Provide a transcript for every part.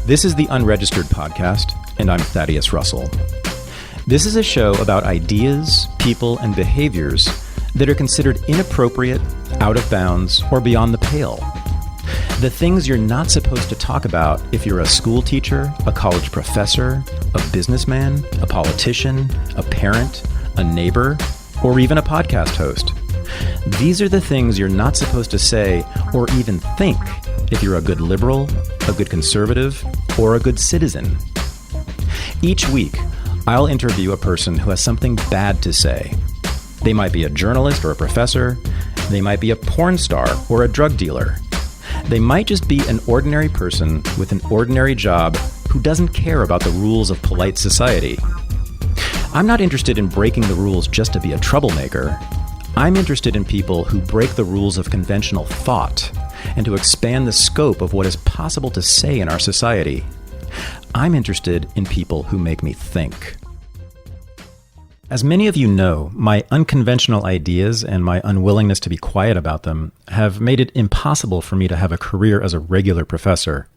This is the Unregistered podcast, and I'm Thaddius Russell. This is a show about ideas, people, and behaviors that are considered inappropriate, out of bounds, or beyond the pale. The things you're not supposed to talk about if you're a school teacher, a college professor, a businessman, a politician, a parent, a neighbor, or even a podcast host. These are the things you're not supposed to say or even think if you're a good liberal, a good conservative, or a good citizen. Each week, I'll interview a person who has something bad to say. They might be a journalist or a professor. They might be a porn star or a drug dealer. They might just be an ordinary person with an ordinary job who doesn't care about the rules of polite society. I'm not interested in breaking the rules just to be a troublemaker. I'm interested in people who break the rules of conventional thought and to expand the scope of what is possible to say in our society. I'm interested in people who make me think. As many of you know, my unconventional ideas and my unwillingness to be quiet about them have made it impossible for me to have a career as a regular professor.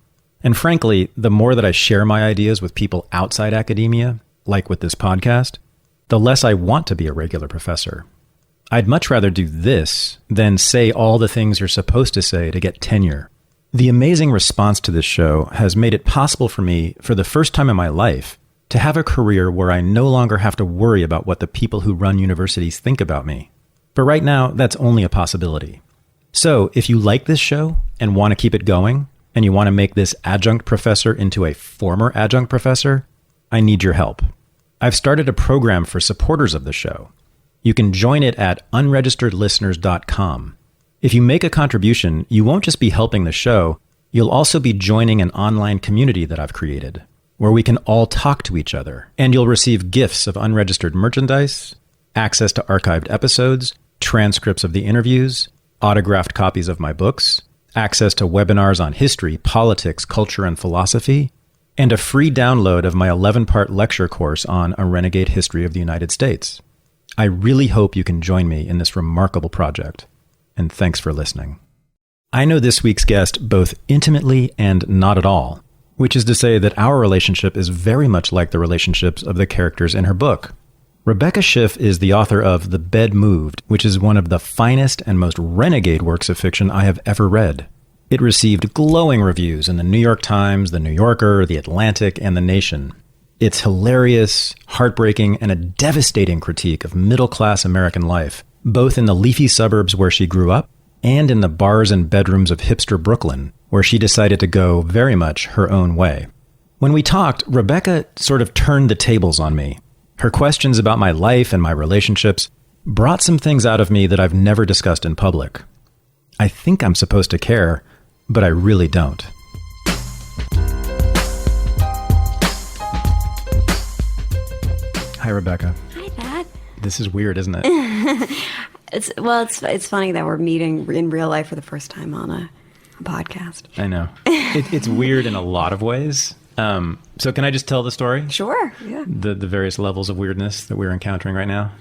And frankly, the more that I share my ideas with people outside academia, like with this podcast, the less I want to be a regular professor. I'd much rather do this than say all the things you're supposed to say to get tenure. The amazing response to this show has made it possible for me, for the first time in my life, to have a career where I no longer have to worry about what the people who run universities think about me. But right now, that's only a possibility. So if you like this show and want to keep it going, and you want to make this adjunct professor into a former adjunct professor, I need your help. I've started a program for supporters of the show. You can join it at unregisteredlisteners.com. If you make a contribution, you won't just be helping the show, you'll also be joining an online community that I've created, where we can all talk to each other, and you'll receive gifts of unregistered merchandise, access to archived episodes, transcripts of the interviews, autographed copies of my books, access to webinars on history, politics, culture, and philosophy, and a free download of my 11-part lecture course on a renegade history of the United States. I really hope you can join me in this remarkable project, and thanks for listening. I know this week's guest both intimately and not at all, which is to say that our relationship is very much like the relationships of the characters in her book. Rebecca Schiff is the author of The Bed Moved, which is one of the finest and most renegade works of fiction I have ever read. It received glowing reviews in the New York Times, the New Yorker, the Atlantic, and the Nation. It's hilarious, heartbreaking, and a devastating critique of middle-class American life, both in the leafy suburbs where she grew up and in the bars and bedrooms of hipster Brooklyn, where she decided to go very much her own way. When we talked, Rebecca sort of turned the tables on me. Her questions about my life and my relationships brought some things out of me that I've never discussed in public. I think I'm supposed to care, but I really don't. Hi, Rebecca. Hi, Thad. This is weird, isn't it? It's funny that we're meeting in real life for the first time on a podcast. I know. It's weird in a lot of ways. So can I just tell the story? Sure, yeah. The various levels of weirdness that we're encountering right now.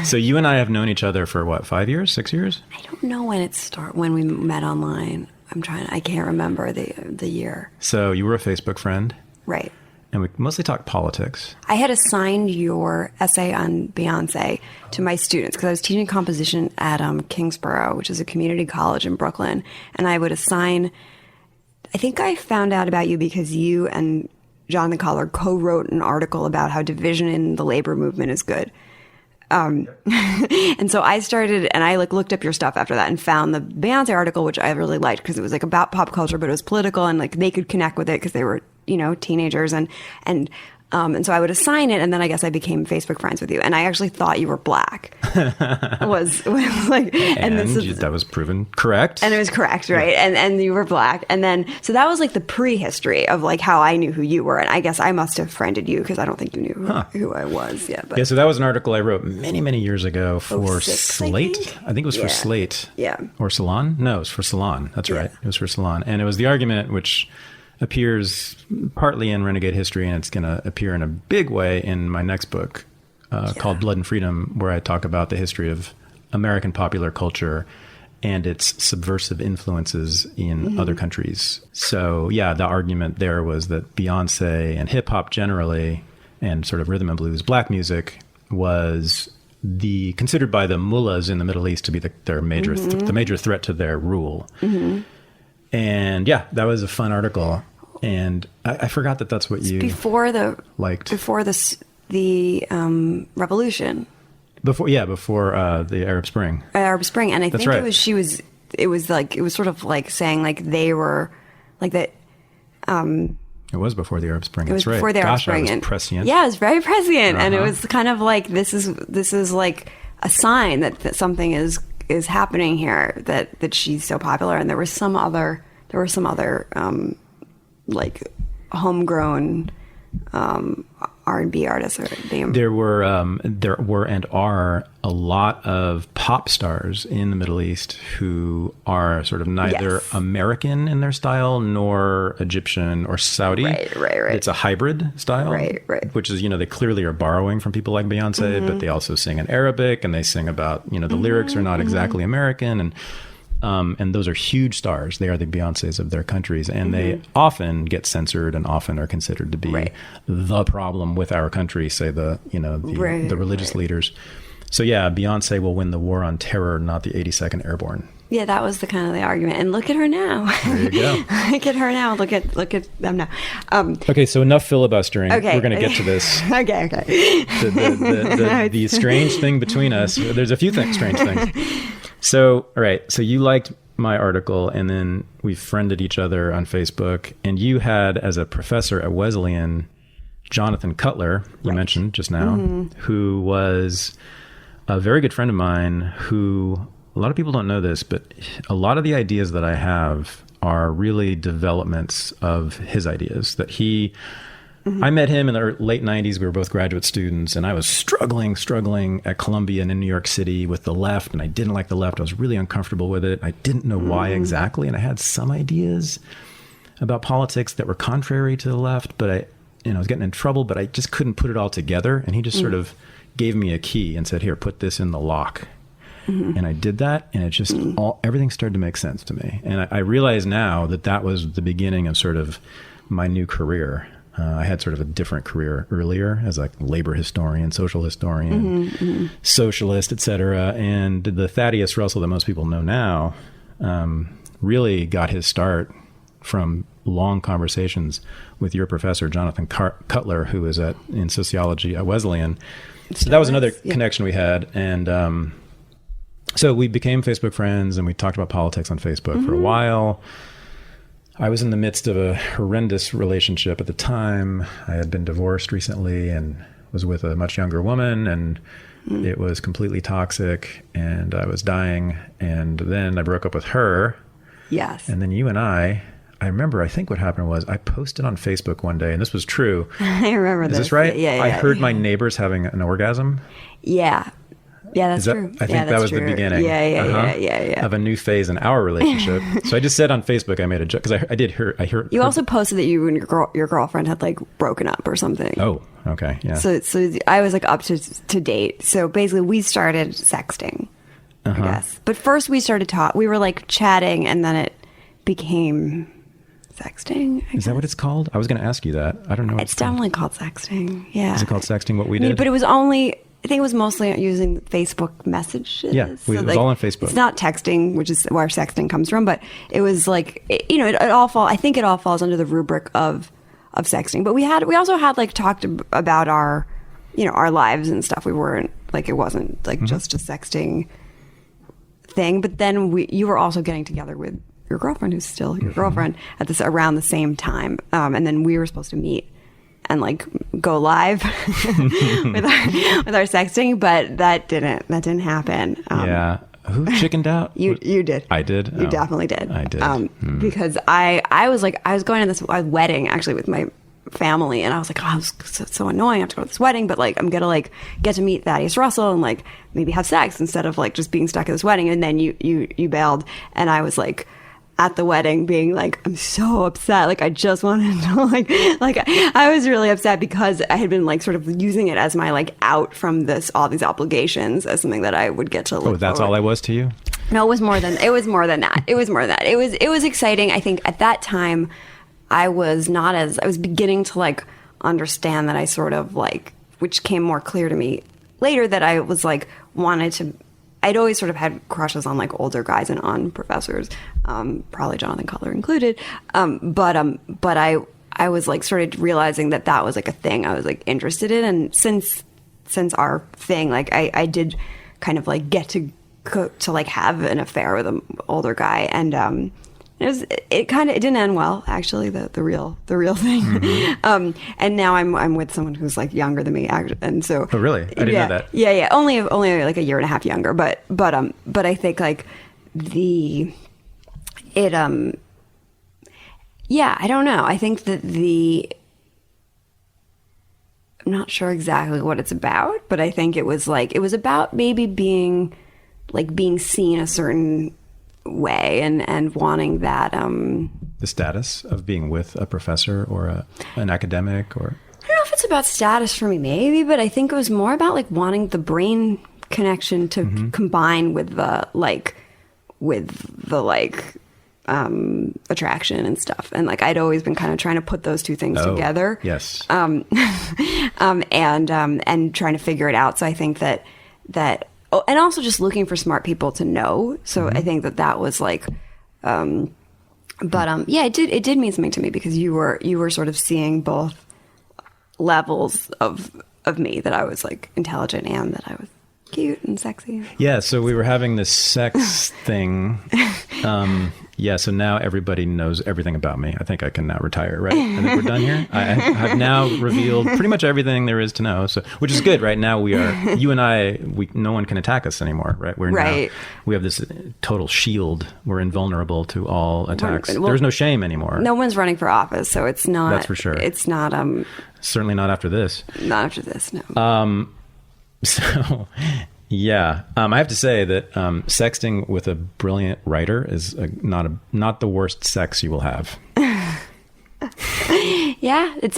So you and I have known each other for what, 5 years, 6 years? I don't know when we met online. I can't remember the year. So you were a Facebook friend. Right. And we mostly talked politics. I had assigned your essay on Beyonce to my students because I was teaching composition at Kingsborough, which is a community college in Brooklyn. And I would assign, I think I found out about you because you and Jonathan Collard co-wrote an article about how division in the labor movement is good. And so I started, and I looked up your stuff after that and found the Beyonce article, which I really liked because it was about pop culture, but it was political and they could connect with it because they were, teenagers and so I would assign it, and then I guess I became Facebook friends with you, and I actually thought you were black. was like, and that was proven correct. And it was correct, right? Yeah. And you were black, and then so that was like the prehistory of like how I knew who you were, and I guess I must have friended you because I don't think you knew who I was. Yeah, but. Yeah. So that was an article I wrote many years ago for Slate. I think it was for Slate. Yeah. Or Salon? No, it was for Salon. That's right. It was for Salon, and it was the argument which appears partly in Renegade History, and it's going to appear in a big way in my next book called Blood and Freedom, where I talk about the history of American popular culture and its subversive influences in other countries. So yeah, the argument there was that Beyonce and hip hop generally, and sort of rhythm and blues, black music, was considered by the mullahs in the Middle East to be the major threat to their rule. And yeah, that was a fun article. And I forgot that that's what you liked before the revolution. Before the Arab Spring. And I That's think right. it was sort of like saying like they were like that. It was before the Arab Spring. It was That's right. before the Arab Spring. I was prescient. Yeah, it was very prescient, and it was kind of like this is like a sign that something is happening here, that she's so popular. And there were some other like homegrown R&B artists. There were and are a lot of pop stars in the Middle East who are sort of neither American in their style nor Egyptian or Saudi. Right. It's a hybrid style, right. Which is, they clearly are borrowing from people like Beyonce, but they also sing in Arabic, and they sing about, the lyrics are not exactly American, and those are huge stars. They are the Beyoncés of their countries, and they often get censored and often are considered to be the problem with our country, say the religious leaders. So yeah, Beyonce will win the war on terror, not the 82nd Airborne. Yeah, that was the kind of the argument. And look at her now. There you go. Look at her now. Look at them now. Okay, so enough filibustering. Okay. We're going to get to this. Okay. The strange thing between us. There's a few strange things. So, all right. So you liked my article, and then we friended each other on Facebook. And you had, as a professor at Wesleyan, Jonathan Cutler, you mentioned just now, who was a very good friend of mine, who, a lot of people don't know this, but a lot of the ideas that I have are really developments of his ideas that he... I met him in the late 90s. We were both graduate students, and I was struggling at Columbia and in New York City with the left, and I didn't like the left. I was really uncomfortable with it. I didn't know why exactly, and I had some ideas about politics that were contrary to the left, but I was getting in trouble, but I just couldn't put it all together. And he just sort of gave me a key and said, "Here, put this in the lock." And I did that, and it just everything started to make sense to me. And I realize now that was the beginning of sort of my new career. I had sort of a different career earlier as a labor historian, social historian, socialist, et cetera. And the Thaddius Russell that most people know now really got his start from long conversations with your professor, Jonathan Cutler, who was in sociology at Wesleyan. So that was another connection we had. And so we became Facebook friends, and we talked about politics on Facebook for a while. I was in the midst of a horrendous relationship at the time. I had been divorced recently and was with a much younger woman, and it was completely toxic, and I was dying. And then I broke up with her. Yes. And then you and I remember, I think what happened was I posted on Facebook one day, and this was true. I remember this. Is this right? Yeah. I heard my neighbors having an orgasm. Yeah. Yeah, that's true. I think that was the beginning. Yeah. Of a new phase in our relationship. So I just said on Facebook, I made a joke because I heard. You also posted that you and your girlfriend had like broken up or something. Oh, okay, yeah. So I was like up to date. So basically, we started sexting, I guess. But first, we started we were like chatting, and then it became sexting. Is that what it's called? I was going to ask you that. I don't know. It's definitely called sexting. Yeah. Is it called sexting? What we did? But it was only. I think it was mostly using Facebook messages. Yeah, it was all on Facebook. It's not texting, which is where sexting comes from, but it was like, I think it all falls under the rubric of sexting. But we also had like talked about our lives and stuff. We weren't like, it wasn't like just a sexting thing. But then you were also getting together with your girlfriend, who's still your girlfriend, around the same time. And then we were supposed to meet and like go live with our sexting, but that didn't happen. Yeah. Who chickened out? You did. I did. You definitely did. I did. Because I was going to this wedding actually with my family, and I was like, oh, it's so annoying. I have to go to this wedding, but like I'm gonna like get to meet Thaddius Russell and like maybe have sex instead of like just being stuck at this wedding. And then you bailed, and I was like, at the wedding being like, I'm so upset. Like, I just wanted to like, I was really upset because I had been like sort of using it as my like out from all these obligations as something that I would get to look that's forward. all I was to you? No, it was more than that. It was more than that. It was exciting. I think at that time I was beginning to like understand that I sort of like, which came more clear to me later, that I was like I'd always sort of had crushes on like older guys and on professors, probably Jonathan Cutler included. But I was like started realizing that was like a thing I was like interested in. And since our thing, like I did kind of like get to like have an affair with an older guy. And, it didn't end well, actually, the real thing. Mm-hmm. And now I'm with someone who's like younger than me. And so. Oh, really? I didn't know that. Yeah. Only like a year and a half younger. But I think like I don't know. I think that I'm not sure exactly what it's about, but I think it was about maybe being seen a certain way and wanting that the status of being with a professor or an academic, or I don't know if it's about status for me, maybe, but I think it was more about like wanting the brain connection to combine with the attraction and stuff. And like I'd always been kind of trying to put those two things together. Yes. And trying to figure it out. So I think that and also just looking for smart people to know. So I think that was like it did mean something to me, because you were sort of seeing both levels of me, that I was like intelligent and that I was cute and sexy. Yeah, so we were having this sex thing. So now everybody knows everything about me. I think I can now retire, right? I think we're done here. I've now revealed pretty much everything there is to know, so which is good. Right now you and I, no one can attack us anymore, right? We have this total shield. We're invulnerable to all attacks. There's no shame anymore. No one's running for office, so it's not. That's for sure. It's not. Certainly not after this. Not after this, no. So, yeah, I have to say that sexting with a brilliant writer is not the worst sex you will have. Yeah, it's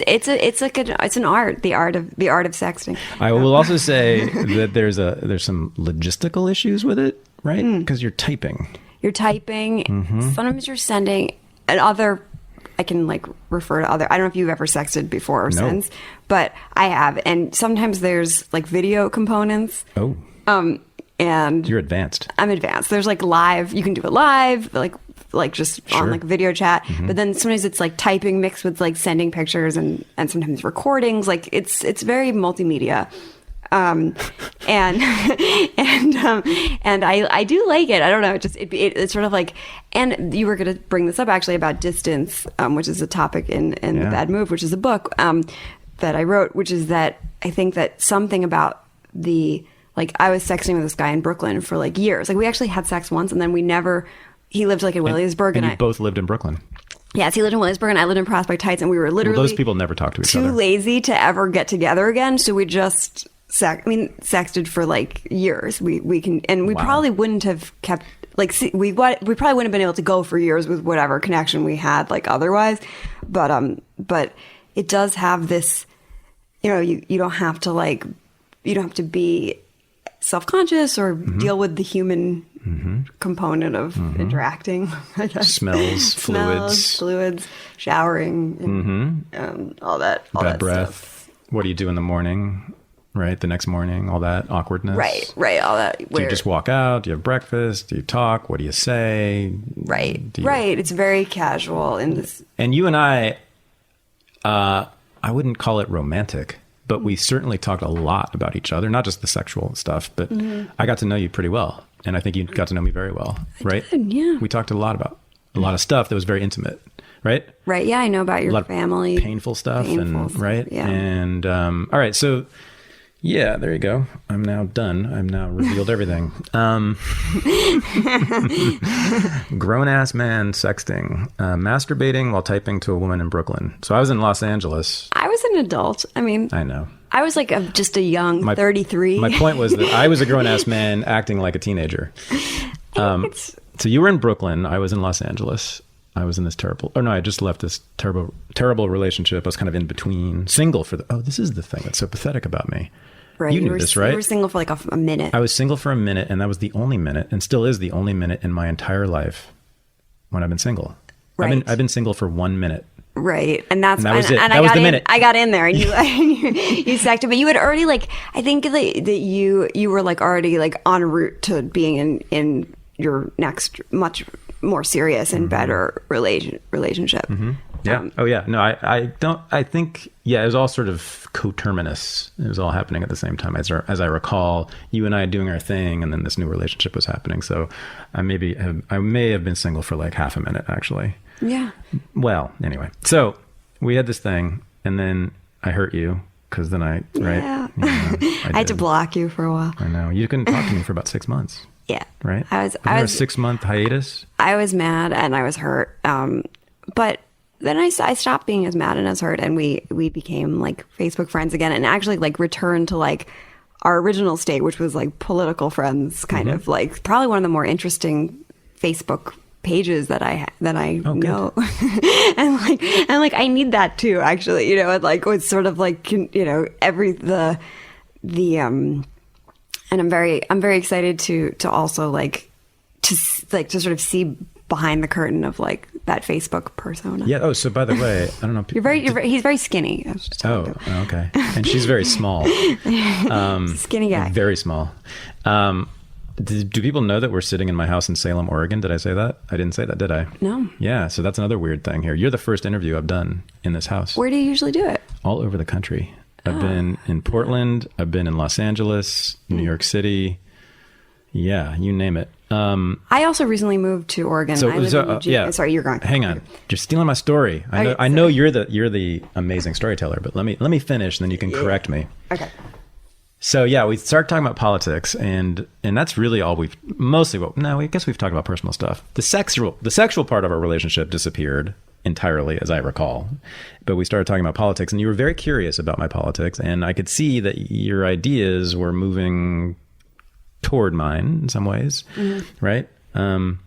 an art, the art of sexting. I will also say that there's some logistical issues with it, right? Because you're typing. Sometimes you're sending another. I can like refer to other. I don't know if you've ever sexted before or since, but I have. And sometimes there's like video components. Oh. And you're advanced. I'm advanced. There's like live. You can do it live, like just on like video chat. But then sometimes it's like typing mixed with like sending pictures and sometimes recordings. Like it's very multimedia. And I do like it. I don't know. It's sort of like, and you were going to bring this up actually about distance, which is a topic in The Bed Moved, which is a book, that I wrote, which is that I think that something about like I was sexting with this guy in Brooklyn for like years. Like we actually had sex once and then he lived like in Williamsburg. And you both lived in Brooklyn. Yes, he lived in Williamsburg and I lived in Prospect Heights, and we were literally those people never talk to each other. Too lazy to ever get together again. So we just sexted for like years. We probably wouldn't have kept like we probably wouldn't have been able to go for years with whatever connection we had like otherwise. But it does have this, you don't have to be self-conscious or deal with the human component of interacting. I guess. Smells, fluids, showering, and all that. All bad that breath. Stuff. What do you do in the morning? Right, the next morning, all that awkwardness. Right, all that. Do you just walk out? Do you have breakfast? Do you talk? What do you say? Right. It's very casual in this. And you and I wouldn't call it romantic, but we certainly talked a lot about each other, not just the sexual stuff, but I got to know you pretty well. And I think you got to know me very well, right? I did, yeah. We talked a lot about a lot of stuff that was very intimate, right? Right, yeah, I know about your family. Painful stuff, right? Yeah. And all right, so yeah, there you go. I'm now done. I'm now revealed everything. Grown-ass man sexting, masturbating while typing to a woman in Brooklyn. So I was in Los Angeles. I was an adult. I mean, I know. I was like just a young 33. My point was that I was a grown-ass man acting like a teenager. So you were in Brooklyn. I was in Los Angeles. I was in this I just left this terrible relationship. I was kind of in between, single this is the thing that's so pathetic about me. Right. You knew this, right? You were single for like a minute. I was single for a minute, and that was the only minute, and still is the only minute in my entire life when I've been single. Right. I've been single for 1 minute. Right. And that was it. That was the minute. I got in there and you sacked it. But you had already like, I think that you were like already like en route to being in your next much more serious and better relationship. Mm-hmm. Yeah. Oh yeah. No, I think, yeah, it was all sort of coterminous. It was all happening at the same time. As I recall, you and I doing our thing, and then this new relationship was happening. So I may have been single for like half a minute, actually. Yeah. Well, anyway, so we had this thing, and then I hurt you because then I had to block you for a while. I know. You couldn't talk to me for about 6 months. Yeah. Right? I was a 6-month hiatus? I was mad and I was hurt. But then I stopped being as mad and as hurt, and we became like Facebook friends again, and actually like returned to like our original state, which was like political friends, kind of like probably one of the more interesting Facebook pages that I know. and like I need that too, actually, it like was sort of like, and I'm very excited to also like to sort of see behind the curtain of like that Facebook persona. Yeah. Oh, so by the way, I don't know. He's very skinny. Okay. And she's very small. Skinny guy. Very small. Do people know that we're sitting in my house in Salem, Oregon? Did I say that? I didn't say that, did I? No. Yeah. So that's another weird thing here. You're the first interview I've done in this house. Where do you usually do it? All over the country. I've been in Portland. I've been in Los Angeles, New York City. Yeah, you name it. I also recently moved to Oregon. Yeah. Sorry, you're going. Hang on, you're stealing my story. I know you're the amazing storyteller, but let me finish, and then you can correct me. Okay. So yeah, we start talking about politics, and that's really all I guess we've talked about personal stuff. The sexual part of our relationship disappeared entirely, as I recall, but we started talking about politics, and you were very curious about my politics, and I could see that your ideas were moving toward mine in some ways, right? And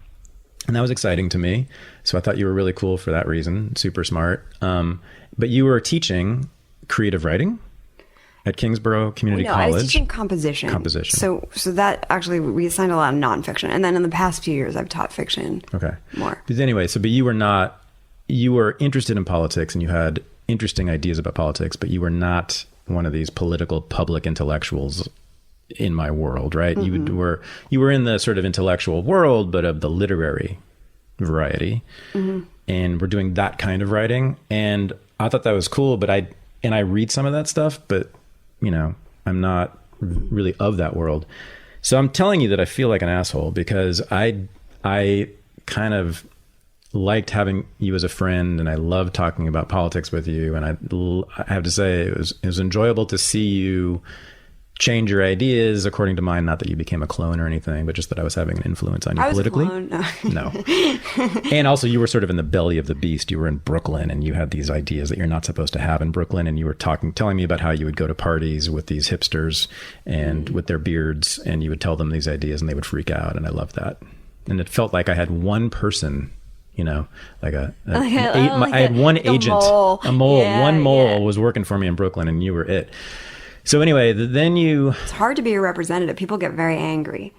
that was exciting to me. So I thought you were really cool for that reason, super smart. But you were teaching creative writing at Kingsborough Community College. I was teaching composition. So that actually, we assigned a lot of nonfiction. And then in the past few years, I've taught fiction more. But anyway, but you were interested in politics and you had interesting ideas about politics, but you were not one of these political public intellectuals in my world, right? Mm-hmm. You were in the sort of intellectual world, but of the literary variety. Mm-hmm. And we're doing that kind of writing. And I thought that was cool, but I read some of that stuff, but I'm not really of that world. So I'm telling you that I feel like an asshole because I kind of liked having you as a friend, and I loved talking about politics with you. And I have to say it was enjoyable to see you change your ideas according to mine. Not that you became a clone or anything, but just that I was having an influence on you politically. No. And also you were sort of in the belly of the beast. You were in Brooklyn and you had these ideas that you're not supposed to have in Brooklyn. And you were telling me about how you would go to parties with these hipsters and with their beards, and you would tell them these ideas and they would freak out. And I loved that. And it felt like I had one person, like I had one agent, a mole, one mole was working for me in Brooklyn, and you were it. So anyway, then it's hard to be a representative. People get very angry.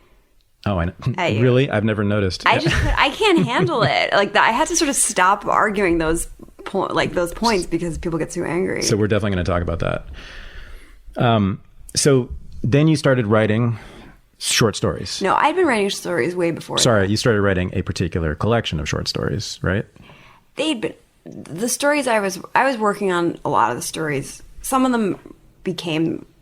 Oh, I know. Really? I've never noticed. I can't handle it. Like I had to sort of stop arguing those points because people get too angry. So we're definitely going to talk about that. So then you started writing short stories. No, I'd been writing stories way before. Sorry, you started writing a particular collection of short stories, right? The stories I was working on, a lot of the stories, some of them I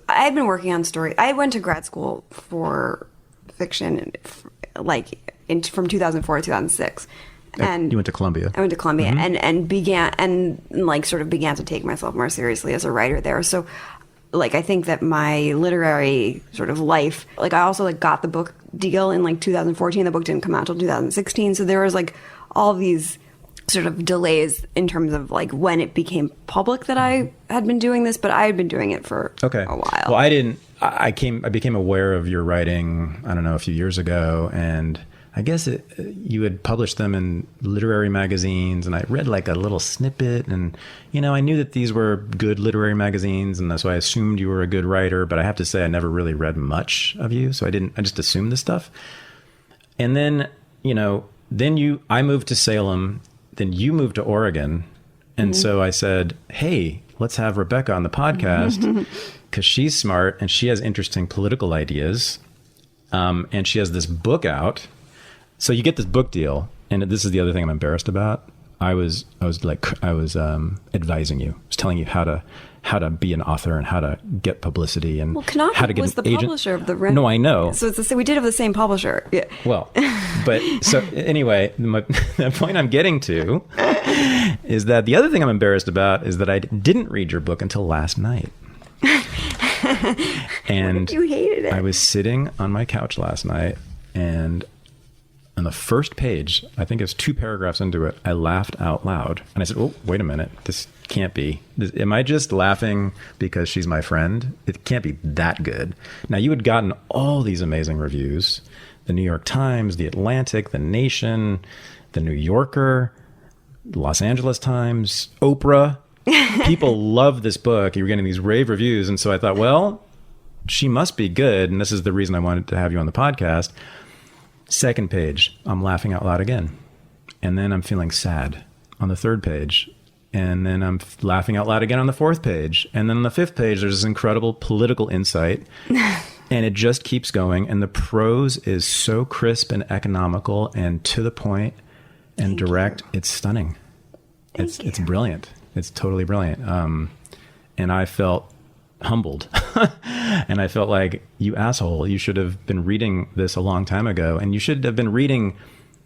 had been working on stories. I went to grad school for fiction from 2004 to 2006. And you went to Columbia. I went to Columbia and began to take myself more seriously as a writer there. So I think that my literary sort of life, I also got the book deal in 2014. The book didn't come out until 2016. So there was all these sort of delays in terms of when it became public that I had been doing this, but I had been doing it for a while. Well, I became aware of your writing, I don't know, a few years ago, and I guess you had published them in literary magazines, and I read like a little snippet, and I knew that these were good literary magazines, and so I assumed you were a good writer. But I have to say, I never really read much of you, so I just assumed this stuff. And then I moved to Salem, then you moved to Oregon, and so I said, hey, let's have Rebecca on the podcast because she's smart and she has interesting political ideas. And she has this book out. So you get this book deal. And this is the other thing I'm embarrassed about. I was advising you. I was telling you how to be an author and how to get publicity and how to get was an the agent. Publisher of the No, I know. So it's we did have the same publisher. Yeah. Well, but so anyway, the point I'm getting to is that the other thing I'm embarrassed about is that I didn't read your book until last night. And you hated it. I was sitting on my couch last night, and on the first page, I think it's 2 paragraphs into it, I laughed out loud. And I said, oh, wait a minute. This can't be. Am I just laughing because she's my friend? It can't be that good. Now, you had gotten all these amazing reviews. The New York Times, The Atlantic, The Nation, The New Yorker, Los Angeles Times, Oprah. People love this book. You were getting these rave reviews. And so I thought, well, she must be good. And this is the reason I wanted to have you on the podcast. Second page, I'm laughing out loud again. And then I'm feeling sad on the third page. And then I'm laughing out loud again on the fourth page. And then on the fifth page, there's this incredible political insight. And it just keeps going. And the prose is so crisp and economical and to the point and direct. It's stunning. It's brilliant. It's totally brilliant. And I felt humbled. And I felt like, you asshole, you should have been reading this a long time ago. And you should have been reading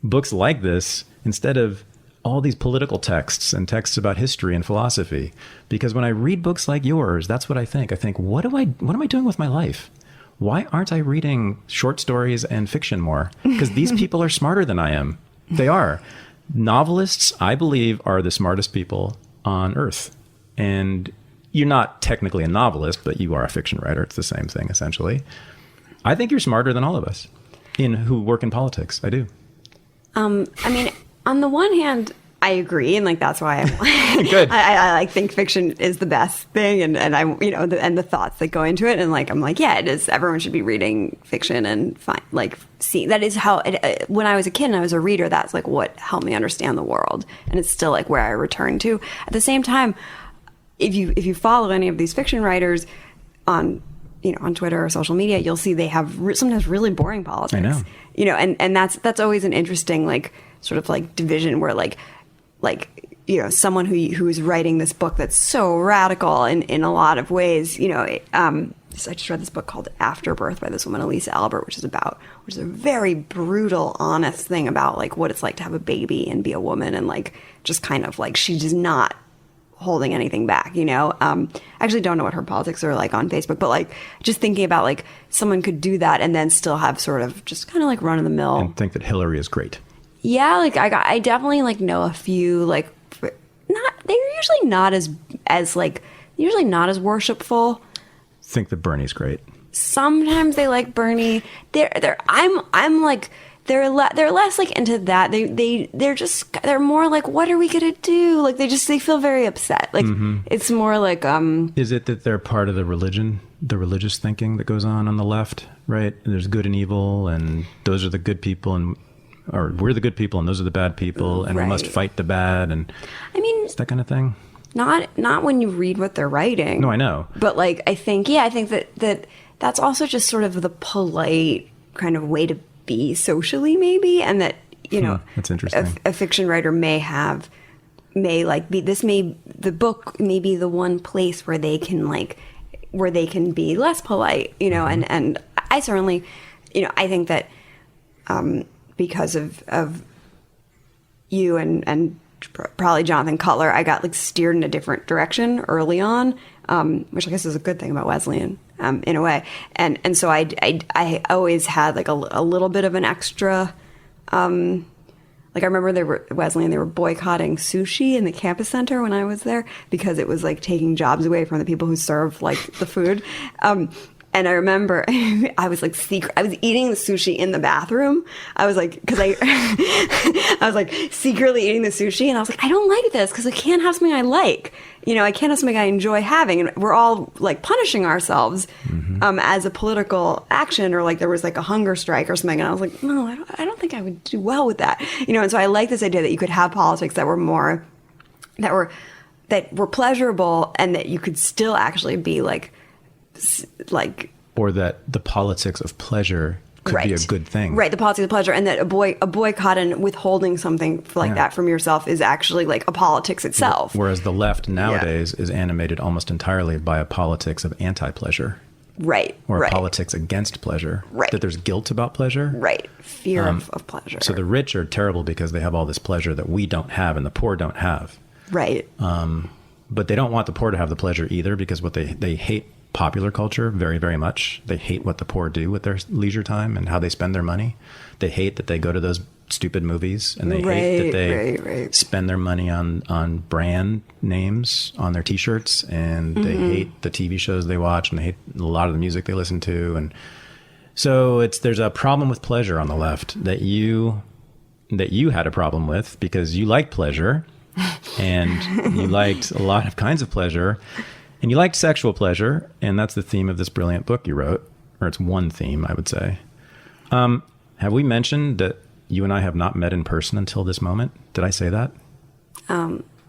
books like this instead of all these political texts and texts about history and philosophy. Because when I read books like yours, that's what I think. I think, what am I doing with my life? Why aren't I reading short stories and fiction more? Because these people are smarter than I am. They are. Novelists, I believe, are the smartest people on earth. And you're not technically a novelist, but you are a fiction writer. It's the same thing, essentially. I think you're smarter than all of us who work in politics. I do. I mean, on the one hand, I agree, and like that's why I'm good. I like think fiction is the best thing, and I and the thoughts that go into it, and like I'm like, yeah, it is. Everyone should be reading fiction and see. That is how when I was a kid and I was a reader, that's like what helped me understand the world, and it's still like where I return to. At the same time, if you follow any of these fiction writers on Twitter or social media, you'll see they have sometimes really boring politics. I know. And that's always an interesting like sort of like division where like someone who is writing this book that's so radical in a lot of ways. So I just read this book called Afterbirth by this woman Elisa Albert, which is a very brutal, honest thing about like what it's like to have a baby and be a woman, and like just kind of like she does not holding anything back, I actually don't know what her politics are like on Facebook, but like just thinking about like someone could do that and then still have sort of just kind of like run of the mill and think that Hillary is great. Yeah, like I definitely like know a few like they're usually not as worshipful. Think that Bernie's great. Sometimes they like Bernie. I'm like they're less like into that. They're more like, what are we gonna do? Like they feel very upset. Like It's more like Is it that they're part of the religious thinking that goes on the left, right? And there's good and evil, and those are the good people, or we're the good people and those are the bad people, and we must fight the bad, and I mean, it's that kind of thing. Not when you read what they're writing. No, I know. But like I think that's also just sort of the polite kind of way to be socially, maybe, and that that's interesting. A fiction writer the book may be the one place where they can be less polite, and I certainly, I think that because of you and probably Jonathan Cutler, I got like steered in a different direction early on, which I guess is a good thing about Wesleyan. In a way, and so I always had like a little bit of an extra, like I remember they were boycotting sushi in the campus center when I was there because it was like taking jobs away from the people who serve like the food, And I remember I was like I was eating the sushi in the bathroom. I was like, because I was like secretly eating the sushi, and I was like, I don't like this because I can't have something I like. I can't have something I enjoy having. And we're all like punishing ourselves as a political action, or like there was like a hunger strike or something. And I was like, no, I don't think I would do well with that. And so I like this idea that you could have politics that were pleasurable, and that you could still actually be like, or that the politics of pleasure could be a good thing. Right, the politics of pleasure, and that a boycott and withholding something like that from yourself is actually like a politics itself. Whereas the left nowadays is animated almost entirely by a politics of anti-pleasure. Right. Or a politics against pleasure. Right. That there's guilt about pleasure. Right. Fear of pleasure. So the rich are terrible because they have all this pleasure that we don't have and the poor don't have. Right. But they don't want the poor to have the pleasure either, because what they hate popular culture very, very much. They hate what the poor do with their leisure time and how they spend their money. They hate that they go to those stupid movies, and they hate that they spend their money on brand names on their T-shirts, and they hate the TV shows they watch, and they hate a lot of the music they listen to. And so there's a problem with pleasure on the left that you had a problem with, because you liked pleasure, and you liked a lot of kinds of pleasure. And you liked sexual pleasure, and that's the theme of this brilliant book you wrote, or it's one theme, I would say. Have we mentioned that you and I have not met in person until this moment? Did I say that?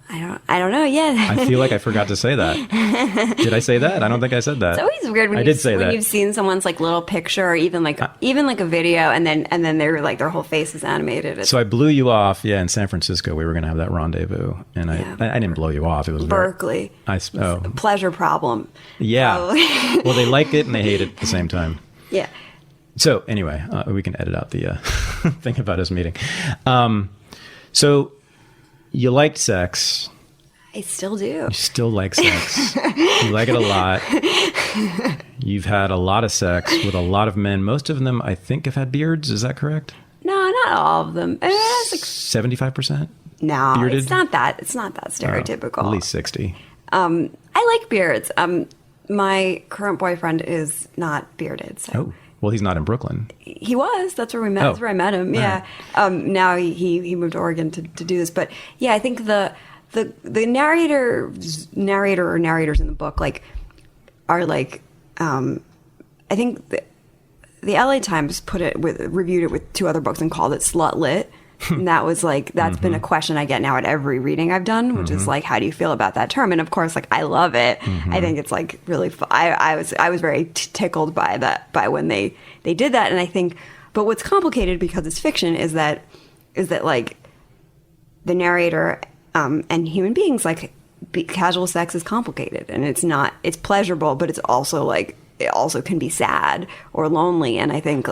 I don't know yet. I feel like I forgot to say that. Did I say that? I don't think I said that. It's always weird when you've seen someone's like little picture, or even like a video, and then they're like their whole face is animated. So I blew you off. Yeah, in San Francisco, we were going to have that rendezvous, and I didn't blow you off. It was Berkeley. Pleasure problem. Yeah. Well, they like it and they hate it at the same time. Yeah. So anyway, we can edit out the thing about us meeting. So you liked sex. I still do. You still like sex. You like it a lot. You've had a lot of sex with a lot of men. Most of them, I think, have had beards. Is that correct? No, not all of them. It's like 75%? No, bearded? It's not that stereotypical. At least 60. I like beards. My current boyfriend is not bearded. So. Oh. Well, he's not in Brooklyn. He was. That's where we met. That's where I met him. Yeah. Right. Now he moved to Oregon to do this. But yeah, I think the narrator or narrators in the book are I think the LA Times reviewed it with two other books and called it Slut Lit. And that was that's been a question I get now at every reading I've done, which is how do you feel about that term? And of course, I love it. I think it's really I was very tickled by that, by when they did that. And I think, but what's complicated because it's fiction is that the narrator and human beings, casual sex is complicated, and it's pleasurable, but it's also it also can be sad or lonely. And I think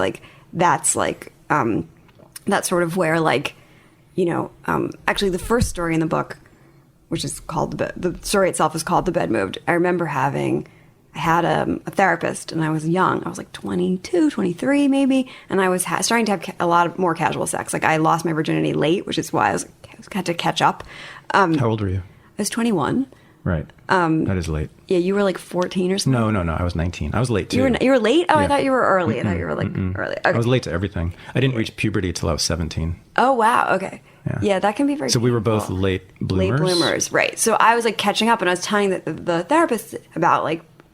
that's that's sort of where, actually the first story in the book, which is called the story itself is called The Bed Moved. I remember I had a therapist, and I was young. I was 22, 23 maybe. And I was starting to have a lot more casual sex. I lost my virginity late, which is why I had to catch up. How old were you? I was 21. Right. That is late. Yeah, you were 14 or something? No. I was 19. I was late too. You were late? Oh, yeah. I thought you were early. Mm-mm, I thought you were early. Okay. I was late to everything. I didn't reach puberty till I was 17. Oh, wow. Okay. Yeah, that can be very So we were both late bloomers? Late bloomers, right. So I was catching up, and I was telling the therapist about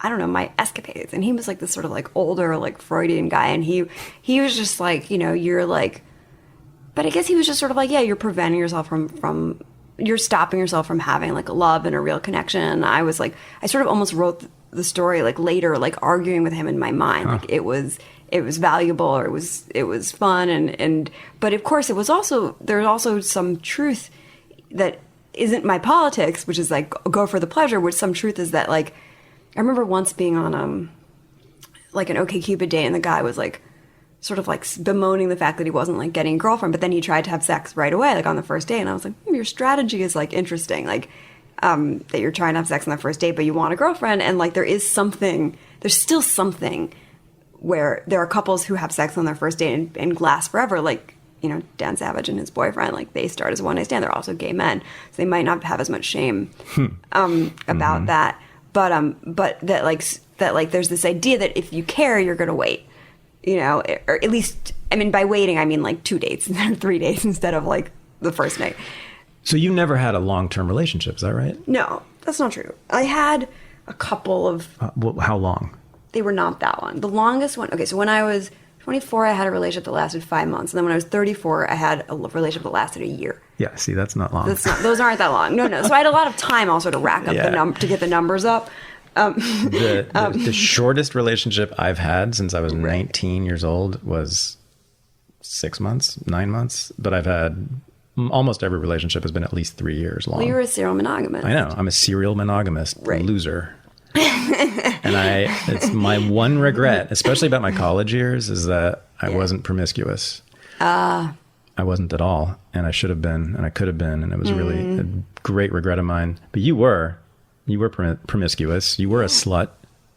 I don't know, my escapades. And he was this sort of older, Freudian guy. And he was just you're but I guess he was just sort of you're preventing yourself from you're stopping yourself from having a love and a real connection. I was I sort of almost wrote the story later, arguing with him in my mind. Huh. It was valuable, or it was fun. And but of course there's also some truth that isn't my politics, which is go for the pleasure, which some truth is that I remember once being on an OkCupid date, and the guy was sort of bemoaning the fact that he wasn't getting a girlfriend, but then he tried to have sex right away, on the first date. And I was your strategy is interesting, that you're trying to have sex on the first date, but you want a girlfriend. And there's still something where there are couples who have sex on their first date and last forever. Dan Savage and his boyfriend, they start as a one-night stand. They're also gay men, so they might not have as much shame about that. but that there's this idea that if you care, you're going to wait, or at least, I mean, by waiting, I mean like 2 dates instead of 3 days instead of like the first night. So you never had a long-term relationship, is that right? No, that's not true. I had a couple of... well, how long? They were not that long. The longest one... Okay, so when I was 24, I had a relationship that lasted 5 months. And then when I was 34, I had a relationship that lasted a year. Yeah, see, that's not long. Those aren't that long. No. So I had a lot of time also to rack up to get the numbers up. The shortest relationship I've had since I was 19 years old was 6 months, 9 months. But I've had... almost every relationship has been at least 3 years long. Well, you're a serial monogamist. I know. I'm a serial monogamist loser. And it's my one regret, especially about my college years, is that I wasn't promiscuous. I wasn't at all. And I should have been, and I could have been. And it was really a great regret of mine. But you were promiscuous. You were a slut.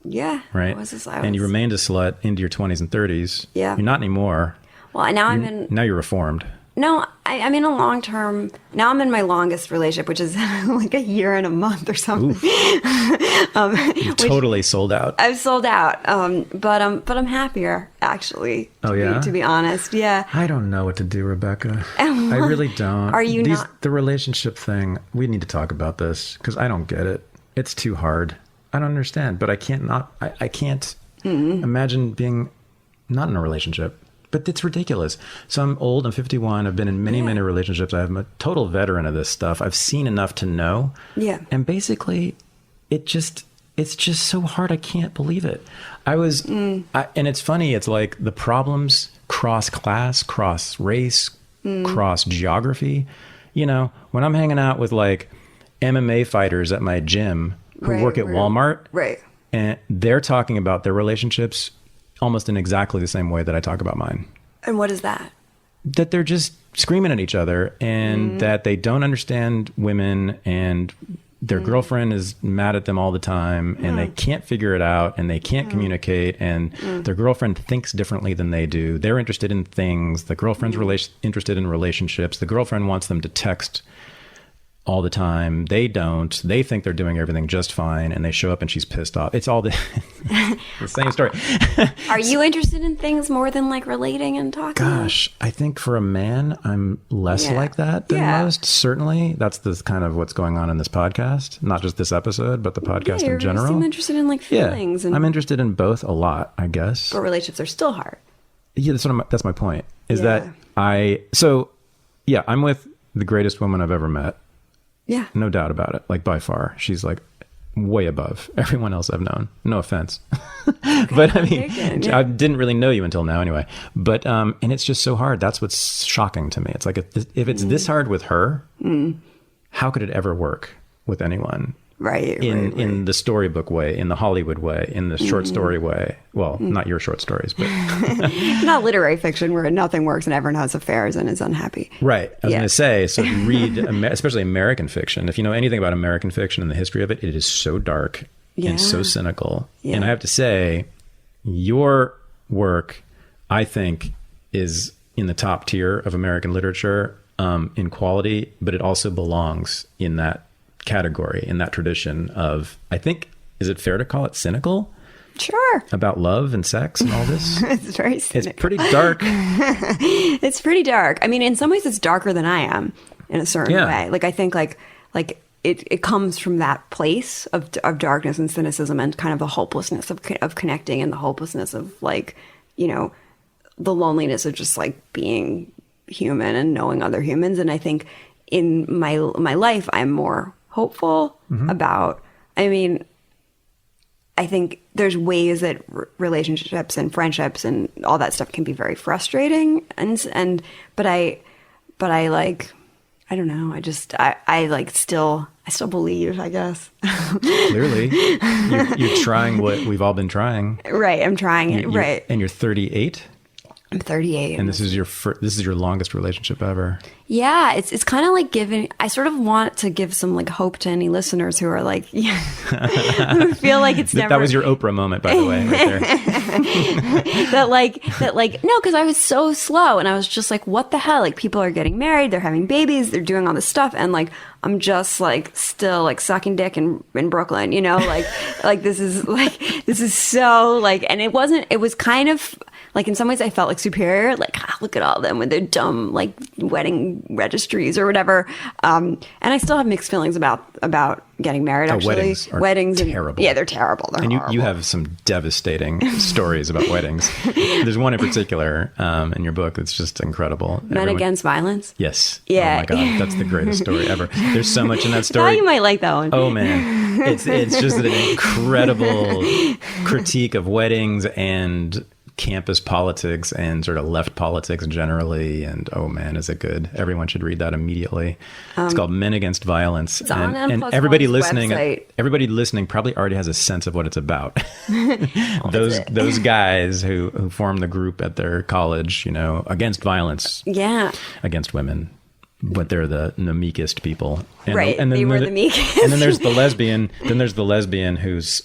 Yeah. Right? And you remained a slut into your 20s and 30s. Yeah. You're not anymore. Well, now you're reformed. No, I'm in a long-term... Now I'm in my longest relationship, which is like a year and a month or something. You totally sold out. I've sold out. But I'm happier, actually. To be honest, yeah. I don't know what to do, Rebecca. I really don't. Are you not? The relationship thing, we need to talk about this, because I don't get it. It's too hard. I don't understand, but I can't imagine being not in a relationship. But it's ridiculous. So I'm old, I'm 51. I've been in many relationships. I'm a total veteran of this stuff. I've seen enough to know. Yeah. And basically, it's just so hard. I can't believe it. And it's funny. It's like the problems cross class, cross race, cross geography. When I'm hanging out with like MMA fighters at my gym who work at Walmart. Right. And they're talking about their relationships almost in exactly the same way that I talk about mine. And what is that? That they're just screaming at each other and that they don't understand women and their girlfriend is mad at them all the time and they can't figure it out and they can't communicate and their girlfriend thinks differently than they do. They're interested in things. The girlfriend's interested in relationships. The girlfriend wants them to text all the time. They don't. They think they're doing everything just fine and they show up and she's pissed off. It's all the same story. Are you interested in things more than like relating and talking? Gosh, I think for a man, I'm less like that than most. Certainly. That's the kind of what's going on in this podcast. Not just this episode, but the podcast in general. I'm interested in like feelings. And I'm interested in both a lot, I guess. But relationships are still hard. Yeah, that's my point. I'm with the greatest woman I've ever met. Yeah. No doubt about it. Like by far. She's like way above everyone else I've known. No offense. But I mean, I didn't really know you until now anyway. But, and it's just so hard. That's what's shocking to me. It's like, if it's this hard with her, how could it ever work with anyone? Right. In the storybook way, in the Hollywood way, in the short story way. Well, not your short stories, but not literary fiction where nothing works and everyone has affairs and is unhappy. Right. I was going to say, so read, especially American fiction. If you know anything about American fiction and the history of it, it is so dark and so cynical. Yeah. And I have to say, your work, I think, is in the top tier of American literature in quality, but it also belongs in that category, in that tradition of, I think, is it fair to call it cynical? Sure. About love and sex and all this? It's very cynical. It's pretty dark. It's pretty dark. I mean, in some ways it's darker than I am in a certain way. Like, I think like it comes from that place of darkness and cynicism and kind of the hopelessness of connecting and the hopelessness of like, the loneliness of just like being human and knowing other humans. And I think in my life, I'm more hopeful about, I think there's ways that relationships and friendships and all that stuff can be very frustrating. But I like, I don't know. I still believe, I guess. Clearly you're trying what we've all been trying. Right. I'm trying it. Right. And you're 38. I'm 38. And this is your longest relationship ever. Yeah, it's kind of like I sort of want to give some like hope to any listeners who are like, who feel like it's never. That was your Oprah moment, by the way, right there. No, because I was so slow, and I was just like, what the hell? Like, people are getting married, they're having babies, they're doing all this stuff, and like, I'm just like still like sucking dick in Brooklyn, you know, like this is so like, and it was kind of like, in some ways I felt like superior, like, look at all of them with their dumb like wedding registries or whatever. And I still have mixed feelings about getting married. Actually, weddings are terrible. Yeah, they're terrible. They're horrible. You have some devastating stories about weddings. There's one in particular in your book that's just incredible. Men Against Violence. Yes. Yeah. Oh my God, that's the greatest story ever. There's so much in that story. I thought you might like that one. Oh man, it's just an incredible critique of weddings and campus politics and sort of left politics generally. And oh man, is it good? Everyone should read that immediately. It's called Men Against Violence. It's on and everybody listening, website. Everybody listening probably already has a sense of what it's about. Those guys who form the group at their college, you know, against violence, against women. But they're the meekest people. And right. And then they were the meekest. And then there's the lesbian. Then there's the lesbian who's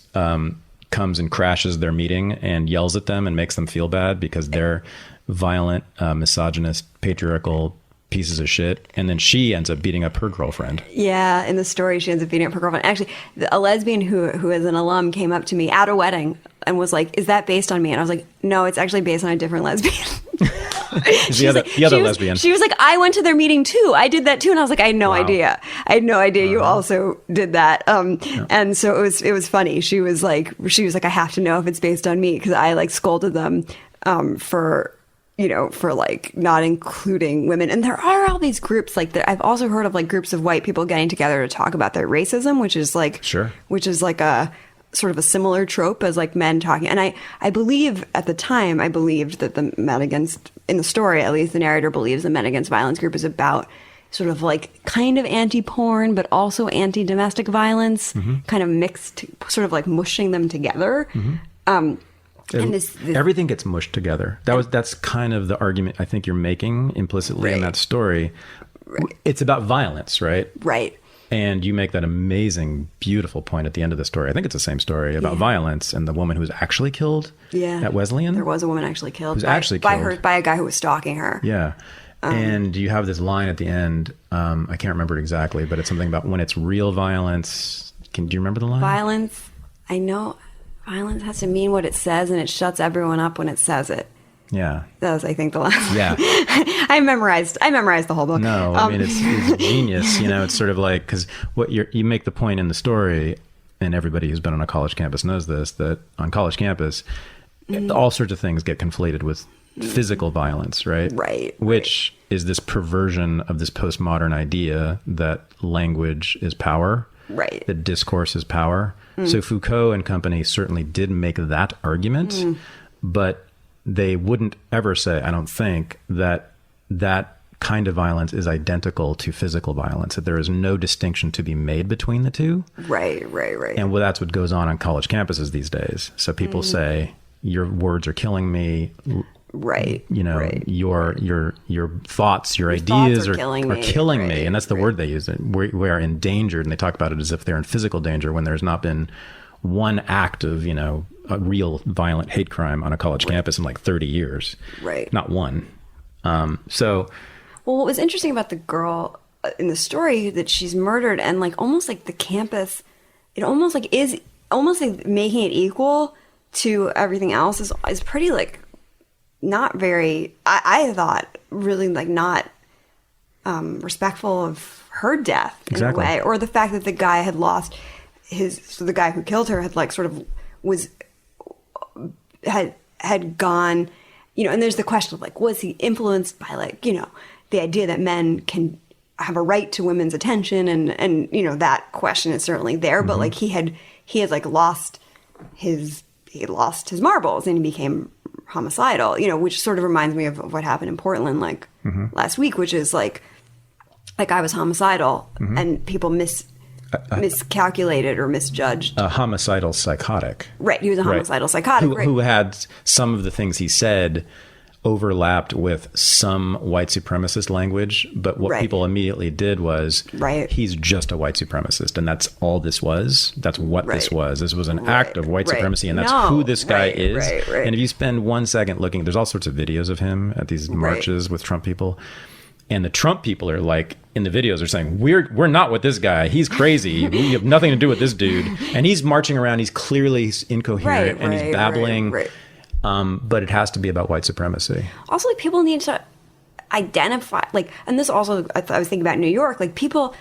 comes and crashes their meeting and yells at them and makes them feel bad because they're violent, misogynist, patriarchal pieces of shit. And then she ends up beating up her girlfriend. Yeah, in the story, she ends up beating up her girlfriend. Actually, a lesbian who is an alum came up to me at a wedding and was like, "Is that based on me?" And I was like, "No, it's actually based on a different lesbian." the other lesbian. She was like, "I went to their meeting too. I did that too." And I was like, "I had no idea. I had no idea you also did that." And so it was funny. She was like, "I have to know if it's based on me," because I like scolded them for like not including women. And there are all these groups like that. I've also heard of like groups of white people getting together to talk about their racism, which is like a sort of a similar trope as like men talking. And I believe at the time, I believed that the Men Against, in the story, at least the narrator believes the Men Against Violence group is about sort of like kind of anti-porn, but also anti-domestic violence, kind of mixed, sort of like mushing them together. And this everything gets mushed together. That's kind of the argument I think you're making implicitly in that story. Right. It's about violence, right? Right. And you make that amazing, beautiful point at the end of the story. I think it's the same story about violence and the woman who was actually killed at Wesleyan. There was a woman actually killed. By a guy who was stalking her. Yeah. And you have this line at the end. I can't remember it exactly, but it's something about when it's real violence. Do you remember the line? Violence. I know violence has to mean what it says, and it shuts everyone up when it says it. Yeah. That was, I think, the last. Yeah. I memorized the whole book. No, I mean, it's genius. You know, it's sort of like, because what you make the point in the story, and everybody who's been on a college campus knows this, that on college campus, all sorts of things get conflated with physical violence, right? Right. Which is this perversion of this postmodern idea that language is power. Right. That discourse is power. So Foucault and company certainly did make that argument, but they wouldn't ever say, I don't think, that kind of violence is identical to physical violence, that there is no distinction to be made between the two. Right. And well, that's what goes on college campuses these days. So people say, your words are killing me. Right. You know, your thoughts, your ideas are killing me. And that's the word they use. We are endangered. And they talk about it as if they're in physical danger when there's not been one act of, you know, a real violent hate crime on a college campus in like 30 years. Right. Not one. Well, what was interesting about the girl in the story, that she's murdered, and like almost like the campus, it almost like is almost like making it equal to everything else is pretty like not very, I thought, really like not respectful of her death in a way, or the fact that the guy had lost the guy who killed her had like sort of had gone, you know, and there's the question of like, was he influenced by like, you know, the idea that men can have a right to women's attention, and you know, that question is certainly there, but like he had like lost his marbles and he became homicidal, you know, which sort of reminds me of what happened in Portland like last week, which is like I was homicidal and people miscalculated or misjudged. A homicidal psychotic. Right. He was a homicidal psychotic. Who had some of the things he said overlapped with some white supremacist language, but what people immediately did was, he's just a white supremacist, and that's all this was. That's what this was. This was an act of white supremacy, and that's who this guy is. And if you spend 1 second looking, there's all sorts of videos of him at these marches with Trump people. And the Trump people are like, in the videos, are saying, we're not with this guy. He's crazy. We have nothing to do with this dude. And he's marching around. He's clearly incoherent, and he's babbling. But it has to be about white supremacy. Also, like, people need to identify, like, and this also, I was thinking about New York, like, people,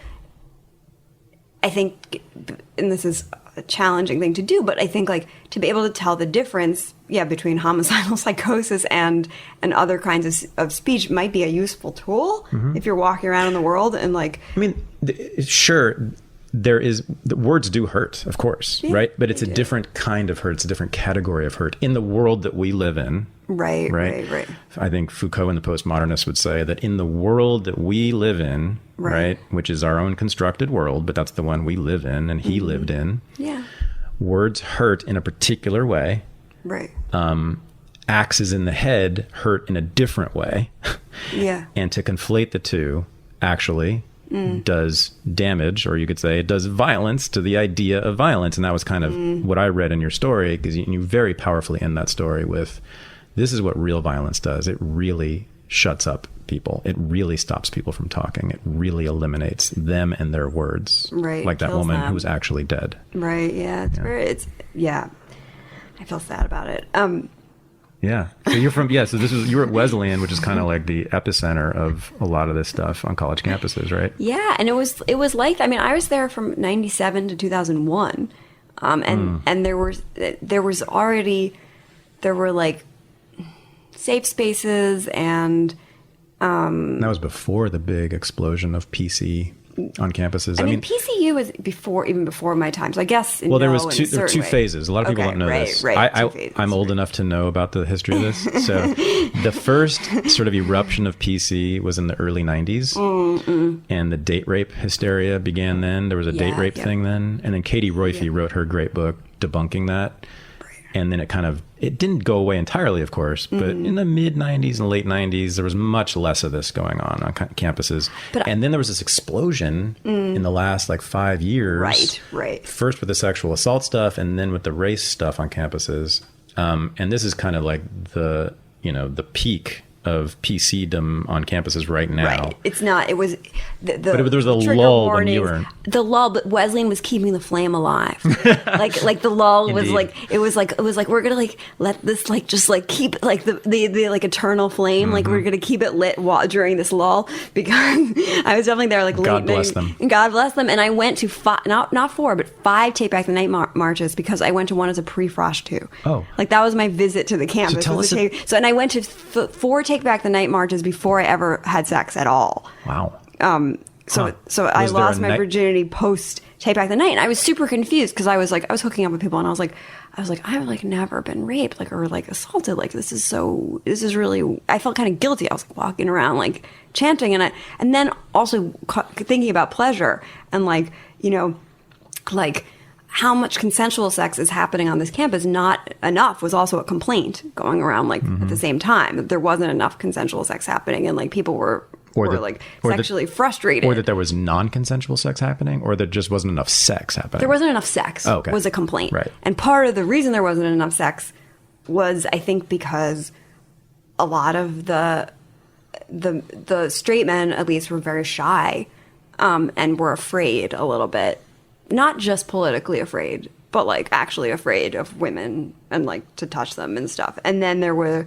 I think, and this is a challenging thing to do, but I think, like, to be able to tell the difference, between homicidal psychosis and other kinds of speech might be a useful tool if you're walking around in the world and, like... I mean, sure... the words do hurt, of course, right? But it's a different kind of hurt. It's a different category of hurt in the world that we live in. Right. I think Foucault and the postmodernists would say that in the world that we live in, right, which is our own constructed world, but that's the one we live in and he lived in. Yeah. Words hurt in a particular way. Right. Axes in the head hurt in a different way. Yeah. And to conflate the two, actually... does damage, or you could say it does violence to the idea of violence. And that was kind of what I read in your story, because you very powerfully end that story with, this is what real violence does. It really shuts up people. It really stops people from talking. It really eliminates them and their words. Right. Like that woman who was actually dead. Right. Yeah. I feel sad about it. Yeah. So you're from, so you were at Wesleyan, which is kind of like the epicenter of a lot of this stuff on college campuses, right? Yeah. And it was like, I mean, I was there from 97 to 2001. And there were like safe spaces and, that was before the big explosion of PC on campuses. I mean, PCU was even before my time. So I guess there were two phases. A lot of people don't know this. I'm old enough to know about the history of this. So the first sort of eruption of PC was in the early 90s, and the date rape hysteria began then. There was a date rape thing then, and then Katie Roiphe wrote her great book debunking that. And then it didn't go away entirely, of course, but in the mid 90s and late 90s, there was much less of this going on campuses. And then there was this explosion in the last 5 years. Right. First with the sexual assault stuff, and then with the race stuff on campuses. And this is kind of like the peak of PCdom on campuses right now. Right. It's not. It was but there was a lull when you were the lull. But Wesleyan was keeping the flame alive. like the lull was it was like we're gonna let this just keep it the eternal flame. Like we're gonna keep it lit during this lull, because I was definitely there God bless them. God bless them. And I went to not 4 but 5 Take Back the Night marches, because I went to one as a pre-frosh too. Oh, that was my visit to the campus. And I went to 4 Take Back the Night marches before I ever had sex at all. Wow. So I lost my virginity post Take Back the Night, and I was super confused, because I was hooking up with people, and I was like I've never been raped or assaulted. This is really, I felt kind of guilty. I was walking around chanting, and then also thinking about pleasure and how much consensual sex is happening on this campus. Not enough was also a complaint going around at the same time, that there wasn't enough consensual sex happening, and people were sexually frustrated. Or that there was non-consensual sex happening, or that just wasn't enough sex happening. There wasn't enough sex was a complaint. Right. And part of the reason there wasn't enough sex was, I think, because a lot of the straight men, at least, were very shy, and were afraid a little bit. Not just politically afraid, but actually afraid of women and to touch them and stuff. And then they're really?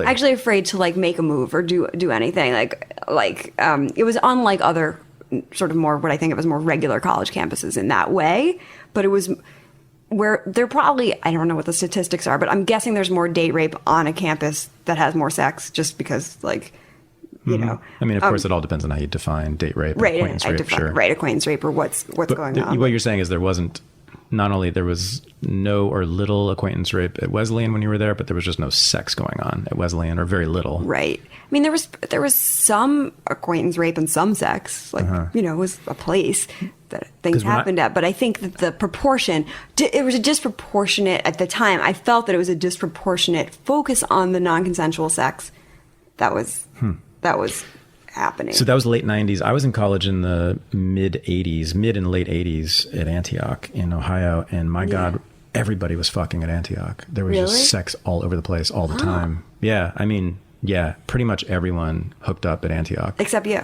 Actually afraid to make a move or do anything. It was unlike other sort of more what I think of as more regular college campuses in that way. But it was where there probably, I don't know what the statistics are, but I'm guessing there's more date rape on a campus that has more sex, just because you know. I mean, of course, it all depends on how you define date rape, acquaintance rape, sure. Right, acquaintance rape, or what's going on. What you're saying is there wasn't not only there was no or little acquaintance rape at Wesleyan when you were there, but there was just no sex going on at Wesleyan, or very little. Right. I mean, there was some acquaintance rape and some sex. Like, it was a place that things happened at. But I think that the proportion, it was a disproportionate, at the time, I felt that it was a disproportionate focus on the non-consensual sex that was happening. So that was late 90s. I was in college in the mid and late 80s at Antioch in Ohio. And my God, everybody was fucking at Antioch. There was just sex all over the place all the time. Yeah. I mean, pretty much everyone hooked up at Antioch. Except you.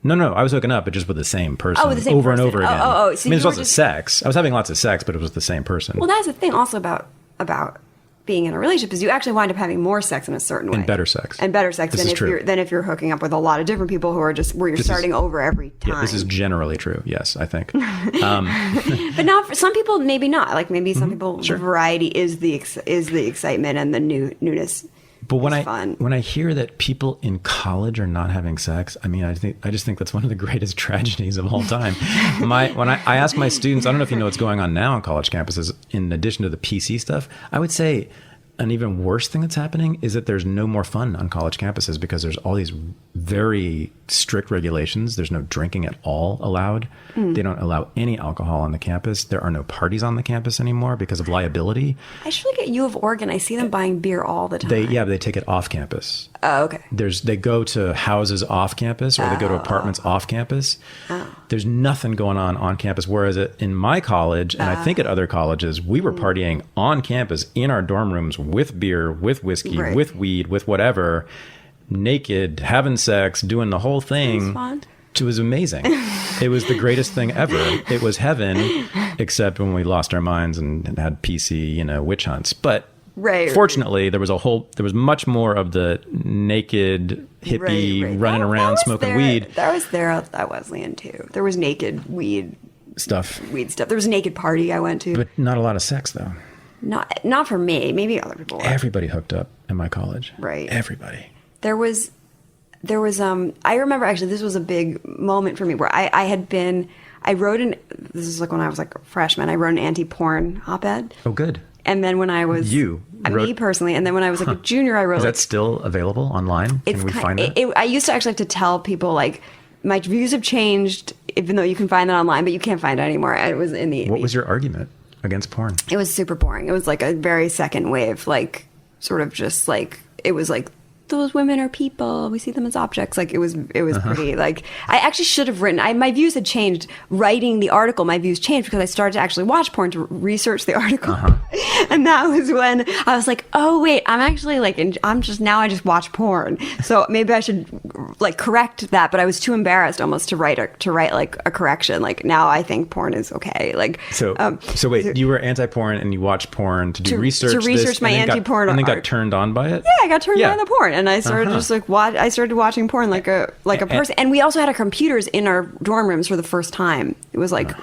No, I was hooking up, but just with the same person with the same over person. and over again. So I mean, it was lots of sex. I was having lots of sex, but it was the same person. Well, that's the thing also about being in a relationship, is you actually wind up having more sex in a certain way. And better sex. Than if you're hooking up with a lot of different people who are just where you're starting over every time. Yeah, this is generally true. Yes, I think. But not for some people, maybe not. Like maybe some people, the variety is the excitement and the newness. But when I hear that people in college are not having sex, I mean, I just think that's one of the greatest tragedies of all time. When I ask my students, I don't know if you know what's going on now on college campuses, in addition to the PC stuff, I would say an even worse thing that's happening is that there's no more fun on college campuses because there's all these very strict regulations. There's no drinking at all allowed. They don't allow any alcohol on the campus. There are no parties on the campus anymore because of liability. I should look at U of Oregon. I see them buying beer all the time. They take it off campus. Oh, okay. They go to houses off campus, or they go to apartments off campus. There's nothing going on campus. Whereas in my college, and I think at other colleges, we were partying on campus in our dorm rooms with beer, with whiskey, with weed, with whatever, naked, having sex, doing the whole thing. It was amazing. It was the greatest thing ever. It was heaven, except when we lost our minds and had PC, witch hunts. But fortunately, there was much more of the naked hippie running around smoking weed. That was there at Wesleyan too. There was naked weed stuff. There was a naked party I went to. But not a lot of sex though. Not for me. Maybe other people. Everybody hooked up in my college. Right. Everybody. There was I remember actually this was a big moment for me where I wrote this is like when I was like a freshman, I wrote an anti-porn op-ed. Oh, good. And then when I was me personally, and then when I was like a junior, I wrote. Is that still available online? Can we find it? I used to actually have to tell people like my views have changed, even though you can find that online, but you can't find it anymore. It was in the. What was your argument against porn? It was super boring. It was like a very second wave, like sort of just like it was like. Those women are people. We see them as objects. Like it was pretty like I actually should have written. My views had changed writing the article. My views changed because I started to actually watch porn to research the article, and that was when I was like, oh wait, I'm actually like, I just watch porn. So maybe I should like correct that. But I was too embarrassed almost to write like a correction. Like now I think porn is okay. Like so wait, you were anti-porn and you watched porn to do research. To research my anti-porn and then got turned on by it. Yeah, I got turned on by the porn. And I started just like I started watching porn like a person. And we also had our computers in our dorm rooms for the first time. It was like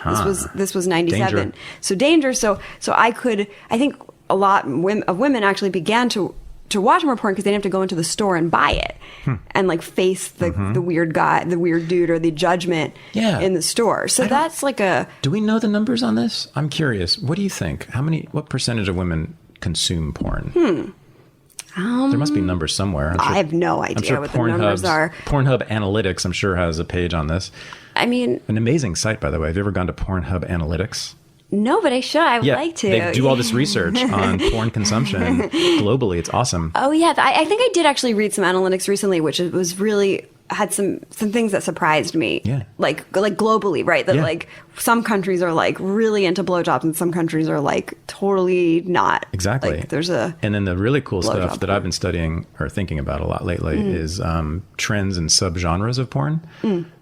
this was 97. Danger. So danger. So I think a lot of women actually began to watch more porn because they didn't have to go into the store and buy it and like face the weird guy, the weird dude, or the judgment in the store. So that's like a. Do we know the numbers on this? I'm curious. What do you think? What percentage of women consume porn? There must be numbers somewhere. I have no idea what the numbers are. Pornhub Analytics, I'm sure, has a page on this. I mean... An amazing site, by the way. Have you ever gone to Pornhub Analytics? No, but I should. I would like to. They do all this research on porn consumption globally. It's awesome. Oh, yeah. I think I did actually read some analytics recently, which was really... had some things that surprised me. Yeah. Like globally, right? That like some countries are like really into blowjobs and some countries are like totally not. Exactly. Like and then the really cool stuff that I've been studying or thinking about a lot lately is trends and subgenres of porn.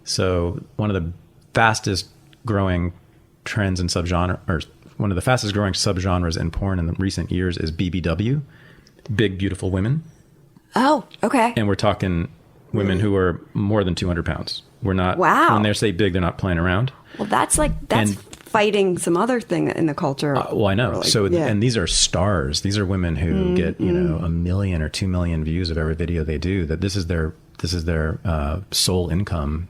So one of the fastest growing trends and one of the fastest growing subgenres in porn in the recent years is BBW, big beautiful women. Oh, okay. And we're talking women who are more than 200 pounds. We're not, when they say big, they're not playing around. Well, that's fighting some other thing in the culture. Well, I know. And these are stars. These are women who get, 1 million or 2 million views of every video they do, that this is their sole income.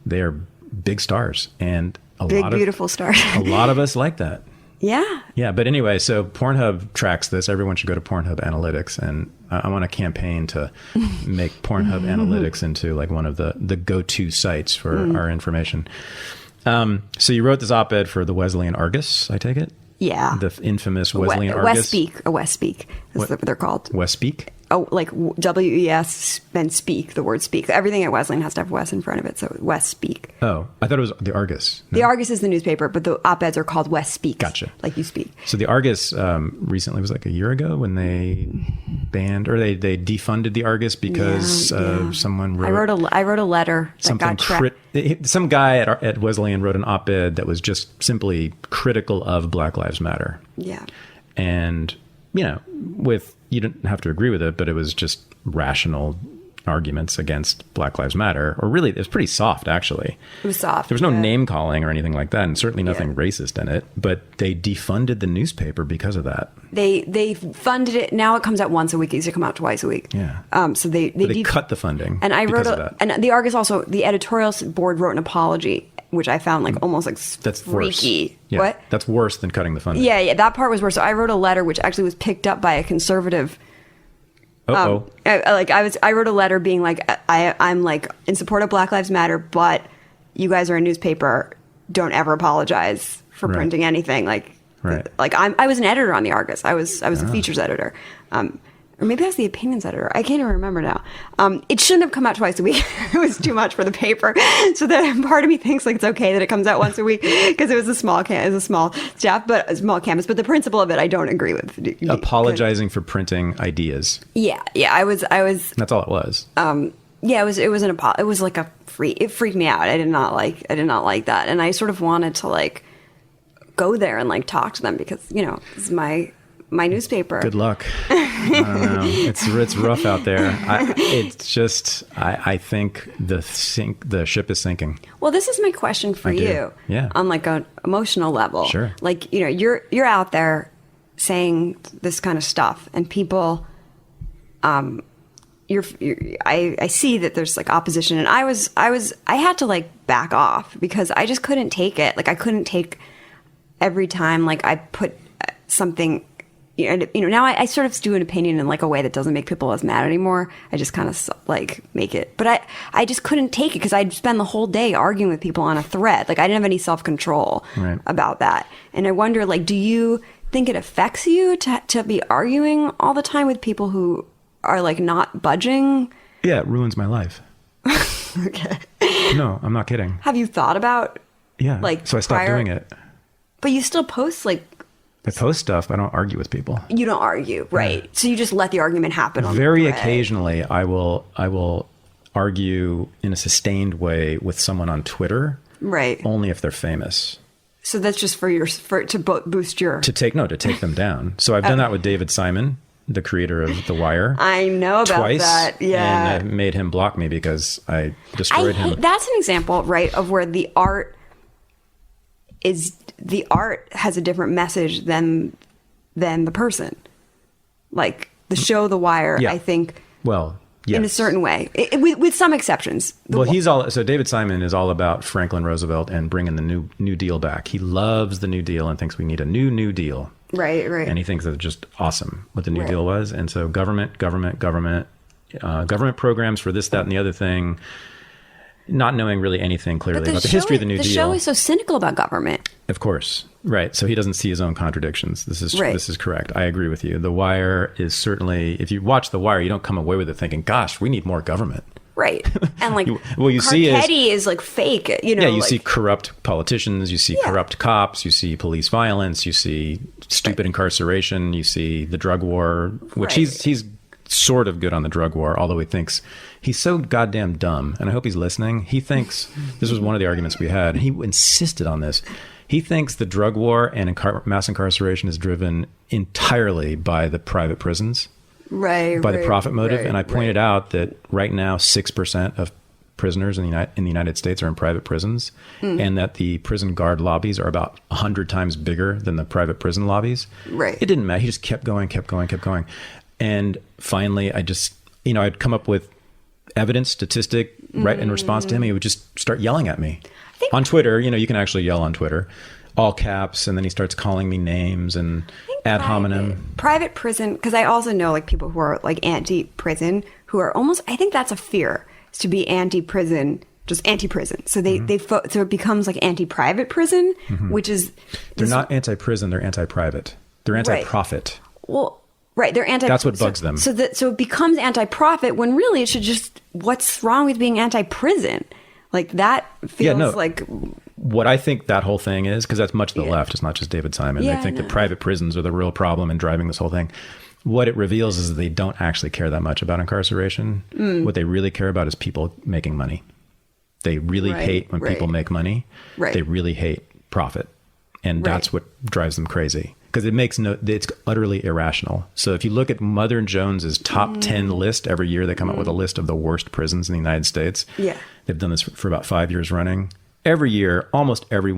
They are big stars. And beautiful stars. A lot of us like that. Yeah. Yeah. But anyway, so Pornhub tracks this. Everyone should go to Pornhub Analytics. And I'm on a campaign to make Pornhub Analytics into like one of the go-to sites for our information. So you wrote this op-ed for the Wesleyan Argus, I take it? Yeah. The infamous Wesleyan Argus. Westspeak is what they're called. Westspeak? Oh, like WES and speak, the word speak. Everything at Wesleyan has to have Wes in front of it, so Westspeak. Oh, I thought it was the Argus. No. The Argus is the newspaper, but the op-eds are called Westspeak. Gotcha. Like you speak. So the Argus recently was like a year ago when they banned or they defunded the Argus because someone wrote... I wrote a letter that got tracked. Some guy at Wesleyan wrote an op-ed that was just simply critical of Black Lives Matter. Yeah. And, you know, you didn't have to agree with it, but it was just rational arguments against Black Lives Matter. Or really, it was pretty soft, actually. It was soft. There was no name calling or anything like that, and certainly nothing racist in it. But they defunded the newspaper because of that. They funded it. Now it comes out once a week. It used to come out twice a week. Yeah. So they cut the funding. And I wrote and the Argus also, the editorial board wrote an apology, which I found like almost like that's freaky. Worse. Yeah, what? That's worse than cutting the funding. Yeah, that part was worse. So I wrote a letter which actually was picked up by a conservative. I wrote a letter being like, I'm like in support of Black Lives Matter, but you guys are a newspaper. Don't ever apologize for printing anything. Like I was an editor on the Argus. I was the features editor. Or maybe I was the opinions editor. I can't even remember now. It shouldn't have come out twice a week. It was too much for the paper. So that part of me thinks like it's okay that it comes out once a week because it was a small staff, but a small campus. But the principle of it, I don't agree with. Apologizing for printing ideas. Yeah. I was. That's all it was. Yeah, it was an apology. It was like it freaked me out. I did not like that, and I sort of wanted to like go there and like talk to them because it's my newspaper. Good luck. I don't know. It's rough out there. I think the ship is sinking. Well, this is my question for you. Yeah. On like an emotional level. Sure. Like, you're out there saying this kind of stuff and people, I see that there's like opposition and I had to like back off because I just couldn't take it. Like I couldn't take every time like I put something, now I sort of do an opinion in like a way that doesn't make people as mad anymore. I just kind of like make it, but I just couldn't take it because I'd spend the whole day arguing with people on a thread. Like I didn't have any self-control about that. And I wonder, like, do you think it affects you to be arguing all the time with people who are like not budging? Yeah, it ruins my life. Okay. No, I'm not kidding. Have you thought about like so I stopped doing it. But you still post like I post stuff, but I don't argue with people. You don't argue, right? Yeah. So you just let the argument happen. Very occasionally, I will argue in a sustained way with someone on Twitter, right? Only if they're famous. So that's just to boost your to take them down. So I've done that with David Simon, the creator of The Wire. I know about twice, that. Yeah, and I made him block me because I destroyed him. That's an example, right, of where the art has a different message than the person. Like the show The Wire, I think. Well, yes. In a certain way, with some exceptions. So David Simon is all about Franklin Roosevelt and bringing the New Deal back. He loves the New Deal and thinks we need a New Deal. Right. And he thinks that's just awesome what the New Deal was. And so government programs for this, that, and the other thing. Not knowing really anything clearly about the history of the New Deal. The show is so cynical about government. Of course. Right. So he doesn't see his own contradictions. This is correct. I agree with you. The Wire is certainly, if you watch The Wire, you don't come away with it thinking, gosh, we need more government. Right. And like, Carcetti is like fake, Yeah, you see corrupt politicians, you see corrupt cops, you see police violence, you see stupid incarceration, you see the drug war, which he's sort of good on the drug war, although he thinks he's so goddamn dumb. And I hope he's listening. He thinks, this was one of the arguments we had, and he insisted on this. He thinks the drug war and mass incarceration is driven entirely by the private prisons, by the profit motive. And I pointed out that right now, 6% of prisoners in the United States are in private prisons, and that the prison guard lobbies are about 100 times bigger than the private prison lobbies. Right. It didn't matter. He just kept going. And finally, I'd come up with evidence, statistic, right in response to him. He would just start yelling at me on Twitter. You can actually yell on Twitter. all caps, and then he starts calling me names and ad hominem. Private prison, because I also know like people who are like anti-prison, who are almost, I think that's a fear, is to be anti-prison, just anti-prison. So so it becomes like anti-private prison, which is... They're not anti-prison, they're anti-private. They're anti-profit. Right. Well, right, they're anti... That's what bugs them. So it becomes anti-profit when really it should just... What's wrong with being anti-prison? Like that feels like... What I think that whole thing is, because that's much to the left, it's not just David Simon. They think that private prisons are the real problem in driving this whole thing. What it reveals is that they don't actually care that much about incarceration. What they really care about is people making money. They really hate when people make money. Right. They really hate profit. And that's what drives them crazy. Because it's utterly irrational. So if you look at Mother Jones's top 10 list every year, they come up with a list of the worst prisons in the United States. Yeah. They've done this for about 5 years running. Every year, almost every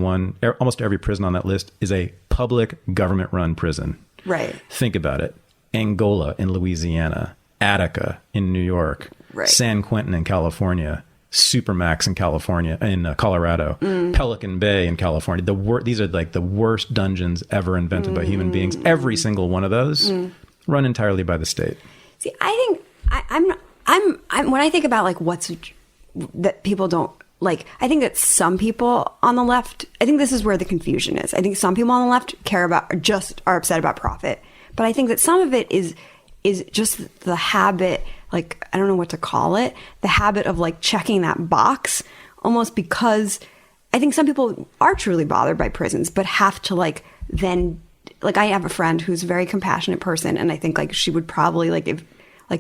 prison on that list is a public government-run prison. Right. Think about it. Angola in Louisiana, Attica in New York, San Quentin in California, Supermax in California, in Colorado, Pelican Bay in California. These are like the worst dungeons ever invented by human beings. Every single one of those run entirely by the state. See, I think I'm when I think about like that people don't like, I think that some people on the left, I think this is where the confusion is. I think some people on the left are upset about profit. But I think that some of it is just the habit, like, I don't know what to call it, the habit of like checking that box, almost because I think some people are truly bothered by prisons, but have to like then, like I have a friend who's a very compassionate person, and I think like she would probably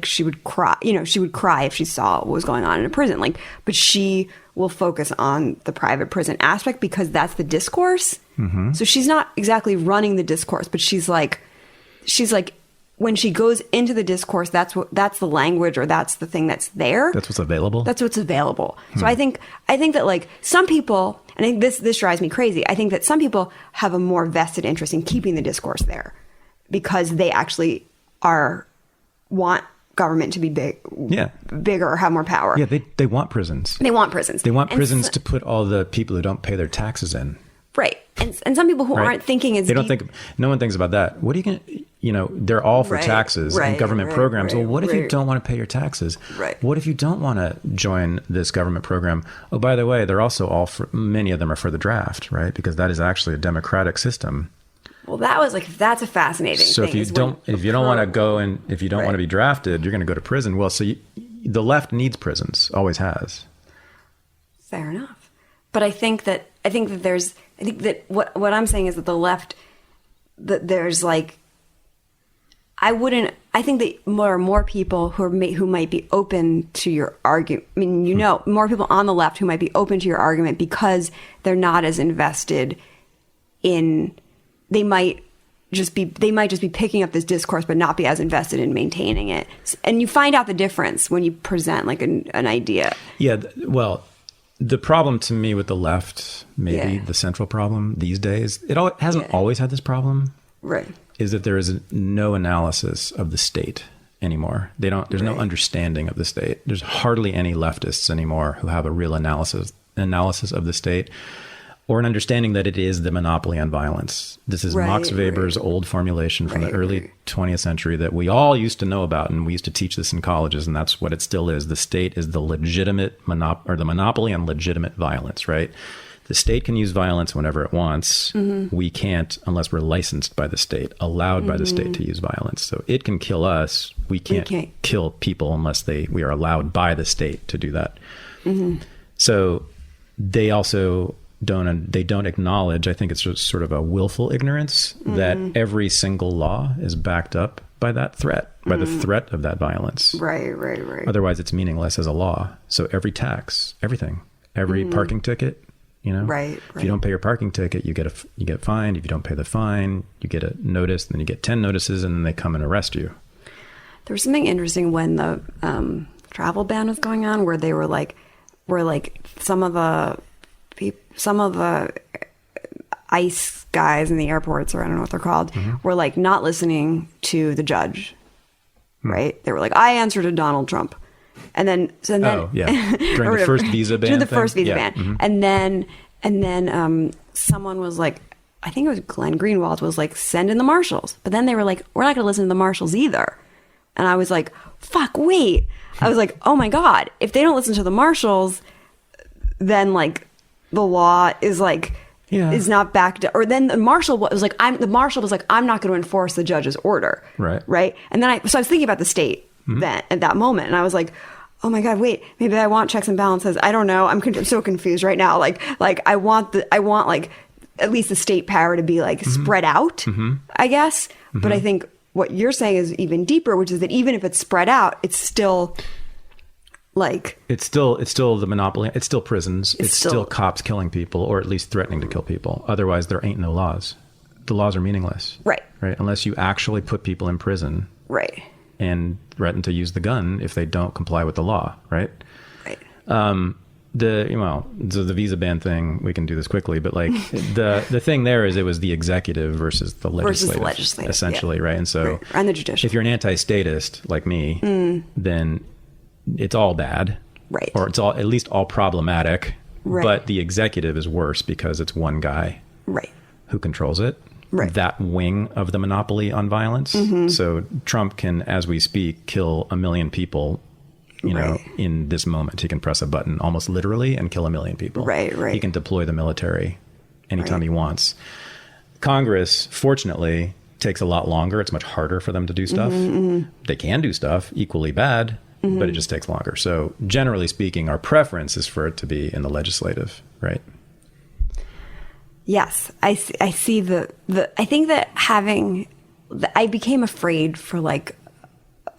she would cry, she would cry if she saw what was going on in a prison, like, but she will focus on the private prison aspect because that's the discourse. So she's not exactly running the discourse, but she's like, when she goes into the discourse, that's the language, or that's the thing that's there. That's what's available. That's what's available. So I think that like some people, and I think this drives me crazy. I think that some people have a more vested interest in keeping the discourse there because they actually want government to be bigger, or have more power. Yeah, they want prisons. They want prisons. They want prisons to put all the people who don't pay their taxes in. Right. And some people who aren't thinking as no one thinks about that. What are you going to, they're all for taxes and government programs. Well, what if you don't want to pay your taxes? Right. What if you don't want to join this government program? Oh, by the way, they're also many of them are for the draft, right? Because that is actually a democratic system. Well, that's a fascinating thing. So if you don't want to go and if you don't want to be drafted, you're going to go to prison. Well, so the left needs prisons, always has. Fair enough. But I think that what I'm saying is that the left, that there's like, I think that more people who might be open to your argument. I mean, more people on the left who might be open to your argument because they're not as invested in. They might just be picking up this discourse, but not be as invested in maintaining it. And you find out the difference when you present like an idea. Yeah. Well, the problem to me with the left, maybe the central problem these days, it hasn't always had this problem. Right. Is that there is no analysis of the state anymore. There's no understanding of the state. There's hardly any leftists anymore who have a real analysis of the state, or an understanding that it is the monopoly on violence. This is Max Weber's old formulation from the early 20th century that we all used to know about, and we used to teach this in colleges, and that's what it still is. The state is the legitimate the monopoly on legitimate violence, right? The state can use violence whenever it wants. Mm-hmm. We can't unless we're licensed by the state, allowed by the state to use violence. So it can kill us. We can't kill people unless we are allowed by the state to do that. Mm-hmm. So they also don't acknowledge, I think it's just sort of a willful ignorance, that every single law is backed up by that threat, by the threat of that violence. Right. Otherwise, it's meaningless as a law. So every tax, everything, every parking ticket, if you don't pay your parking ticket, you get fined. If you don't pay the fine, you get a notice, and then you get 10 notices, and then they come and arrest you. There was something interesting when the travel ban was going on, where they were like some of the ICE guys in the airports, or I don't know what they're called, were like not listening to the judge, right? They were like, I answer to Donald Trump. And then during the first visa ban. During the first visa ban. Mm-hmm. And then someone was like, I think it was Glenn Greenwald was like, send in the marshals. But then they were like, we're not going to listen to the marshals either. And I was like, fuck, wait. I was like, oh my God, if they don't listen to the marshals, then like the law is like, is not backed up. Or then the marshal was like, I'm not going to enforce the judge's order. Right. And then so I was thinking about the state then at that moment. And I was like, oh my God, wait, maybe I want checks and balances. I don't know. I'm so confused right now. Like I want like at least the state power to be like spread out, I guess. But I think what you're saying is even deeper, which is that even if it's spread out, it's still like... It's still the monopoly. It's still prisons. It's still cops killing people, or at least threatening to kill people. Otherwise, there ain't no laws. The laws are meaningless. Right. Unless you actually put people in prison. Right. And threaten to use the gun if they don't comply with the law. Right. The visa ban thing, we can do this quickly, but like the thing there is it was the executive versus the legislative, essentially, right? And so, and the judicial. If you're an anti-statist like me, then it's all bad, right? Or it's all at least all problematic. Right. But the executive is worse because it's one guy, right, who controls it. Right. That wing of the monopoly on violence. So Trump can, as we speak, kill 1 million people. You know, in this moment, he can press a button almost literally and kill 1 million people. Right. He can deploy the military anytime he wants. Congress, fortunately, takes a lot longer. It's much harder for them to do stuff. They can do stuff equally bad, but it just takes longer. So generally speaking, our preference is for it to be in the legislative, right? Yes. I see I think that I became afraid for like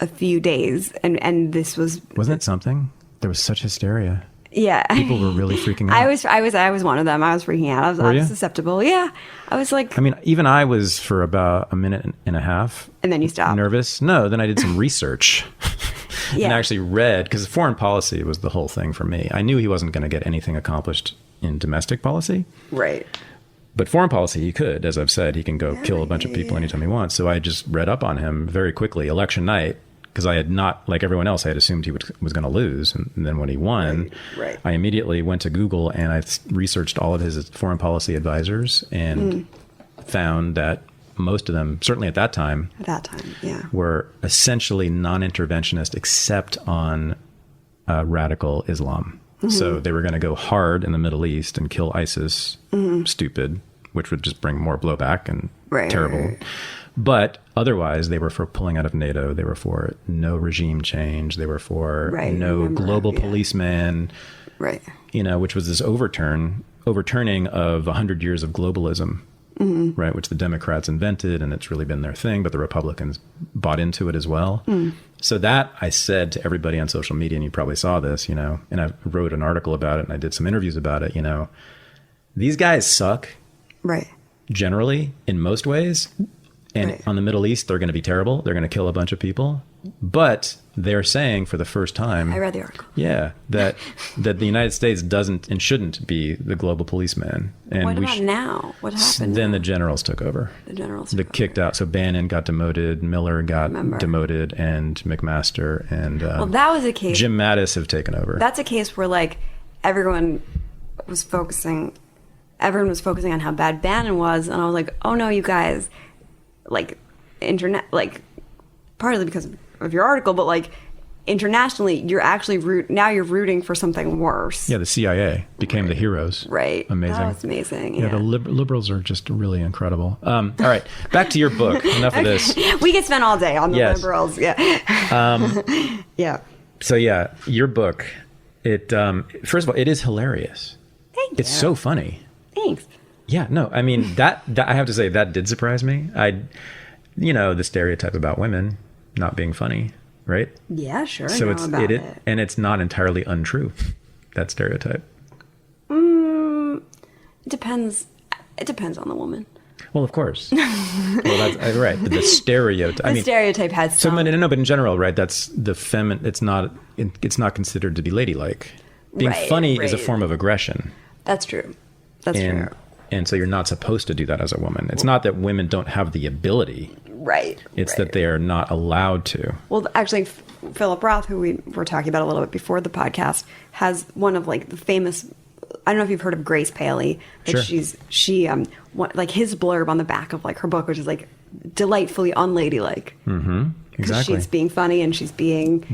a few days, and this wasn't it something? There was such hysteria. Yeah, people were really freaking out. I was one of them. I was freaking out. I was susceptible. Yeah, I was like. I mean, even I was for about a minute and a half. And then you stopped. Nervous? No. Then I did some research, and actually read, because foreign policy was the whole thing for me. I knew he wasn't going to get anything accomplished in domestic policy. Right. But foreign policy, he could, as I've said, he can go kill a bunch of people anytime he wants. So I just read up on him very quickly, election night, because I had not, like everyone else, I had assumed he was going to lose. And then when he won, I immediately went to Google and I researched all of his foreign policy advisors and found that most of them, certainly at that time, were essentially non-interventionist except on radical Islam. So they were going to go hard in the Middle East and kill ISIS, stupid, which would just bring more blowback and terrible. But otherwise, they were for pulling out of NATO. They were for no regime change. They were for no global policeman, which was this overturning of 100 years of globalism, which the Democrats invented, and it's really been their thing, but the Republicans bought into it as well. So that I said to everybody on social media, and you probably saw this, and I wrote an article about it and I did some interviews about it, these guys suck. Generally, in most ways. And on the Middle East, they're going to be terrible. They're going to kill a bunch of people. But they're saying for the first time... I read the article. Yeah, that the United States doesn't and shouldn't be the global policeman. And what about now? What happened? Then the generals took over. Kicked out. So Bannon got demoted, Miller got demoted, and McMaster and that was a case. Jim Mattis have taken over. That's a case where like everyone was focusing on how bad Bannon was, and I was like, oh no, you guys... like internet, like partly because of your article, but like internationally, you're actually you're rooting for something worse. Yeah, the CIA became the heroes. Right. Amazing. That was amazing. Yeah, the liberals are just really incredible. All right, back to your book. Enough of this. We could spend all day on the liberals. Yeah. Yeah. So yeah, your book. It first of all, it is hilarious. Thank you. It's so funny. Thanks. Yeah, no, I mean, that I have to say, that did surprise me. The stereotype about women not being funny, right? Yeah, sure. So and it's not entirely untrue, that stereotype. It depends. It depends on the woman. Well, of course. Well, that's right. The stereotype. Stereotype has some. No, but in general, right? That's the feminine. It's not considered to be ladylike. Being funny is a form of aggression. That's true. That's true. And so you're not supposed to do that as a woman. It's not that women don't have the ability. Right. It's that they are not allowed to. Well, actually, Philip Roth, who we were talking about a little bit before the podcast, has one of like the famous I don't know if you've heard of Grace Paley, but Sure. like his blurb on the back of like her book, which is like delightfully unladylike. Mm-hmm. Exactly. She's being funny and she's being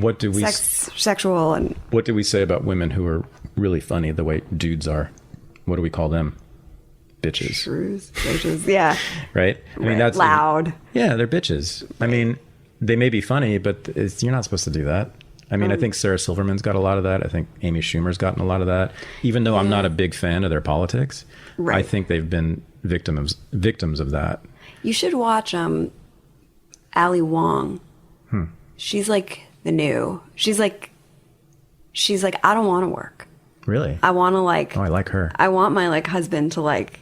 sexual. And what do we say about women who are really funny the way dudes are? What do we call them? Bitches. Shrews, bitches, yeah. Right? I mean, that's loud. Yeah, they're bitches. I mean, they may be funny, but you're not supposed to do that. I mean, I think Sarah Silverman's got a lot of that. I think Amy Schumer's gotten a lot of that. Even though I'm not a big fan of their politics, I think they've been victims of that. You should watch Ali Wong. She's like the new. She's like, I don't want to work. Really? I want to like. Oh, I like her. I want my like husband to like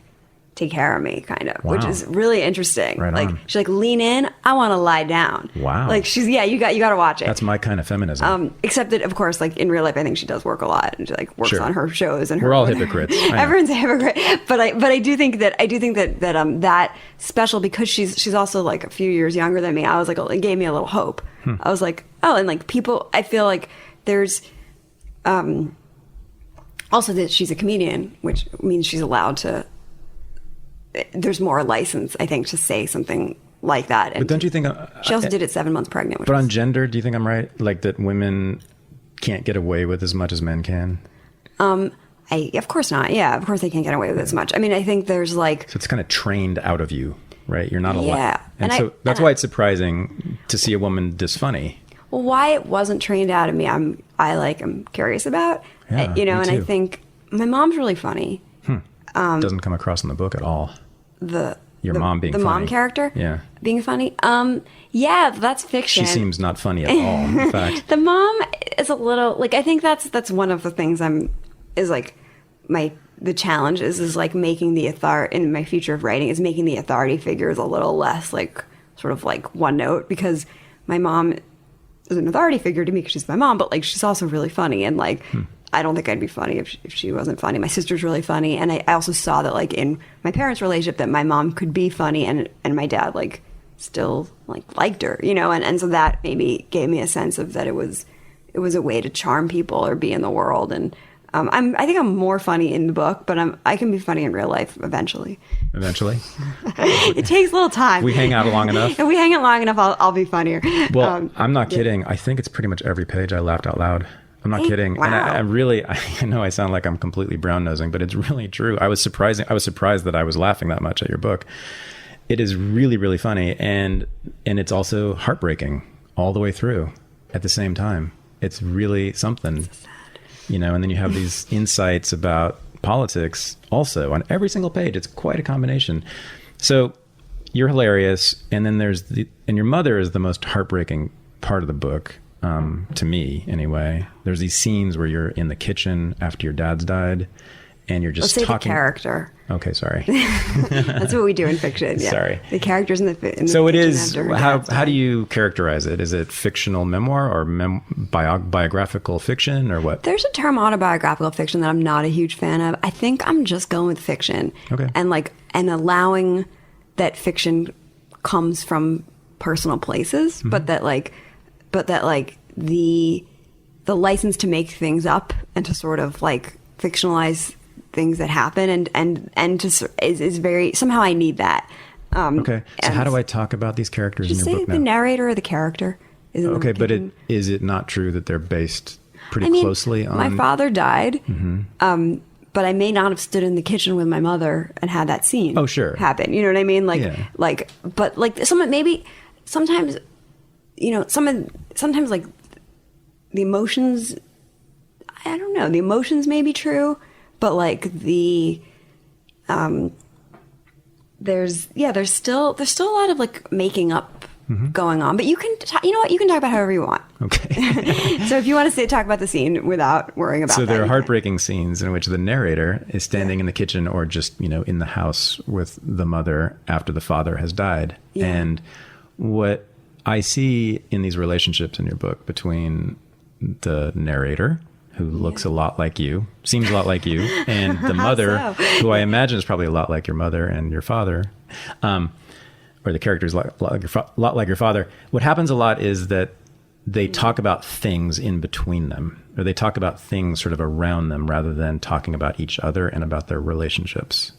take care of me, kind of, which is really interesting. Right like on. she's like, lean in. I want to lie down. Wow. Like you got to watch it. That's my kind of feminism. Except that, of course, like in real life, I think she does work a lot and she like works on her shows and we're all hypocrites. Everyone's a hypocrite. But I do think that that special, because she's also like a few years younger than me. I was like, it gave me a little hope. I was like, oh, and like people, I feel like there's also that she's a comedian, which means she's allowed to. There's more license, I think, to say something like that. And but don't you think she also did it 7 months pregnant? But on gender, do you think I'm right? Like that women can't get away with as much as men can? Of course not. Yeah, of course they can't get away with as much. I mean, I think there's like... So it's kind of trained out of you, right? You're not allowed. Yeah. And so that's why it's surprising to see a woman this funny. Well, why it wasn't trained out of me, I'm curious about. Yeah, you know, me and too. I think my mom's really funny. Doesn't come across in the book at all. Your mom being the funny. mom character, yeah, being funny. Yeah, that's fiction. She seems not funny at all. In fact, the mom is a little like, I think that's one of the things the challenge is like making the authority in my future of writing is making the authority figures a little less like sort of like one note, because my mom is an authority figure to me because she's my mom, but like she's also really funny, and like I don't think I'd be funny if she wasn't funny. My sister's really funny, and I also saw that like in my parents' relationship that my mom could be funny, and my dad like still like liked her, you know, and so that maybe gave me a sense of that it was a way to charm people or be in the world. And I think I'm more funny in the book, but I can be funny in real life eventually. Eventually, it takes a little time. We hang out long enough. If we hang out long enough, I'll be funnier. Well, I'm not kidding. I think it's pretty much every page I laughed out loud. I'm not kidding. Wow. And I know I sound like I'm completely brown nosing, but it's really true. I was surprised that I was laughing that much at your book. It is really, really funny. And it's also heartbreaking all the way through at the same time. It's really something, so sad. You know, and then you have these insights about politics also on every single page. It's quite a combination. So you're hilarious. And then and your mother is the most heartbreaking part of the book. To me anyway. There's these scenes where you're in the kitchen after your dad's died and you're just talking. The character. Okay, sorry. That's what we do in fiction. Yeah. Sorry. The characters in the so it kitchen is, after how do you characterize it? Is it fictional memoir or biographical fiction or what? There's a term autobiographical fiction that I'm not a huge fan of. I think I'm just going with fiction. Okay. And allowing that fiction comes from personal places, but that the license to make things up and to sort of like fictionalize things that happen and to is very, somehow I need that. Okay. So how do I talk about these characters in your book now? The narrator or the character is in okay, the but is it not true that they're based pretty closely on... My father died, but I may not have stood in the kitchen with my mother and had that scene happen. You know what I mean? Sometimes, you know, sometimes like the emotions, I don't know, the emotions may be true, but like there's still a lot of like making up going on, but you know what, you can talk about however you want. Okay. So if you want to talk about the scene without worrying about so there are anything. heartbreaking scenes in which the narrator is standing in the kitchen or just, you know, in the house with the mother after the father has died. Yeah. And what I see in these relationships in your book between the narrator, who looks a lot like you, seems a lot like you, and the mother, who I imagine is probably a lot like your mother and your father, or the character's a lot like your father. What happens a lot is that they talk about things in between them, or they talk about things sort of around them rather than talking about each other and about their relationships.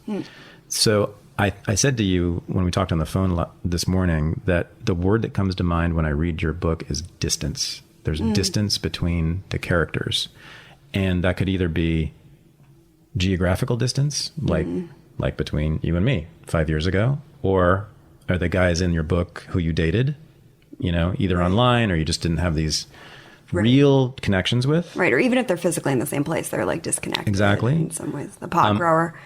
So I said to you when we talked on the phone this morning that the word that comes to mind when I read your book is distance. There's distance between the characters. And that could either be geographical distance, like between you and me 5 years ago, or are the guys in your book who you dated, either online or you just didn't have these real connections with. Right. Or even if they're physically in the same place, they're like disconnected. Exactly. In some ways, the pot grower.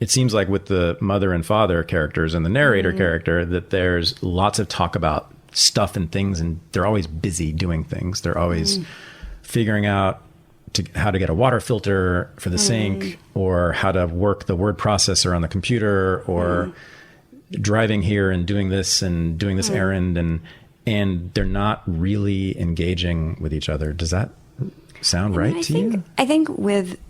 It seems like with the mother and father characters and the narrator character that there's lots of talk about stuff and things, and they're always busy doing things. They're always figuring out how to get a water filter for the sink, or how to work the word processor on the computer, or driving here and doing this errand, and they're not really engaging with each other. Does that sound right to you? I think with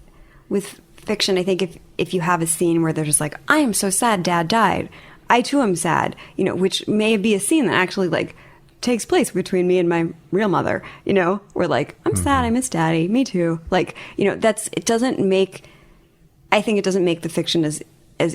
fiction, I think if you have a scene where they're just like, I am so sad Dad died. I too am sad, which may be a scene that actually like takes place between me and my real mother, we're like, I'm sad, I miss Daddy, me too. Like, it doesn't make the fiction as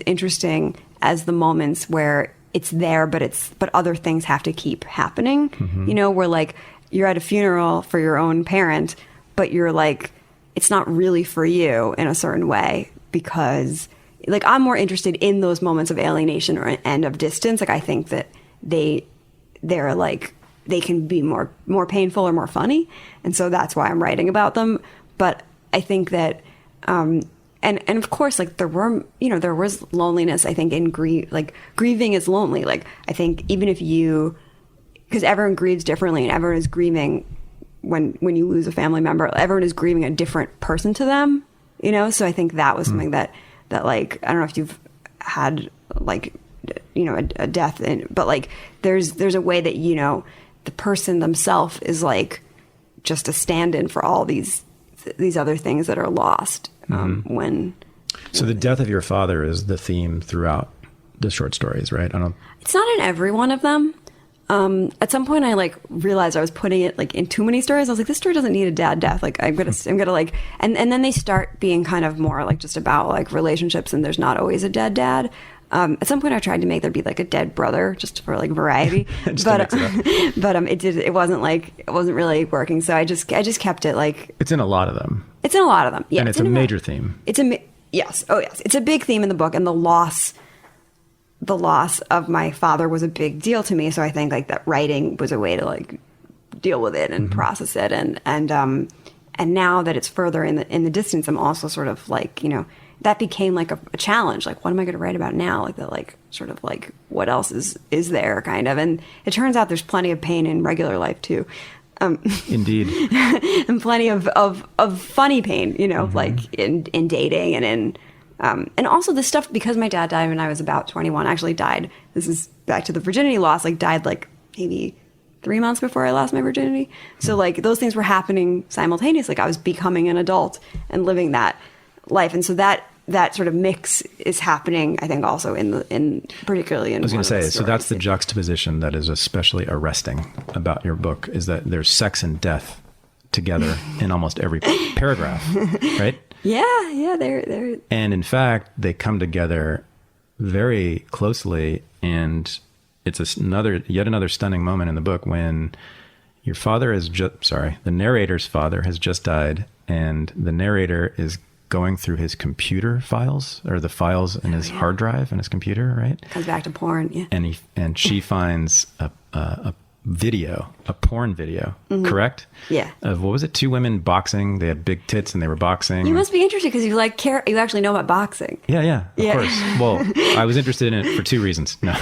interesting as the moments where it's there, but other things have to keep happening, where like you're at a funeral for your own parent, but you're like, it's not really for you in a certain way, because like I'm more interested in those moments of alienation and of distance. Like I think that they're like, they can be more painful or more funny. And so that's why I'm writing about them. But I think that, and of course, like there was loneliness, I think, in grieving is lonely. Like I think even if because everyone grieves differently and everyone is grieving when you lose a family member, everyone is grieving a different person to them, So I think that was something that like, I don't know if you've had like, a death, but like there's a way that, the person themselves is like just a stand-in for all these other things that are lost when. So the death of your father is the theme throughout the short stories, right? It's not in every one of them. At some point I like realized I was putting it like in too many stories. I was like, this story doesn't need a dad death. Like I'm gonna like, and then they start being kind of more like just about like relationships, and there's not always a dead dad. At some point I tried to make there be like a dead brother just for like variety, but it wasn't really working. So I just kept it like, it's in a lot of them. It's in a lot of them. Yeah. And it's a major theme. Yes. Oh yes. It's a big theme in the book, and the loss of my father was a big deal to me. So I think like that writing was a way to like deal with it and process it. And now that it's further in the distance, I'm also sort of like, that became like a challenge. Like, what am I going to write about now? Like that, like sort of like what else is there kind of, and it turns out there's plenty of pain in regular life too. Indeed. And plenty of funny pain, like in dating and in, and also this stuff, because my dad died when I was about 21, actually died. This is back to the virginity loss, like died like maybe 3 months before I lost my virginity. So like those things were happening simultaneously. Like I was becoming an adult and living that life. And so that sort of mix is happening, I think, also particularly in. I was going to say, so that's the juxtaposition that is especially arresting about your book, is that there's sex and death together in almost every paragraph, right? Yeah, they're. And in fact, they come together very closely, and it's yet another stunning moment in the book when your father the narrator's father has just died, and the narrator is going through his computer files, or the files in his hard drive in his computer, right? Comes back to porn, yeah. And she finds a porn video, correct? Yeah. Of, what was it? Two women boxing. They had big tits and they were boxing. You must be interested because you you actually know about boxing. Yeah, of course. Well, I was interested in it for 2 reasons. No.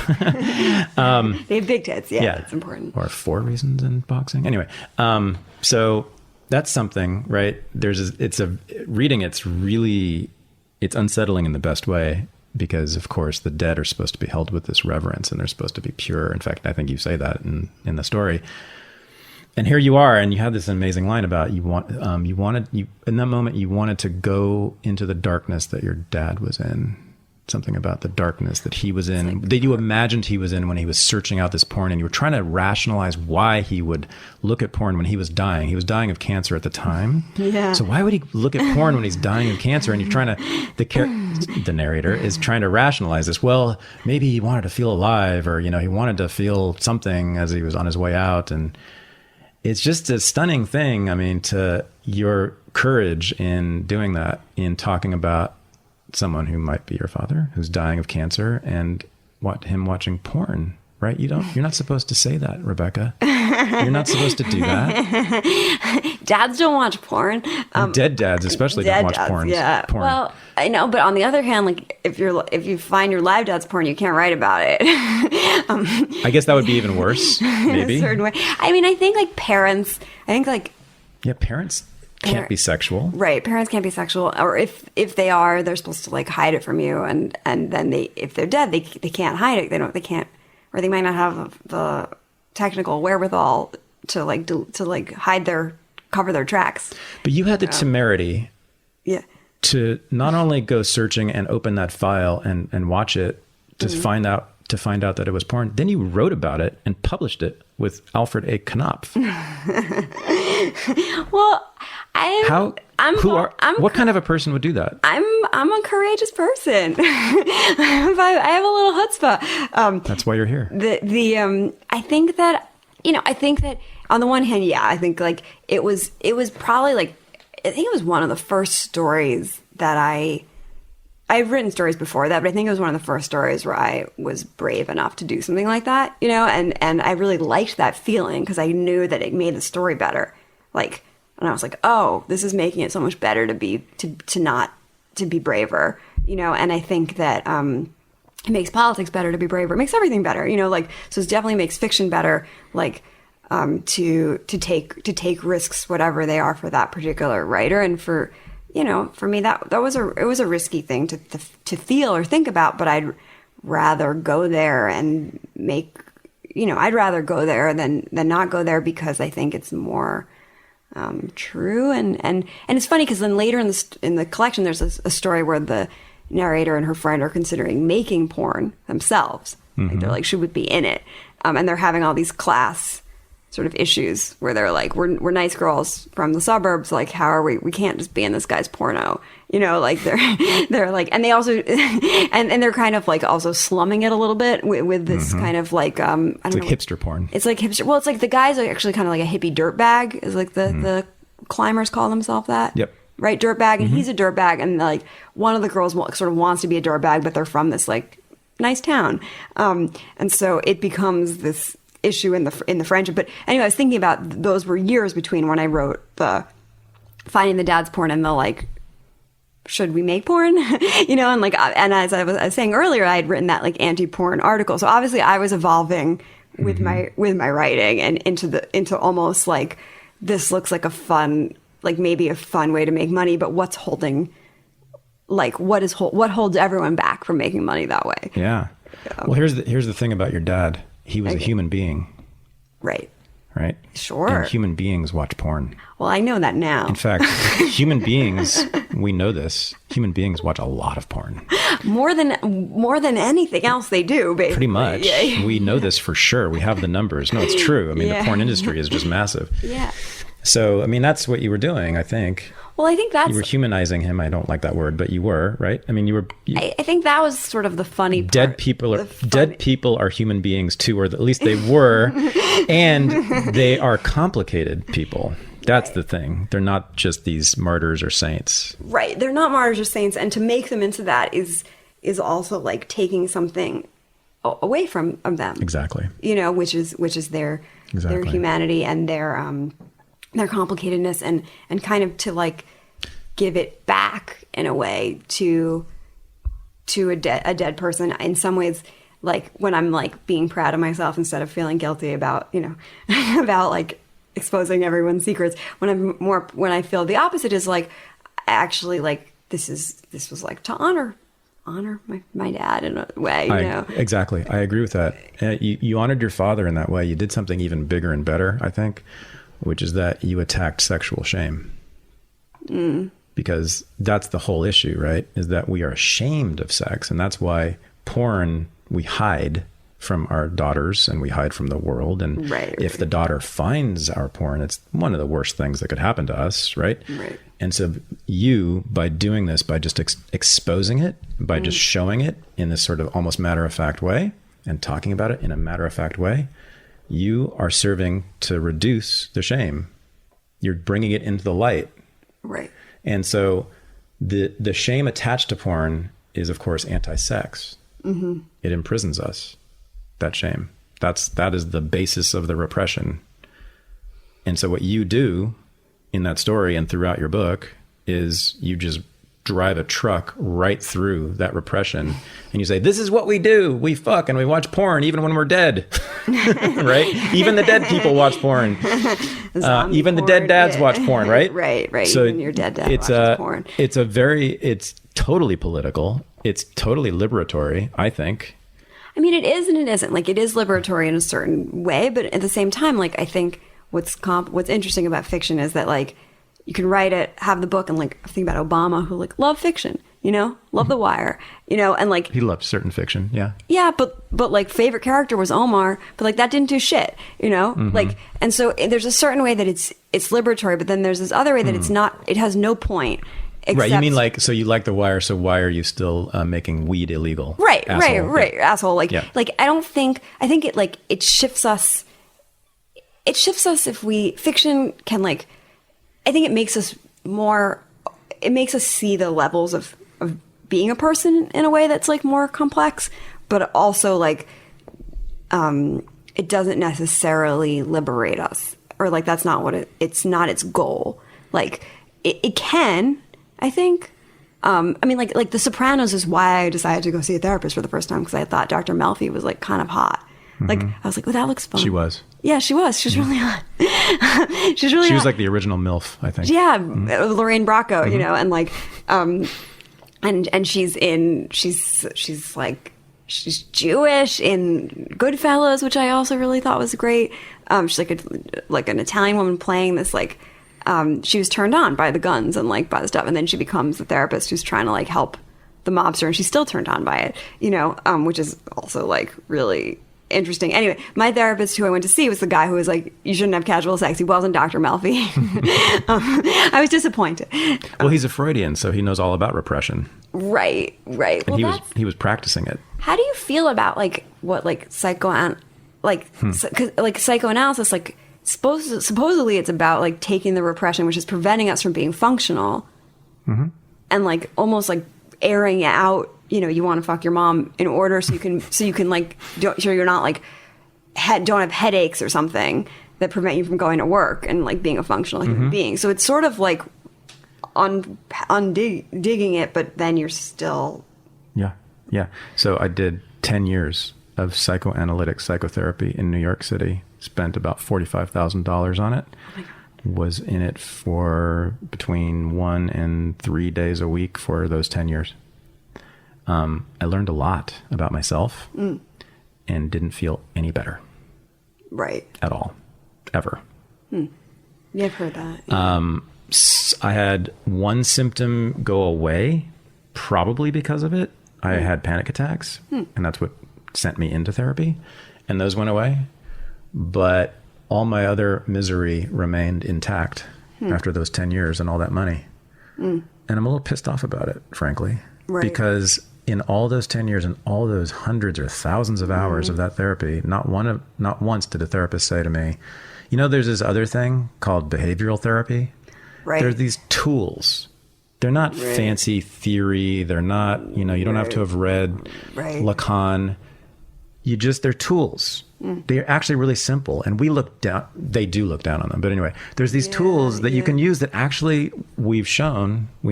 They have big tits. Yeah, it's important. Or 4 reasons in boxing. Anyway, so that's something, right? Reading it's unsettling in the best way, because of course the dead are supposed to be held with this reverence and they're supposed to be pure. In fact, I think you say that in the story. And here you are, and you have this amazing line about in that moment you wanted to go into the darkness that your dad was in. something about the darkness that he was in, that you imagined he was in when he was searching out this porn, and you were trying to rationalize why he would look at porn when he was dying. He was dying of cancer at the time. Yeah. So why would he look at porn when he's dying of cancer? And you're trying to, the narrator is trying to rationalize this. Well, maybe he wanted to feel alive, or, he wanted to feel something as he was on his way out. And it's just a stunning thing. I mean, to your courage in doing that, in talking about someone who might be your father, who's dying of cancer, and him watching porn, right? You're not supposed to say that, Rebecca. You're not supposed to do that. Dads don't watch porn. Dead dads especially don't watch porn. Yeah. Porn. Well, I know, but on the other hand, like if you find your live dad's porn, you can't write about it. I guess that would be even worse, maybe. In a certain way. I mean, I think like parents, yeah, parents can't be sexual. Right. Parents can't be sexual. Or if they are, they're supposed to like hide it from you. And then if they're dead, they can't hide it. They can't, or they might not have the technical wherewithal to cover their tracks. But you had the temerity to not only go searching and open that file and watch it to find out that it was porn. Then you wrote about it and published it with Alfred A. Knopf. Well, what kind of a person would do that? I'm a courageous person. I have a little chutzpah. That's why you're here. I think that on the one hand, I think like it was probably like, I think it was one of the first stories that I've written stories before that, but I think it was one of the first stories where I was brave enough to do something like that, and I really liked that feeling because I knew that it made the story better. Like, and I was like, oh, this is making it so much better to be braver, and I think that, it makes politics better to be braver. It makes everything better, so it definitely makes fiction better, like, to take risks, whatever they are for that particular writer. And for me, it was a risky thing to feel or think about, but I'd rather go there and I'd rather go there than not go there, because I think it's more true. And it's funny because then later in the collection, there's a story where the narrator and her friend are considering making porn themselves. Like they're like, should we be in it? And they're having all these class sort of issues where they're like, we're nice girls from the suburbs. Like, how are we can't just be in this guy's porno, like they're like, and they also, and they're kind of like also slumming it a little bit with this kind of like, I don't know. It's like hipster porn. It's like hipster. Well, it's like the guys are actually kind of like a hippie dirtbag, is like the climbers call themselves that. Yep. Right. Dirtbag. And he's a dirtbag. And like one of the girls sort of wants to be a dirtbag, but they're from this like nice town. And so it becomes this issue in the friendship. But anyway, I was thinking about those were years between when I wrote the finding the dad's porn and the like, should we make porn? And like, and as I was saying earlier, I had written that like anti-porn article. So obviously I was evolving with my writing and into almost like, this looks like maybe a fun way to make money, but what's holding, like what holds everyone back from making money that way? Yeah. Well, here's the thing about your dad. He was a human being. Right. Right? Sure. And human beings watch porn. Well, I know that now. In fact, human beings, we know this, human beings watch a lot of porn. More than anything else they do, basically. Pretty much. Yeah. We know this for sure. We have the numbers. No, it's true. I mean, the porn industry is just massive. Yeah. So, I mean, that's what you were doing, I think. Well, I think you were humanizing him. I don't like that word, but you were, right? I mean, I think that was sort of the funny part. Dead people are human beings too, or at least they were, and they are complicated people. That's the thing. They're not just these martyrs or saints. Right. They're not martyrs or saints, and to make them into that is also like taking something away from them. Exactly. Which is their humanity and their complicatedness, and kind of to like give it back in a way to a dead person. In some ways, like when I'm like being proud of myself instead of feeling guilty about about like exposing everyone's secrets. When I feel the opposite is like actually like this was like to honor my dad in a way. Exactly. I agree with that. You honored your father in that way. You did something even bigger and better, I think, which is that you attacked sexual shame. because that's the whole issue, right? Is that we are ashamed of sex. And that's why porn, we hide from our daughters and we hide from the world. And if the daughter finds our porn, it's one of the worst things that could happen to us, right? And so you, by doing this, by just exposing it, by just showing it in this sort of almost matter-of-fact way and talking about it in a matter-of-fact way, you are serving to reduce the shame. You're bringing it into the light. Right. And so the shame attached to porn is, of course, anti-sex. It imprisons us, that shame. That is the basis of the repression. And so what you do in that story and throughout your book is you just drive a truck right through that repression and you say, this is what we do. We fuck and we watch porn even when we're dead. Right? Even the dead people watch porn. Even the dead dads watch porn, right? Right. So even your dead dad watches porn. It's totally political. It's totally liberatory, I think. I mean, it is and it isn't. Like, it is liberatory in a certain way, but at the same time, like, I think what's interesting about fiction is that, like, you can write it, have the book, and, like, I think about Obama, who, like, loved fiction, you know, loved The Wire, you know, and, like, he loved certain fiction, yeah. Yeah, but like, favorite character was Omar, but, like, that didn't do shit, you know, like, and so there's a certain way that it's liberatory, but then there's this other way that it's not. It has no point. Right, you mean like, so you like The Wire, so why are you still making weed illegal? Right, asshole. right, asshole. Like, yeah. like I think it, like, it shifts us. It shifts us if fiction can, like, I think it makes us see the levels of being a person in a way that's, like, more complex, but also, like, it doesn't necessarily liberate us, or, like, that's not what it's not its goal. Like, it can, I think. I mean, like The Sopranos is why I decided to go see a therapist for the first time, because I thought Dr. Melfi was, like, kind of hot. Like, I was like, oh, that looks fun. She was. Yeah, she was. She was really hot. She was like the original MILF, I think. Yeah, Lorraine Bracco, you know, and, like, and she's Jewish in Goodfellas, which I also really thought was great. She's like an Italian woman playing this, like, she was turned on by the guns and, like, by the stuff, and then she becomes the therapist who's trying to, like, help the mobster, and she's still turned on by it, you know, which is also, like, really interesting. Anyway, my therapist who I went to see was the guy who was like, you shouldn't have casual sex. He wasn't Dr. Melfi. I was disappointed. Well, he's a Freudian, so he knows all about repression. Right. And he was practicing it. How do you feel about, like, what, like, psychoanalysis, like, supposedly it's about, like, taking the repression, which is preventing us from being functional, and, like, almost, like, airing out, you know, you want to fuck your mom in order so you can like, you're not, like, don't have headaches or something that prevent you from going to work and, like, being a functional human being. So it's sort of like digging it, but then you're still. Yeah. So I did 10 years of psychoanalytic psychotherapy in New York City, spent about $45,000 on it. Oh my God. Was in it for between 1 and 3 days a week for those 10 years. I learned a lot about myself and didn't feel any better. Right. At all. Ever. Yeah, I've heard that. Yeah. I had one symptom go away, probably because of it. I had panic attacks, and that's what sent me into therapy. And those went away. But all my other misery remained intact after those 10 years and all that money. And I'm a little pissed off about it, frankly. Right. Because in all those 10 years and all those hundreds or thousands of hours of that therapy, not once did a therapist say to me, you know, there's this other thing called behavioral therapy. Right. There are these tools. They're not fancy theory. They're not, you know, you don't have to have read Lacan. They're tools. They're actually really simple. And they do look down on them. But anyway, there's these tools that you can use that actually we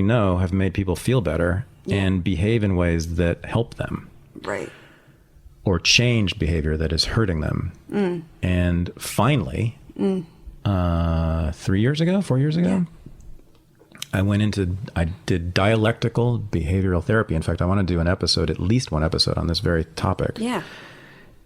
know have made people feel better and behave in ways that help them. Right. Or change behavior that is hurting them. And finally, 4 years ago, I did dialectical behavioral therapy. In fact, I want to do at least one episode on this very topic. Yeah.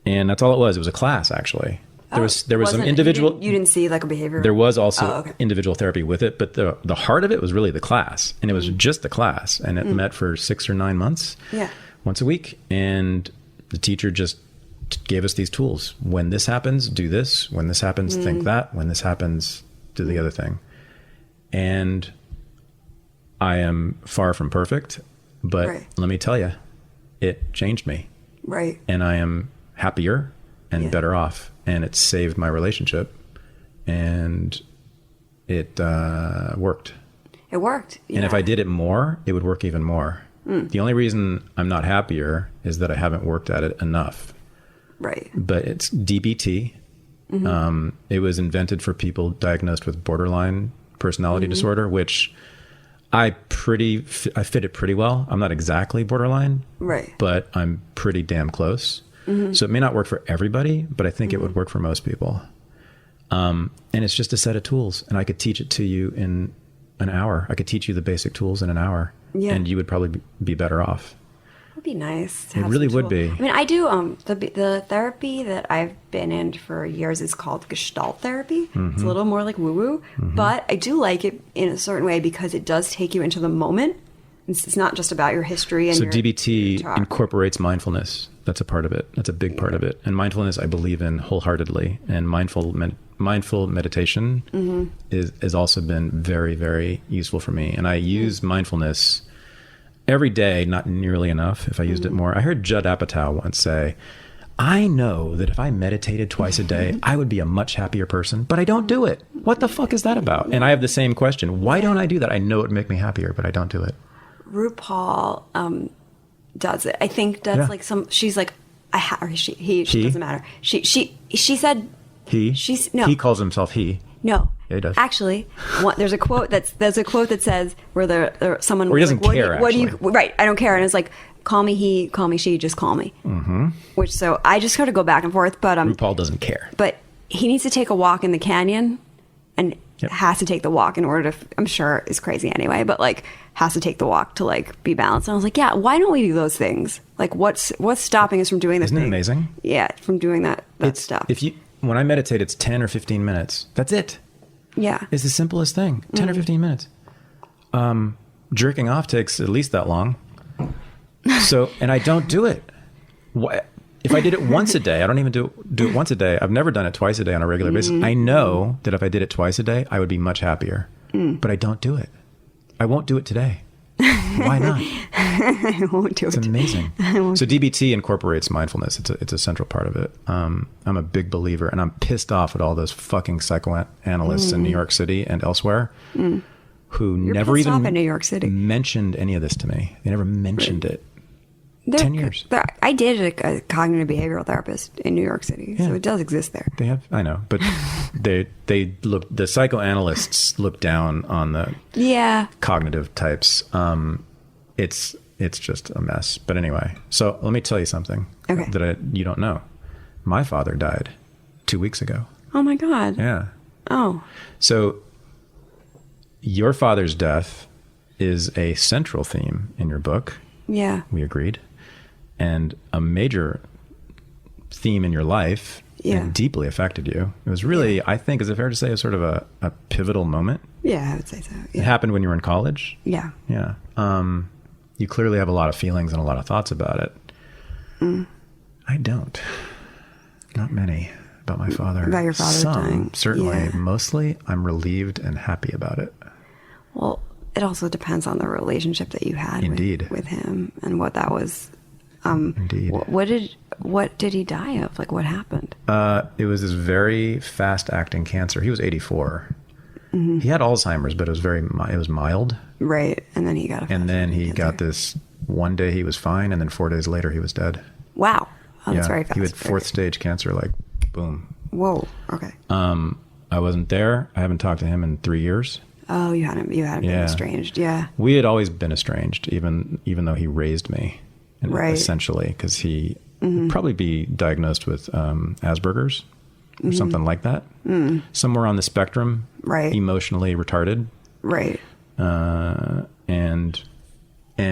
And that's all it was. It was a class, actually. There was some individual. You didn't see like a behavior. There was also individual therapy with it, but the heart of it was really the class, and it was just the class, and it met for 6 or 9 months. Yeah. Once a week, and the teacher just gave us these tools. When this happens, do this. When this happens, think that. When this happens, do the other thing. And I am far from perfect, but let me tell you, it changed me. Right. And I am happier and better off. And it saved my relationship. And it worked. It worked. Yeah. And if I did it more, it would work even more. The only reason I'm not happier is that I haven't worked at it enough. Right. But it's DBT. It was invented for people diagnosed with borderline personality disorder, which I fit it pretty well. I'm not exactly borderline, right? But I'm pretty damn close. So it may not work for everybody, but I think it would work for most people. And it's just a set of tools, and I could teach it to you in an hour. I could teach you the basic tools in an hour, and you would probably be better off. It would be nice. It really would be. I mean, I do the therapy that I've been in for years is called Gestalt therapy. It's a little more like woo-woo, but I do like it in a certain way because it does take you into the moment. It's not just about your history. And so DBT incorporates mindfulness. That's a part of it. That's a big part of it. And mindfulness, I believe in wholeheartedly. And mindful meditation has also been very, very useful for me. And I use mindfulness every day, not nearly enough. If I used it more, I heard Judd Apatow once say, I know that if I meditated twice a day, I would be a much happier person, but I don't do it. What the fuck is that about? And I have the same question. Why don't I do that? I know it would make me happier, but I don't do it. RuPaul does it. I think that's like she's like, or she doesn't matter. She said he calls himself he. No. Yeah, he does. Actually, there's a quote that says where someone or he doesn't care. What do you right? I don't care. And it's like, call me he, call me she, just call me. Which so I just sort of go back and forth. But RuPaul doesn't care. But he needs to take a walk in the canyon, and has to take the walk in order to. I'm sure is crazy anyway, but like has to take the walk to like be balanced. And I was like, yeah, why don't we do those things? Like, what's stopping us from doing this? Isn't it amazing? Yeah, from doing that stuff. When I meditate, it's 10 or 15 minutes. That's it. Yeah. It's the simplest thing. 10 or 15 minutes. Jerking off takes at least that long. So, and I don't do it. If I did it once a day, I don't even do it once a day. I've never done it twice a day on a regular basis. I know that if I did it twice a day, I would be much happier. But I don't do it. I won't do it today. Why not? I won't do it. It's amazing. So DBT incorporates mindfulness. It's a central part of it. I'm a big believer, and I'm pissed off at all those fucking psychoanalysts in New York City and elsewhere who never even in New York City mentioned any of this to me. They never mentioned it. 10 years. I dated a cognitive behavioral therapist in New York City, so it does exist there. They have, I know, but the psychoanalysts look down on the cognitive types. It's just a mess. But anyway, so let me tell you something that you don't know. My father died 2 weeks ago. Oh my God. Yeah. Oh. So your father's death is a central theme in your book. Yeah. We agreed. And a major theme in your life and deeply affected you. It was really, I think, is it fair to say, sort of a pivotal moment? Yeah, I would say so. Yeah. It happened when you were in college? Yeah. Yeah. You clearly have a lot of feelings and a lot of thoughts about it. I don't. Not many about my father. About your father dying. Certainly. Yeah. Mostly, I'm relieved and happy about it. Well, it also depends on the relationship that you had with him and what that was. Indeed. What did he die of? Like, what happened? It was this very fast-acting cancer. He was 84. He had Alzheimer's, but it was mild. Right, and then he got got this. One day he was fine, and then 4 days later he was dead. Wow, that's very fast. He had fourth-stage cancer. Like, boom. Whoa. Okay. I wasn't there. I haven't talked to him in 3 years. Oh, you hadn't been estranged. Yeah. We had always been estranged, even though he raised me. Essentially, because he would probably be diagnosed with Asperger's or something like that. Somewhere on the spectrum, emotionally retarded. Right. And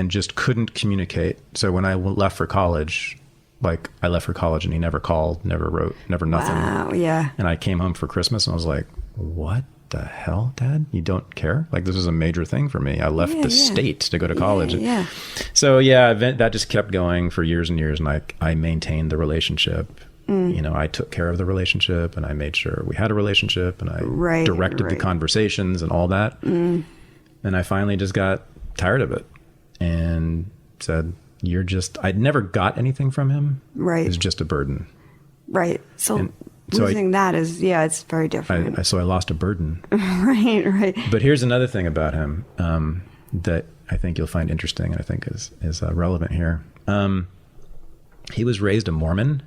just couldn't communicate. So when I left for college, like I left for college and he never called, never wrote, never nothing. Wow, yeah. And I came home for Christmas and I was like, what the hell, Dad? You don't care? Like, this is a major thing for me. I left the state to go to college. Yeah. So yeah, that just kept going for years and years. And I maintained the relationship. You know, I took care of the relationship and I made sure we had a relationship and I directed the conversations and all that. And I finally just got tired of it and said, I'd never got anything from him. Right. It was just a burden. Right. So losing that is, it's very different. So I lost a burden. Right. But here's another thing about him that I think you'll find interesting and I think is relevant here. He was raised a Mormon.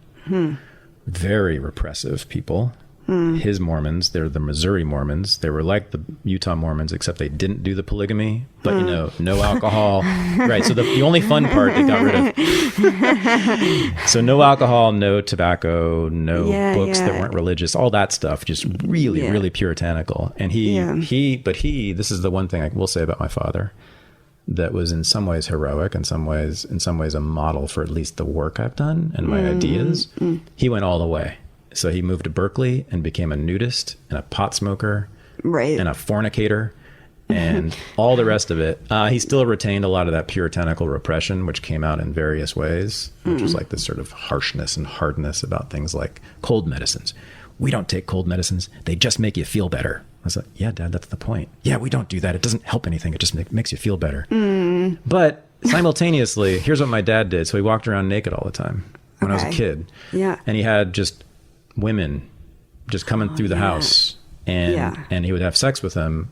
Very repressive people. His Mormons, they're the Missouri Mormons. They were like the Utah Mormons, except they didn't do the polygamy, but you know, no alcohol. Right. So the only fun part they got rid of. So no alcohol, no tobacco, no books that weren't religious, all that stuff, just really, really puritanical. And this is the one thing I will say about my father that was in some ways heroic, in some ways a model for at least the work I've done and my ideas. He went all the way. So he moved to Berkeley and became a nudist and a pot smoker and a fornicator and all the rest of it. He still retained a lot of that puritanical repression, which came out in various ways, which was like this sort of harshness and hardness about things like cold medicines. We don't take cold medicines. They just make you feel better. I was like, yeah, Dad, that's the point. Yeah, we don't do that. It doesn't help anything. It just makes you feel better. But simultaneously, here's what my dad did. So he walked around naked all the time when I was a kid. Yeah. And he had just women just coming through the house and he would have sex with them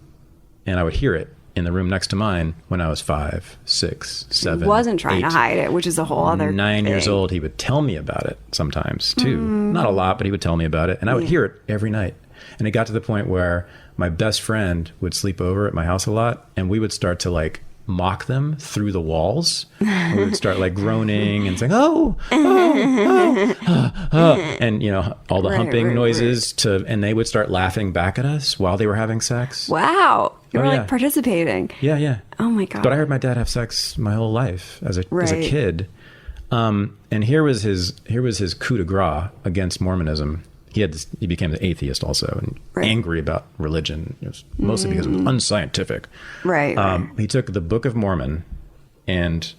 and I would hear it in the room next to mine when I was 5, 6, 7. He wasn't trying to hide it, which is a whole other 9 years thing. old. He would tell me about it sometimes too. Not a lot, but he would tell me about it and I would hear it every night. And it got to the point where my best friend would sleep over at my house a lot and we would start to like mock them through the walls. We would start like groaning and saying, and you know, all the humping noises and they would start laughing back at us while they were having sex. Wow. You were like participating. Yeah. Oh my God. But I heard my dad have sex my whole life as a kid. And here was his coup de grace against Mormonism. He became an atheist also and angry about religion, mostly because it was unscientific. He took the Book of Mormon and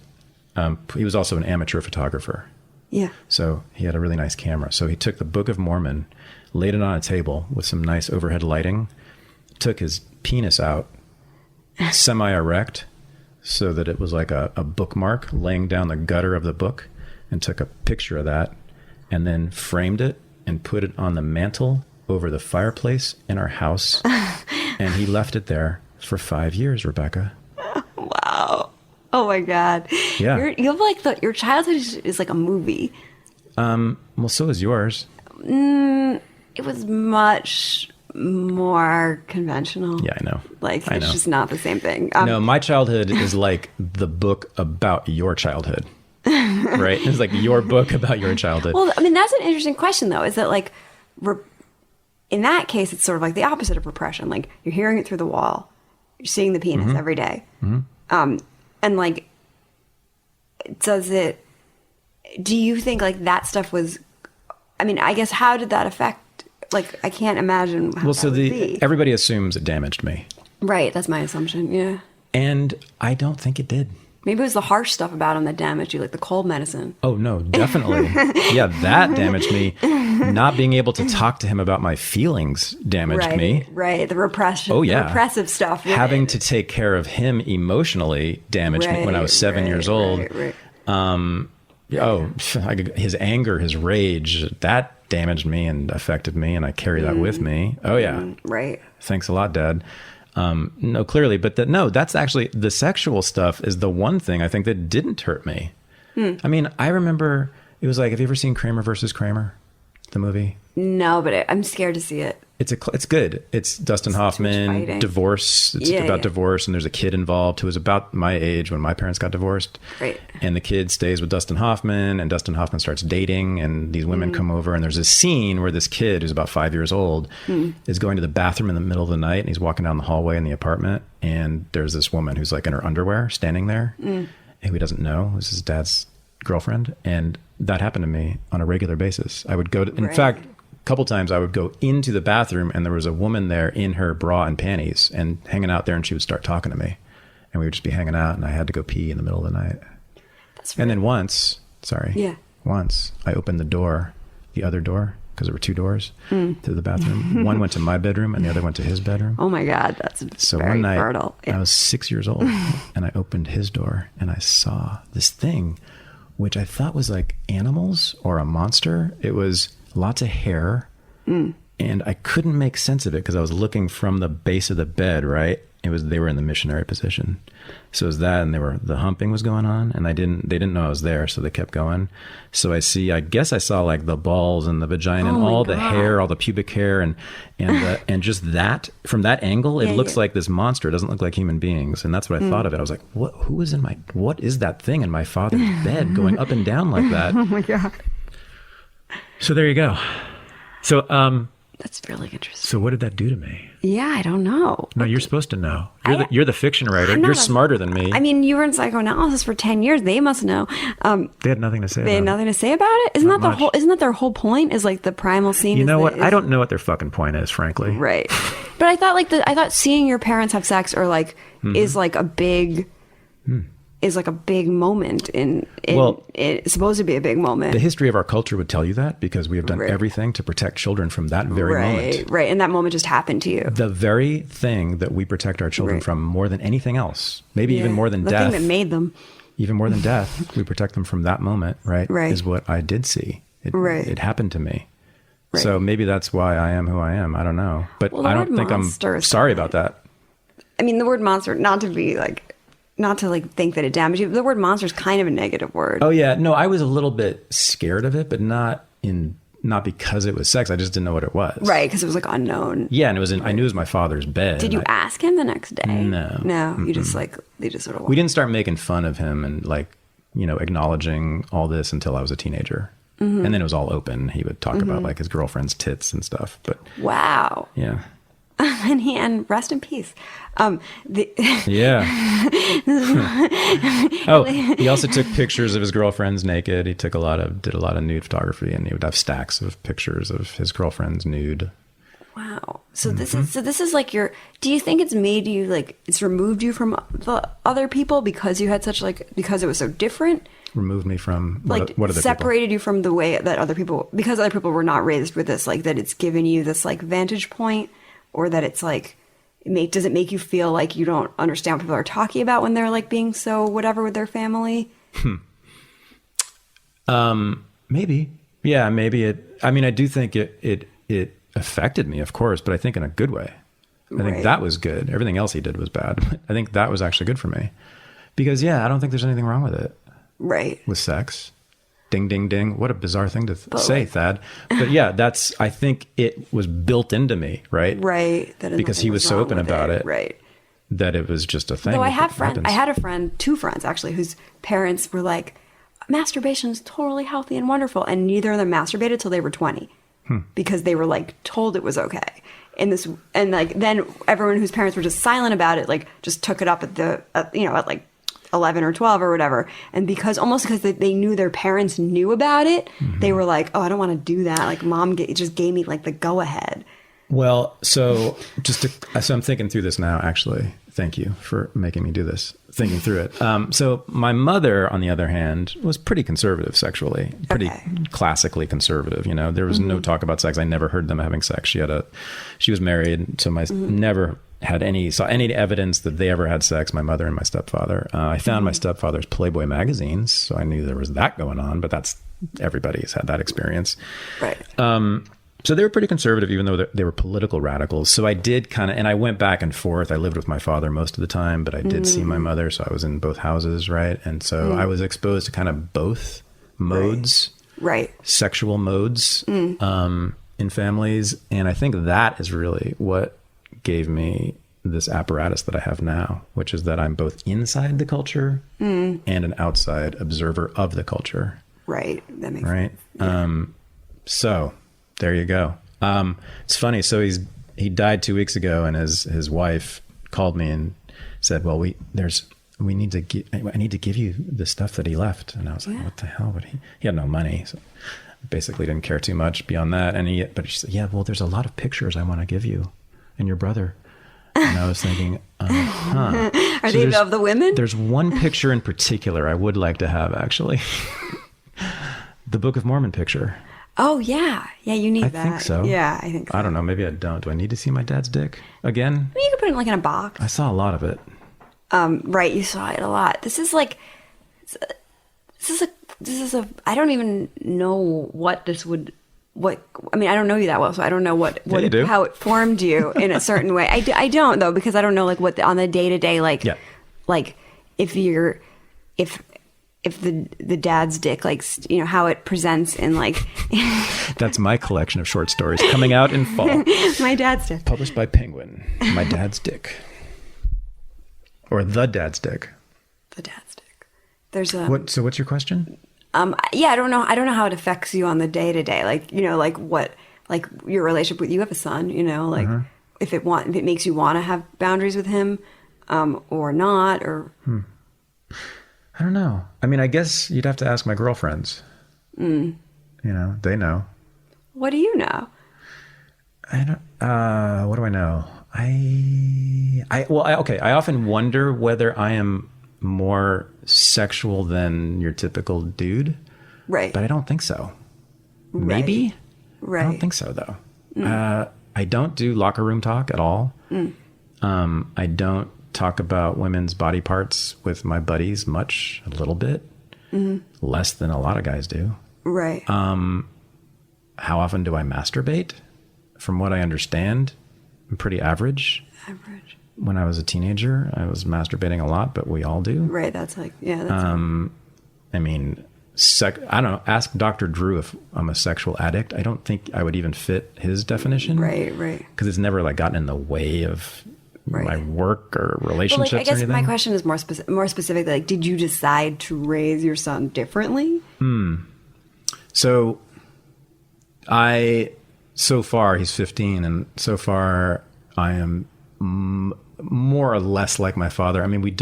he was also an amateur photographer. Yeah. So he had a really nice camera. So he took the Book of Mormon, laid it on a table with some nice overhead lighting, took his penis out, semi-erect, so that it was like a bookmark laying down the gutter of the book, and took a picture of that and then framed it and put it on the mantle over the fireplace in our house. And he left it there for 5 years, Rebecca. Wow. Oh my God. Yeah. You have like your childhood is like a movie. Well, so is yours. It was much more conventional. Yeah, I know. Like, it's just not the same thing. No, my childhood is like the book about your childhood. Right? It's like your book about your childhood. Well, I mean, that's an interesting question, though. Is that like, in that case, it's sort of like the opposite of repression. Like, you're hearing it through the wall. You're seeing the penis every day. And like, do you think like that stuff was, I mean, I guess, how did that affect, like, I can't imagine how that would be. Everybody assumes it damaged me. Right. That's my assumption. Yeah. And I don't think it did. Maybe it was the harsh stuff about him that damaged you, like the cold medicine. Oh, no, definitely. Yeah, that damaged me. Not being able to talk to him about my feelings damaged me. Right, the repression. Oh, yeah. Repressive stuff. Having to take care of him emotionally damaged me when I was 7 years old. His anger, his rage, that damaged me and affected me, and I carry that with me. Oh, yeah. Right. Thanks a lot, Dad. No, clearly, but that's actually, the sexual stuff is the one thing I think that didn't hurt me. I mean, I remember it was like, have you ever seen Kramer versus Kramer, the movie? No, but I'm scared to see it. It's good. It's Dustin Hoffman, divorce. It's about divorce, and there's a kid involved who was about my age when my parents got divorced. Right. And the kid stays with Dustin Hoffman, and Dustin Hoffman starts dating, and these women come over, and there's a scene where this kid who's about 5 years old is going to the bathroom in the middle of the night, and he's walking down the hallway in the apartment, and there's this woman who's like in her underwear standing there, who he doesn't know. This is his dad's girlfriend, and that happened to me on a regular basis. I would go to, in fact, a couple times I would go into the bathroom and there was a woman there in her bra and panties and hanging out there, and she would start talking to me, and we would just be hanging out, and I had to go pee in the middle of the night. And then once I opened the door, the other door, because there were two doors to the bathroom. One went to my bedroom and the other went to his bedroom. Oh my God, that's so very one night, fertile. Yeah. I was 6 years old and I opened his door and I saw this thing, which I thought was like animals or a monster. It was lots of hair and I couldn't make sense of it because I was looking from the base of the bed, right? They were in the missionary position. So it was that, and the humping was going on, and they didn't know I was there, so they kept going. So I guess I saw like the balls and the vagina and all the hair, all the pubic hair, and just that, from that angle, it looks like this monster. It doesn't look like human beings. And that's what I thought of it. I was like, what is that thing in my father's bed going up and down like that? Oh my God. So there you go. So, that's really interesting. So what did that do to me? Yeah, I don't know. No, you're supposed to know. You're the fiction writer. You're smarter than me. I mean, you were in psychoanalysis for 10 years. They must know. They had nothing to say about it. They had nothing to say about it? Isn't that their whole point? Is like the primal scene? You know what? I don't know what their fucking point is, frankly. Right. But I thought seeing your parents have sex or like is like a big is like a big moment it's supposed to be a big moment. The history of our culture would tell you that, because we have done everything to protect children from that very moment. Right. And that moment just happened to you. The very thing that we protect our children from more than anything else, maybe even more than death. The thing that made them. Even more than death, we protect them from that moment, right? Is what I did see. It happened to me. Right. So maybe that's why I am who I am. I don't know. But I don't think I'm sorry about that. I mean, the word monster, not to think that it damaged you, but the word monster is kind of a negative word. Oh yeah. No, I was a little bit scared of it, but not because it was sex. I just didn't know what it was. Right. Because it was like unknown. Yeah. And I knew it was my father's bed. Did you ask him the next day? No. No. You just they just sort of. We didn't start making fun of him and acknowledging all this until I was a teenager. And then it was all open. He would talk about like his girlfriend's tits and stuff, but. Wow. Yeah. and rest in peace. Yeah. He also took pictures of his girlfriends naked. He did a lot of nude photography, and he would have stacks of pictures of his girlfriends nude. Wow. So this is like do you think it's made you it's removed you from the other people because you had because it was so different? Removed me from what other separated you from the way that because other people were not raised with this, that it's given you this vantage point, or that it's does it make you feel like you don't understand what people are talking about when they're being so whatever with their family? Maybe. Yeah, maybe I do think it affected me, of course, but I think in a good way. I think that was good. Everything else he did was bad. I think that was actually good for me, because I don't think there's anything wrong with it. Right. With sex. Ding, ding, ding. What a bizarre thing to say, Thad. But I think it was built into me, right? Right. Because he was so open about it. Right. That it was just a thing. Though I had a friend, two friends actually, whose parents were like, masturbation is totally healthy and wonderful. And neither of them masturbated till they were 20 because they were told it was okay. And then everyone whose parents were just silent about it, just took it up at 11 or 12 or whatever. And because they knew their parents knew about it, they were like, oh, I don't want to do that. Mom just gave me the go ahead. Well, so I'm thinking through this now, actually. Thank you for making me do this, thinking through it. So my mother, on the other hand, was pretty conservative sexually, pretty classically conservative. There was no talk about sex. I never heard them having sex. She was married, so never saw any evidence that they ever had sex, my mother and my stepfather. I found my stepfather's Playboy magazines, so I knew there was that going on, but everybody's had that experience. Right. So they were pretty conservative, even though they were political radicals. So I did and I went back and forth. I lived with my father most of the time, but I did see my mother. So I was in both houses, right? And so I was exposed to kind of both modes, right? Sexual modes in families. And I think that is really what gave me this apparatus that I have now, which is that I'm both inside the culture and an outside observer of the culture. Right. That makes sense. Yeah. So there you go. It's funny. So he died 2 weeks ago, and his wife called me and said, well, there's I need to give you the stuff that he left. And I was like, what the hell would he had no money. So basically didn't care too much beyond that. But she said, yeah, well, there's a lot of pictures I want to give you and your brother. And I was thinking, Are they of the women? There's one picture in particular I would like to have, actually. The Book of Mormon picture. Oh, yeah. Yeah, you need that. I think so. Yeah, I think so. I don't know. Maybe I don't. Do I need to see my dad's dick again? I mean, you could put it like in a box. I saw a lot of it. Right, you saw it a lot. This is a, I don't even know what this would, I mean, I don't know you that well, so I don't know how it formed you in a certain way. I don't though, because I don't know like what on the day to day, like if the dad's dick, like, you know, how it presents in like. That's my collection of short stories coming out in fall. My dad's dick. Published by Penguin. My Dad's Dick. Or The Dad's Dick. The Dad's Dick. There's a. So what's your question? Yeah, I don't know how it affects you on the day to day. Like, you know, like what, like your relationship with, you have a son, you know, like if it makes you want to have boundaries with him, or not, or. I don't know. I mean, I guess you'd have to ask my girlfriends. You know, they know. What do you know? I don't. What do I know? I often wonder whether I am more sexual than your typical dude. Right. But I don't think so. Maybe. Right. I don't think so though. I don't do locker room talk at all. I don't talk about women's body parts with my buddies much, a little bit. Less than a lot of guys do. Right. How often do I masturbate? From what I understand, I'm pretty average. When I was a teenager, I was masturbating a lot, but we all do. Right. That's like, yeah. That's I mean, I don't know. Ask Dr. Drew if I'm a sexual addict. I don't think I would even fit his definition. Right. Because it's never like gotten in the way of my work or relationships or anything. I guess my question is more specific. Like, did you decide to raise your son differently? So so far he's 15, and so far I am more or less like my father. I mean, we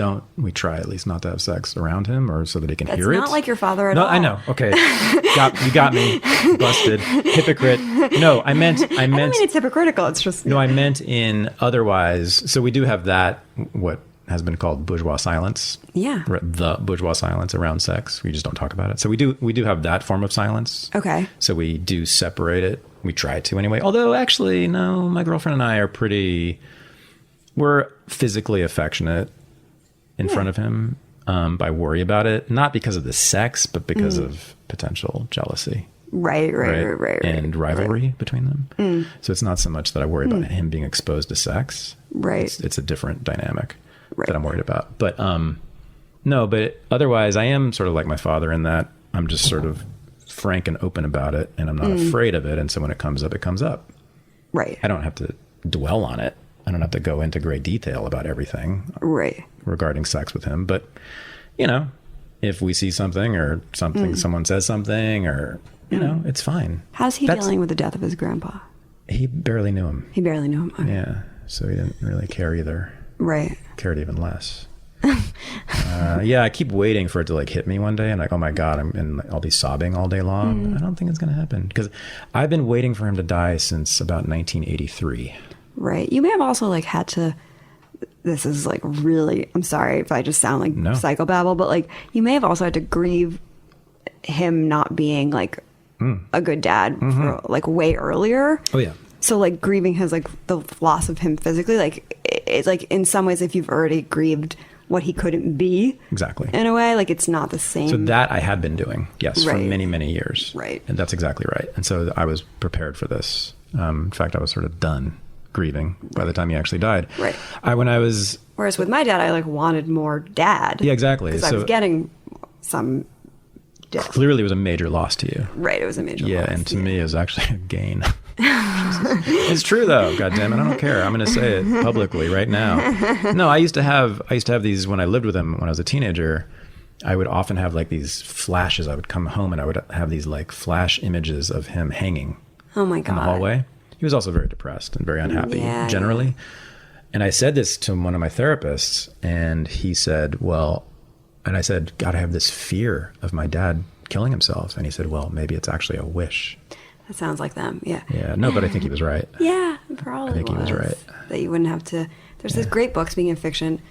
try at least not to have sex around him or so that he can hear it. That's not like your father at all. No, I know. Okay. You got me. Busted. Hypocrite. No, I meant. I don't mean it's hypocritical. It's just. No, I meant in otherwise. So we do have that, what has been called bourgeois silence. Yeah. The bourgeois silence around sex. We just don't talk about it. So we do have that form of silence. Okay. So we do separate it. We try to anyway. Although actually, no, my girlfriend and I are we're physically affectionate in front of him. I worry about it, not because of the sex, but because of potential jealousy. Right. And rivalry between them. So it's not so much that I worry about him being exposed to sex. Right. It's a different dynamic that I'm worried about. But no, but otherwise I am sort of like my father in that I'm just sort of frank and open about it, and I'm not afraid of it. And so when it comes up, it comes up. Right. I don't have to dwell on it. I don't have to go into great detail about everything regarding sex with him. But, you know, if we see something or someone says something or, you know, it's fine. How's he dealing with the death of his grandpa? He barely knew him. Okay. Yeah. So he didn't really care either. Right. Cared even less. I keep waiting for it to like hit me one day and like, oh my God, I'll be sobbing all day long. I don't think it's going to happen because I've been waiting for him to die since about 1983. Right. You may have also like had to, this is like really, I'm sorry if I just sound like psychobabble, but like you may have also had to grieve him not being like a good dad for like way earlier. Oh yeah. So like grieving his like the loss of him physically, like it's like in some ways if you've already grieved what he couldn't be. Exactly. In a way, like it's not the same. So that I had been doing, yes, for many, many years. Right. And that's exactly right. And so I was prepared for this. In fact, I was sort of done grieving by the time he actually died. Right. Whereas with my dad, I like wanted more dad. Yeah, exactly. Because I was getting some. Clearly, it was a major loss to you. Right. It was a major loss. Yeah, and to me, it was actually a gain. It's true though. God damn it, I don't care. I'm going to say it publicly right now. No, I used to have these when I lived with him when I was a teenager. I would often have like these flashes. I would come home and I would have these like flash images of him hanging. Oh my God. In the hallway. He was also very depressed and very unhappy generally. And I said this to one of my therapists, and he said, well, and I said, God, I have this fear of my dad killing himself. And he said, well, maybe it's actually a wish. That sounds like them. Yeah. Yeah. No, but I think he was right. Yeah, probably I think he was right. That you wouldn't have to. There's this great book, speaking of fiction,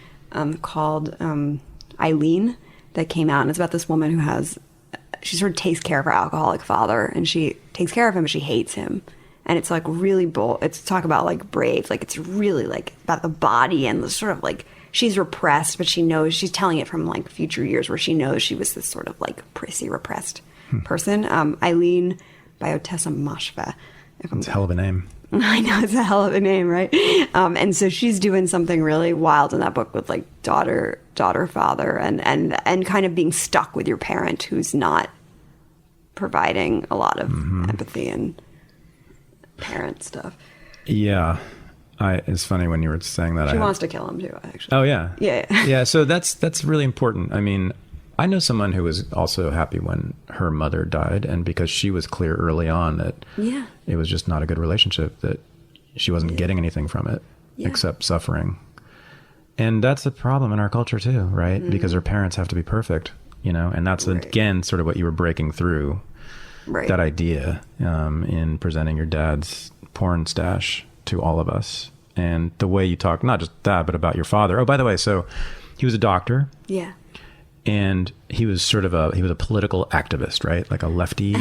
called Eileen that came out. And it's about this woman who she sort of takes care of her alcoholic father. And she takes care of him, but she hates him. And it's like really bold. It's talk about like brave. Like it's really like about the body and the sort of like she's repressed, but she knows she's telling it from like future years where she knows she was this sort of like prissy, repressed person. Eileen by Otessa Moshfegh. It's a hell of a name. I know, it's a hell of a name, right? And so she's doing something really wild in that book with like daughter, father, and kind of being stuck with your parent who's not providing a lot of empathy and parent stuff. Yeah. It's funny when you were saying that. She wants to kill him too, actually. Oh, yeah. Yeah. Yeah, so that's really important. I mean, I know someone who was also happy when her mother died, and because she was clear early on that it was just not a good relationship, that she wasn't getting anything from it except suffering. And that's a problem in our culture too, right? Because our parents have to be perfect, and that's, again, sort of what you were breaking through, that idea in presenting your dad's porn stash to all of us. And the way you talk, not just that, but about your father. Oh, by the way, so he was a doctor. Yeah. And he was he was a political activist, right? Like a lefty.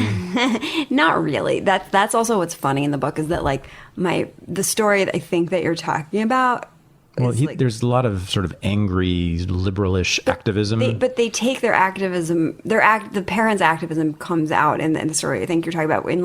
Not really. That's also what's funny in the book is that like the story that I think that you're talking about. Well, there's a lot of sort of angry, liberalish activism. But they take their activism, the parents' activism comes out in the story. I think you're talking about in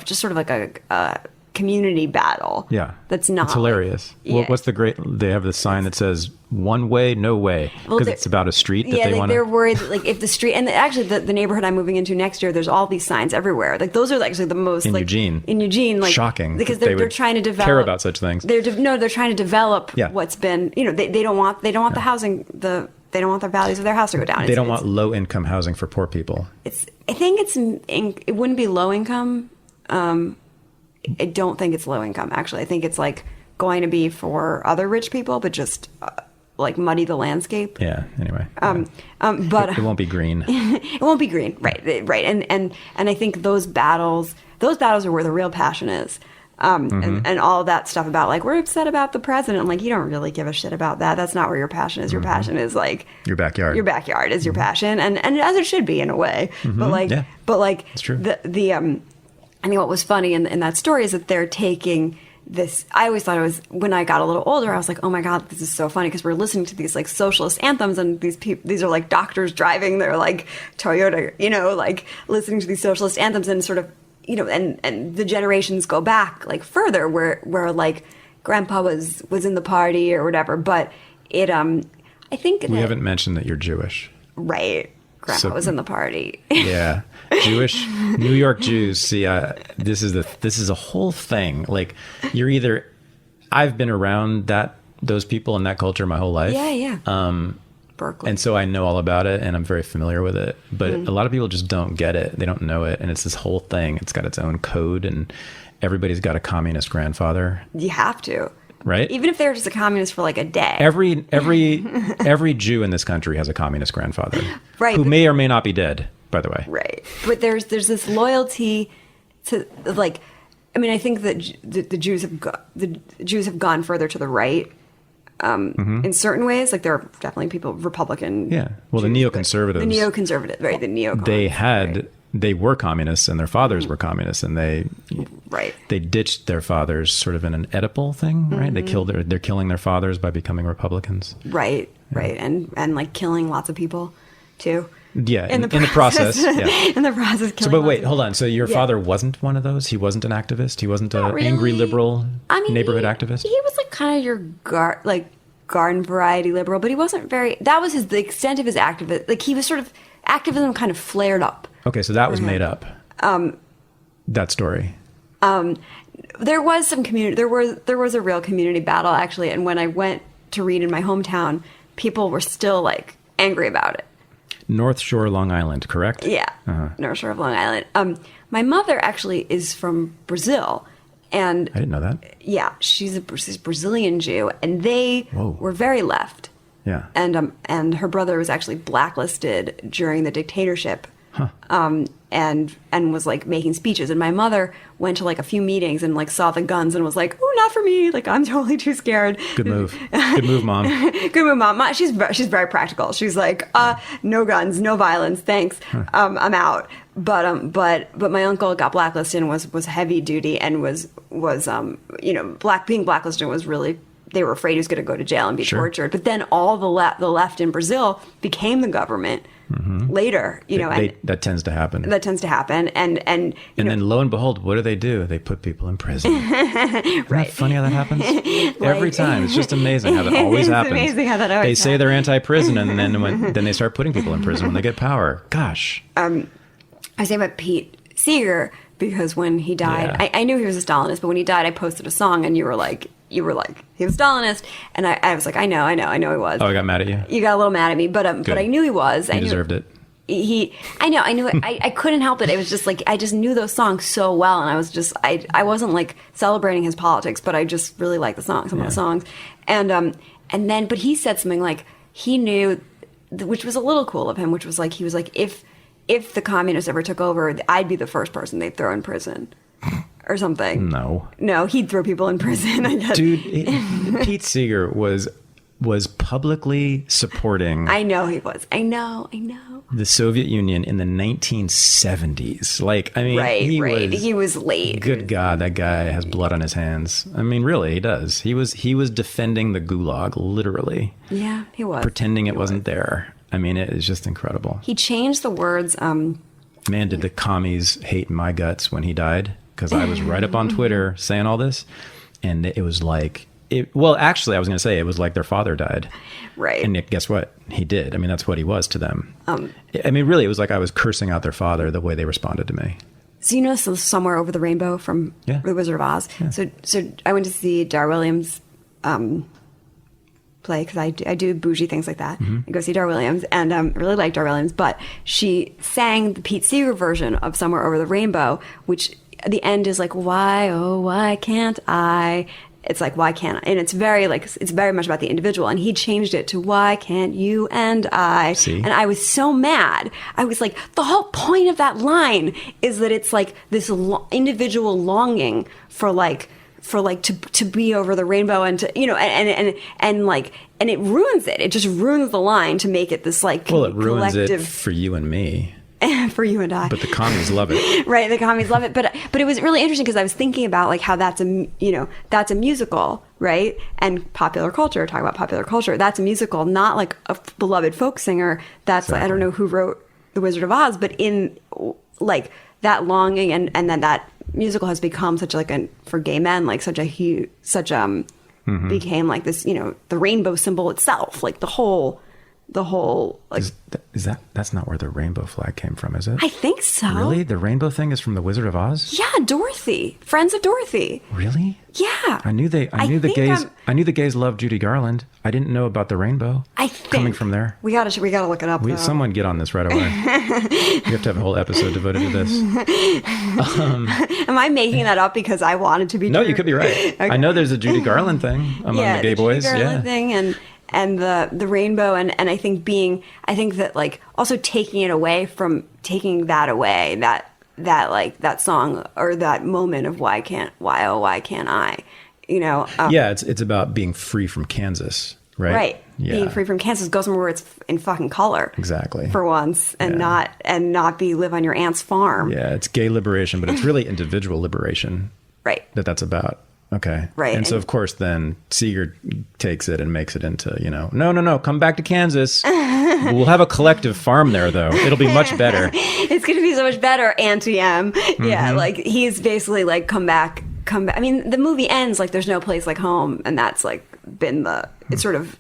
just sort of like a community battle. Yeah. That's not. It's hilarious. Like, what's they have this sign that says one way, no way. Because it's about a street that they want to. They're worried that like if the street, and actually the neighborhood I'm moving into next year, there's all these signs everywhere. Like those are actually the most in Eugene. In Eugene, like shocking. Because they're trying to develop. Care about such things. They're trying to develop what's been, they don't want the housing, they don't want the values of their house to go down. They don't want low income housing for poor people. I think it wouldn't be low income. I don't think it's low income, actually. I think it's like going to be for other rich people, but just like muddy the landscape. Yeah. Anyway. But it won't be green. It won't be green. Right. And I think those battles are where the real passion is. And all that stuff about like, we're upset about the president. I'm like, you don't really give a shit about that. That's not where your passion is. Your passion is like your backyard. Your backyard is your passion. And as it should be in a way, but like it's true. I mean, what was funny in that story is that they're taking this. I always thought it was, when I got a little older, I was like, oh my God, this is so funny because we're listening to these like socialist anthems and these are like doctors driving their like Toyota, like listening to these socialist anthems and sort of, and the generations go back like further where like grandpa was in the party or whatever. But I think we haven't mentioned that you're Jewish. Right. Grandpa was in the party. Yeah. Jewish New York Jews. See, this is a whole thing. Like I've been around those people in that culture my whole life. Yeah. Berkeley. And so I know all about it and I'm very familiar with it, but a lot of people just don't get it. They don't know it. And it's this whole thing. It's got its own code and everybody's got a communist grandfather. You have to. Right? Even if they're just a communist for like a day. Every Jew in this country has a communist grandfather. Right. Who may or may not be dead, by the way. Right. But there's this loyalty to like, I mean, I think that the Jews have gone further to the right in certain ways. Like there are definitely people, Republican. Yeah. Well, Jews, the neoconservatives. The neoconservative, right? The neocons. They were communists and their fathers were communists and they ditched their fathers sort of in an Oedipal thing, right? They're killing their fathers by becoming Republicans. Right. And like killing lots of people too. Yeah. In the process. Yeah. In the process. So, but wait, hold on. So your father wasn't one of those? He wasn't an activist? He wasn't an angry liberal neighborhood activist? He was like kind of your garden variety liberal, but he wasn't that was the extent of his activism. Like he was sort of, activism kind of flared up. Okay, so that was made up. That story. There was some community. There was a real community battle actually, and when I went to read in my hometown, people were still like angry about it. North Shore, Long Island, correct? Yeah, North Shore of Long Island. My mother actually is from Brazil, And I didn't know that. yeah, she's a Brazilian Jew, and they were very left. Yeah. And her brother was actually blacklisted during the dictatorship. And was like making speeches, and my mother went to like a few meetings and like saw the guns and was like, "Oh, not for me! Like I'm totally too scared." Good move, mom. Good move, mom. She's very practical. She's like, "No guns, no violence, thanks. I'm out." But my uncle got blacklisted and was heavy duty and was being blacklisted was really. They were afraid he was going to go to jail and be tortured. But then all the left in Brazil became the government later. That tends to happen. That tends to happen, and then lo and behold, what do? They put people in prison. Isn't that funny how that happens? Every time, it's just amazing how that always happens. It's amazing how that always. They say they're anti-prison, and then they start putting people in prison when they get power. Gosh. I say about Pete Seeger because when he died, I knew he was a Stalinist, but when he died, I posted a song, and you were like, he was a Stalinist, and I was like, I know he was. Oh, I got mad at you? You got a little mad at me, but I knew he was. He deserved it. I knew it. I couldn't help it. It was just like, I just knew those songs so well, and I was just, I wasn't like celebrating his politics, but I just really liked the songs, some of the songs. But he said something like, he knew, which was a little cool of him, which was like, he was like, if the communists ever took over, I'd be the first person they'd throw in prison. Or something. No, he'd throw people in prison, I guess. Dude, Pete Seeger was publicly supporting. I know he was. I know. The Soviet Union in the 1970s. Like, I mean, he was late. Good God, that guy has blood on his hands. I mean, really, he does. He was defending the gulag, literally. Yeah, he was. Pretending it wasn't there. I mean, it is just incredible. He changed the words. Man, did the commies hate my guts when he died? Because I was right up on Twitter saying all this, and it was like, actually, I was going to say it was like their father died. Right. And guess what? He did. I mean, that's what he was to them. I mean, really, it was like I was cursing out their father the way they responded to me. So you know Somewhere Over the Rainbow from The Wizard of Oz? Yeah. So I went to see Dar Williams play, because I do bougie things like that. I go see Dar Williams, and really like Dar Williams, but she sang the Pete Seeger version of Somewhere Over the Rainbow, which the end is like, why, oh, why can't I? It's like, why can't I? And it's very much about the individual. And he changed it to, why can't you and I? See? And I was so mad. I was like, the whole point of that line is that it's like this individual longing for to be over the rainbow and to, and it ruins it. It just ruins the line to make it this like, well, it ruins it for you and me. For you and I. But the commies love it. Right, the commies love it. But it was really interesting because I was thinking about like how that's a musical, right? And popular culture, talk about popular culture. That's a musical, not like a beloved folk singer. That's exactly. I don't know who wrote The Wizard of Oz, but in like that longing and then that musical has become such like for gay men, like became like this, the rainbow symbol itself, like the whole like that's not where the rainbow flag came from, is it? I think so. Really? The rainbow thing is from The Wizard of Oz? Yeah, Dorothy. Friends of Dorothy. Really? Yeah. I knew the gays loved Judy Garland. I didn't know about the rainbow. I think coming from there. We gotta look it up. Someone get on this right away. We have to have a whole episode devoted to this. Am I making that up because I wanted to be? No, you could be right. Okay. I know there's a Judy Garland thing among the gay boys. Judy Garland thing and the rainbow and I think that like also taking that song or that moment of why can't I, yeah, it's about being free from Kansas, right? Yeah. Being free from Kansas, go somewhere where it's in fucking color. Exactly. For once and not live on your aunt's farm. Yeah, it's gay liberation, but it's really individual liberation. Right. That's about. Okay. Right. And so, of course, then Seeger takes it and makes it into, no, come back to Kansas. We'll have a collective farm there, though. It'll be much better. It's going to be so much better, Auntie M. Yeah, like, he's basically like, come back. I mean, the movie ends like there's no place like home, and that's like been it's sort of,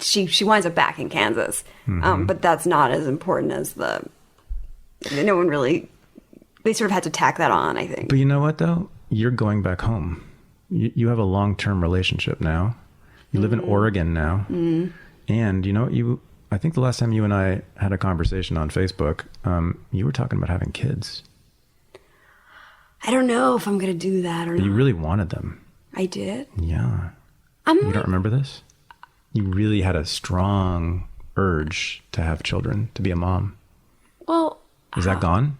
she winds up back in Kansas. But that's not as important as no one really, they sort of had to tack that on, I think. But you know what, though? You're going back home. You have a long-term relationship now. You live in Oregon now. And, I think the last time you and I had a conversation on Facebook, you were talking about having kids. I don't know if I'm going to do that or But not. you really wanted them. I did. Yeah. You don't remember this? You really had a strong urge to have children, to be a mom. Well, Is that gone?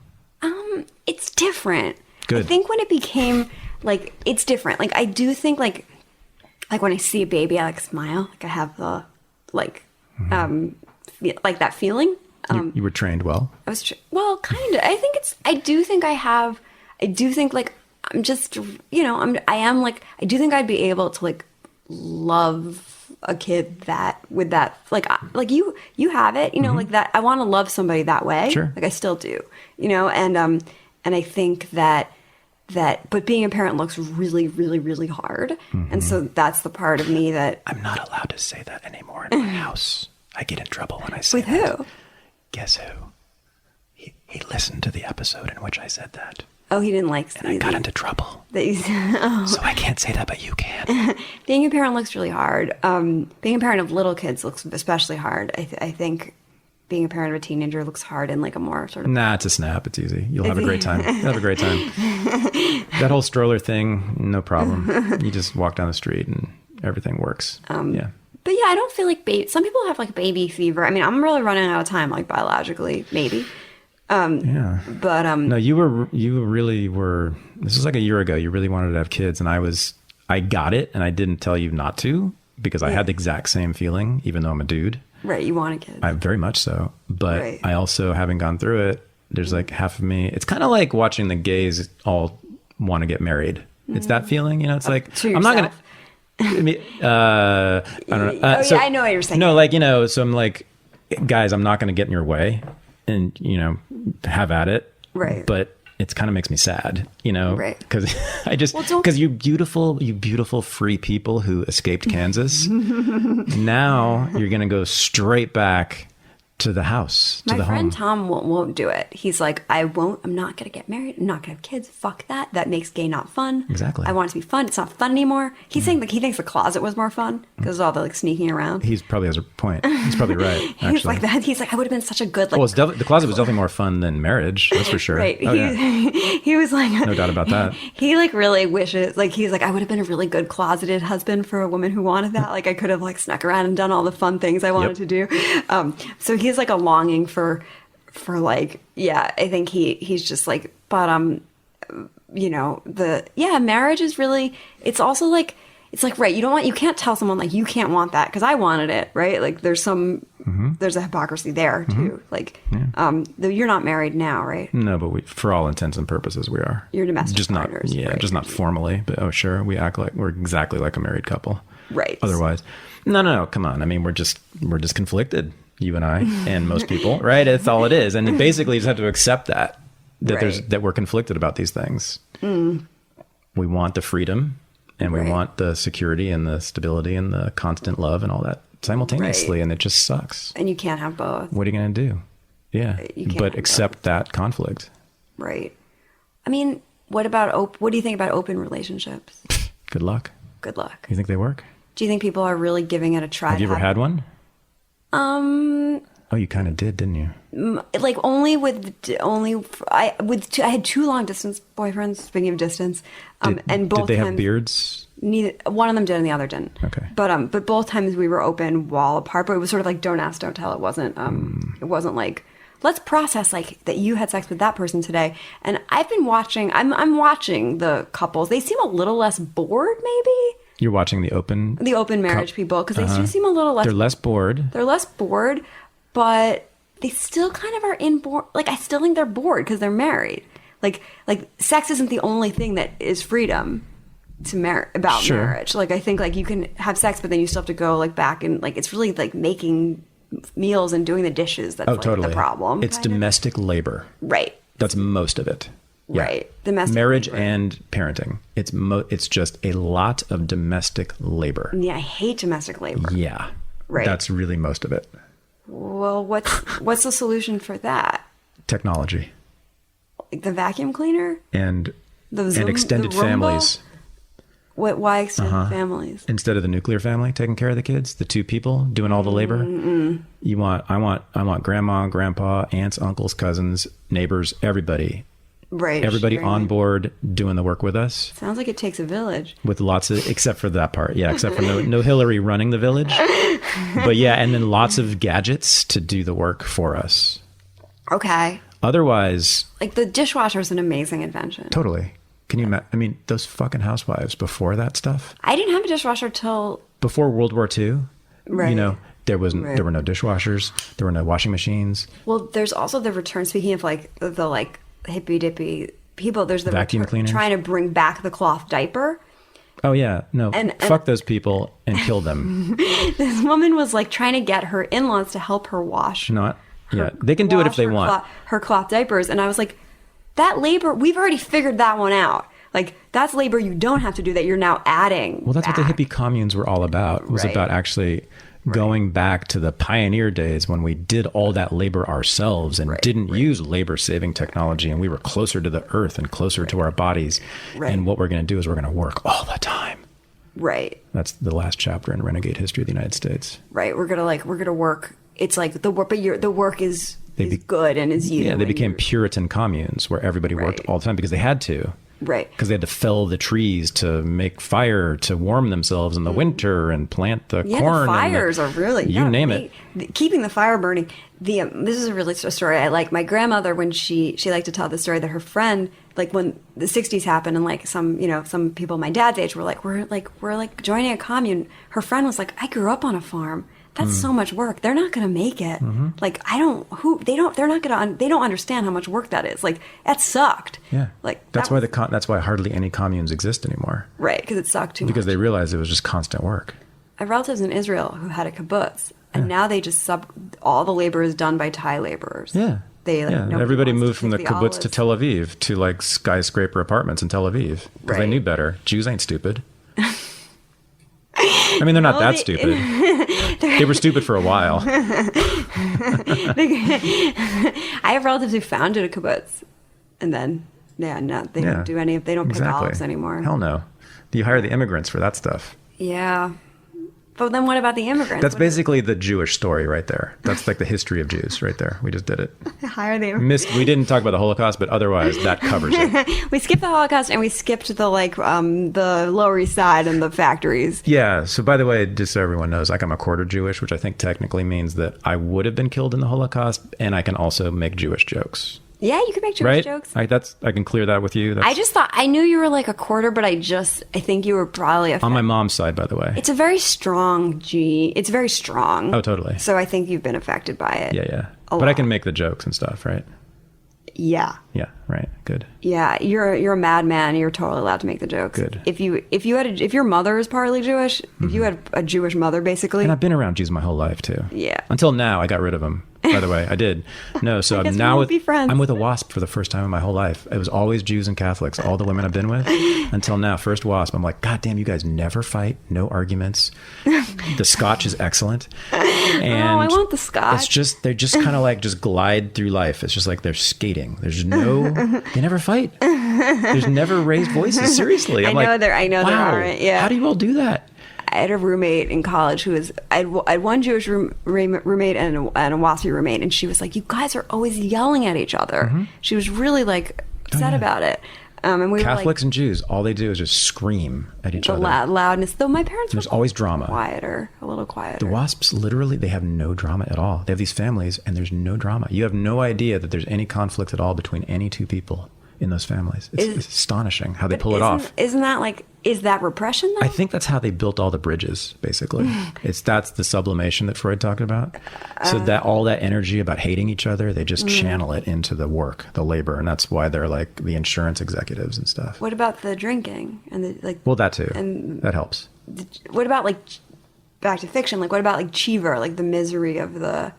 it's different. Good. I think when it became like, it's different. Like, I do think like when I see a baby, I like smile. Like I have the like, like that feeling. You were trained well. I was, well, kind of. I do think like, I'm just, you know, I do think I'd be able to like love a kid with that, like you have it, you know, like that. I want to love somebody that way. Sure. Like I still do, you know, and I think that, but being a parent looks really, really, really hard. And so that's the part of me that. I'm not allowed to say that anymore in my house. I get in trouble when I say With that. who? Guess who? He listened to the episode in which I said that. Oh, he didn't like. And I got into trouble. Oh. So I can't say that, but you can. Being a parent looks really hard. Being a parent of little kids looks especially hard. I think being a parent of a teenager looks hard in like a more sort of. Nah, it's a snap. It's easy. You'll have a great time. You'll have a great time. That whole stroller thing, no problem. You just walk down the street and everything works. Yeah. But yeah, I don't feel like some people have like baby fever. I mean, I'm really running out of time, like biologically, maybe. Yeah. But No, you really were. This was like a year ago. You really wanted to have kids, and I got it, and I didn't tell you not to because I had the exact same feeling, even though I'm a dude. right, you want a kid. I very much so, but Right. I also, having gone through it, there's like half of me. It's kind of like watching the gays all want to get married. It's that feeling, you know. It's like To I'm not gonna. yourself. I mean, I don't know. Yeah, I know what you're saying. No, like, you know, so I'm like, guys, I'm not going to get in your way, and, you know, have at it. Right. But it kind of makes me sad, you know, Right. because don't- because you beautiful free people who escaped Kansas, now you're going to go straight back to the house, to My the friend home. Tom won't do it. He's like, I'm not going to get married. I'm not going to have kids. Fuck that. That makes gay not fun. Exactly. I want it to be fun. It's not fun anymore. He's saying like he thinks the closet was more fun because of all the like sneaking around. He's probably has a point. He's probably right. Actually. He's like that. He's like, I would have been such a good like. Well, the closet was definitely more fun than marriage. That's for sure. Right. Oh, yeah. He was like, No doubt about that. He like really wishes, like he's like, I would have been a really good closeted husband for a woman who wanted that. Like I could have like snuck around and done all the fun things I wanted to do. So he's like a longing for like, yeah, I think he's just like, but you know, marriage is really, it's also like, it's like, right, you can't tell someone like you can't want that because I wanted it, right? Like there's a hypocrisy there too. Like, though you're not married now, right? No, but for all intents and purposes, we are. You're domestic just partners, not, yeah, right. just not formally. But oh, sure, we act like we're exactly like a married couple. Right. Otherwise, no, come on. I mean, we're just conflicted, you and I, and most people, right? That's all it is, and basically, you just have to accept that Right. that we're conflicted about these things. We want the freedom, and we Right. want the security and the stability and the constant love and all that simultaneously, Right. and it just sucks. And you can't have both. What are you going to do? Yeah, You can't but have accept that conflict. Right. I mean, what do you think about open relationships? Good luck. Good luck. You think they work? Do you think people are really giving it a try? Have you ever had one? Oh, you kind of did, didn't you? Like I had two long distance boyfriends. Speaking of distance, and both did they have times, beards? Neither one of them did, and the other didn't. Okay. But both times we were open while apart. But it was sort of like don't ask, don't tell. It wasn't. It wasn't like let's process like that you had sex with that person today. And I've been watching. I'm watching the couples. They seem a little less bored, maybe. You're watching the open marriage people because they do seem a little less. They're less bored. They're less bored, but they still kind of are in bored. Like I still think they're bored because they're married. Like sex isn't the only thing that is freedom to about Sure. marriage. Like I think like you can have sex, but then you still have to go like back and like it's really like making meals and doing the dishes that's like Totally. the problem. It's kind of. domestic labor. Right. That's most of it. Yeah. Right. Domestic marriage labor. and parenting. It's just a lot of domestic labor. Yeah, I hate domestic labor. Yeah. Right. That's really most of it. Well, what's the solution for that? Technology Like the vacuum cleaner? and The Zoom, extended the Roomba? families. Why extended families? Instead of the nuclear family taking care of the kids, the two people doing all the labor. I want grandma, grandpa, aunts, uncles, cousins, neighbors, everybody Right. Everybody Right. on board doing the work with us. Sounds like it takes a village. With lots of, except for that part. Yeah, except for no Hillary running the village. But yeah, and then lots of gadgets to do the work for us. Okay. Otherwise... Like the dishwasher is an amazing invention. Totally. Can you imagine? I mean, those fucking housewives before that stuff. I didn't have a dishwasher till... Before World War II, Right. you know, there were no dishwashers. There were no washing machines. Well, there's also the return, speaking of like the like hippy dippy people, there's the Vacuum cleaners. trying to bring back the cloth diaper. Oh yeah, no, And fuck those people and kill them. This woman was like trying to get her in-laws to help her wash. They can do it if they want. Her cloth diapers. And I was like, that labor, we've already figured that one out. Like, that's labor you don't have to do that you're now adding. Well, that's back. what the hippie communes were all about. It was Right. about actually going back to the pioneer days when we did all that labor ourselves and didn't use labor-saving technology, and we were closer to the earth and closer to our bodies. Right. And what we're going to do is we're going to work all the time. Right. That's the last chapter in Renegade History of the United States. Right. We're gonna work. It's like the work, but the work is good and is you. Yeah, they became Puritan communes where everybody worked all the time because they had to. Right. Because they had to fell the trees to make fire, to warm themselves in the winter and plant the corn. The fires are really... You name it. Keeping the fire burning. This is a really story I like. My grandmother, when she liked to tell the story that her friend, like when the 60s happened and like some people my dad's age were like, we're joining a commune. Her friend was like, I grew up on a farm. That's so much work. They're not going to make it. Mm-hmm. Like, they don't understand how much work that is. Like, that sucked. Yeah. Like, that's why hardly any communes exist anymore. Right. Because it sucked too much. Because they realized it was just constant work. I have relatives in Israel who had a kibbutz, and now they just all the labor is done by Thai laborers. Yeah. Everybody moved from the pick kibbutz to Tel Aviv to like skyscraper apartments in Tel Aviv because they knew better. Jews ain't stupid. I mean, they're not that stupid. They were stupid for a while. I have relatives who founded a kibbutz, and then they don't do any of. They don't pick olives anymore. Hell no. You hire the immigrants for that stuff. Yeah. But then what about the immigrants? That's basically the Jewish story right there. That's like the history of Jews right there. We just did it. Hire the immigrants. We didn't talk about the Holocaust, but otherwise that covers it. We skipped the Holocaust and we skipped the Lower East Side and the factories. Yeah. So by the way, just so everyone knows, like I'm a quarter Jewish, which I think technically means that I would have been killed in the Holocaust, and I can also make Jewish jokes. Yeah, you can make Jewish jokes. I can clear that with you. I just thought, I knew you were like a quarter, but I think you were probably on my mom's side, by the way. It's a very strong It's very strong. Oh, totally. So I think you've been affected by it. Yeah. But I can make the jokes and stuff, right? Yeah. Yeah, right. Good. Yeah, you're a madman. You're totally allowed to make the jokes. Good. If your mother is partly Jewish, if you had a Jewish mother, basically. And I've been around Jews my whole life too. Yeah. Until now, I got rid of them. By the way, I did. No, so I'm now I'm with a WASP for the first time in my whole life. It was always Jews and Catholics, all the women I've been with. Until now, first WASP. I'm like, God damn, you guys never fight, no arguments. The Scotch is excellent. And I want the Scotch. It's just they're just kind of like just glide through life. It's just like they're skating. There's they never fight. There's never raised voices. Seriously, I know there aren't. Yeah. How do you all do that? I had a roommate in college who was I had one Jewish roommate and a WASPy roommate, and she was like, "You guys are always yelling at each other." Mm-hmm. She was really like upset about it. And we Catholics were like, and Jews, all they do is just scream at each other. The loudness. Though my parents There's always drama. A little quieter. The WASPs, literally, they have no drama at all. They have these families, and there's no drama. You have no idea that there's any conflict at all between any two people in those families. It's astonishing how they pull it off. Isn't that like, is that repression though? I think that's how they built all the bridges, basically. That's the sublimation that Freud talked about. So that all that energy about hating each other, they just channel it into the work, the labor, and that's why they're like the insurance executives and stuff. What about the drinking and the like? Well, that too. And that helps. What about like back to fiction? Like what about like Cheever, like the misery of the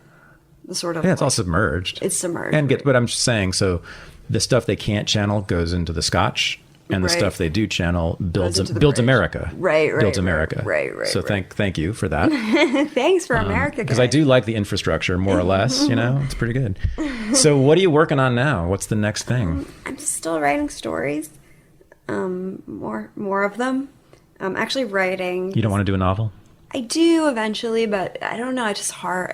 sort of it's all submerged. It's submerged. But I'm just saying, so the stuff they can't channel goes into the Scotch. And the stuff they do channel builds America. Right. Builds America. Right. So thank you for that. Thanks for America. Because I do like the infrastructure more or less. It's pretty good. So what are you working on now? What's the next thing? I'm still writing stories. More of them. I'm actually writing. You don't want to do a novel? I do eventually, but I don't know. I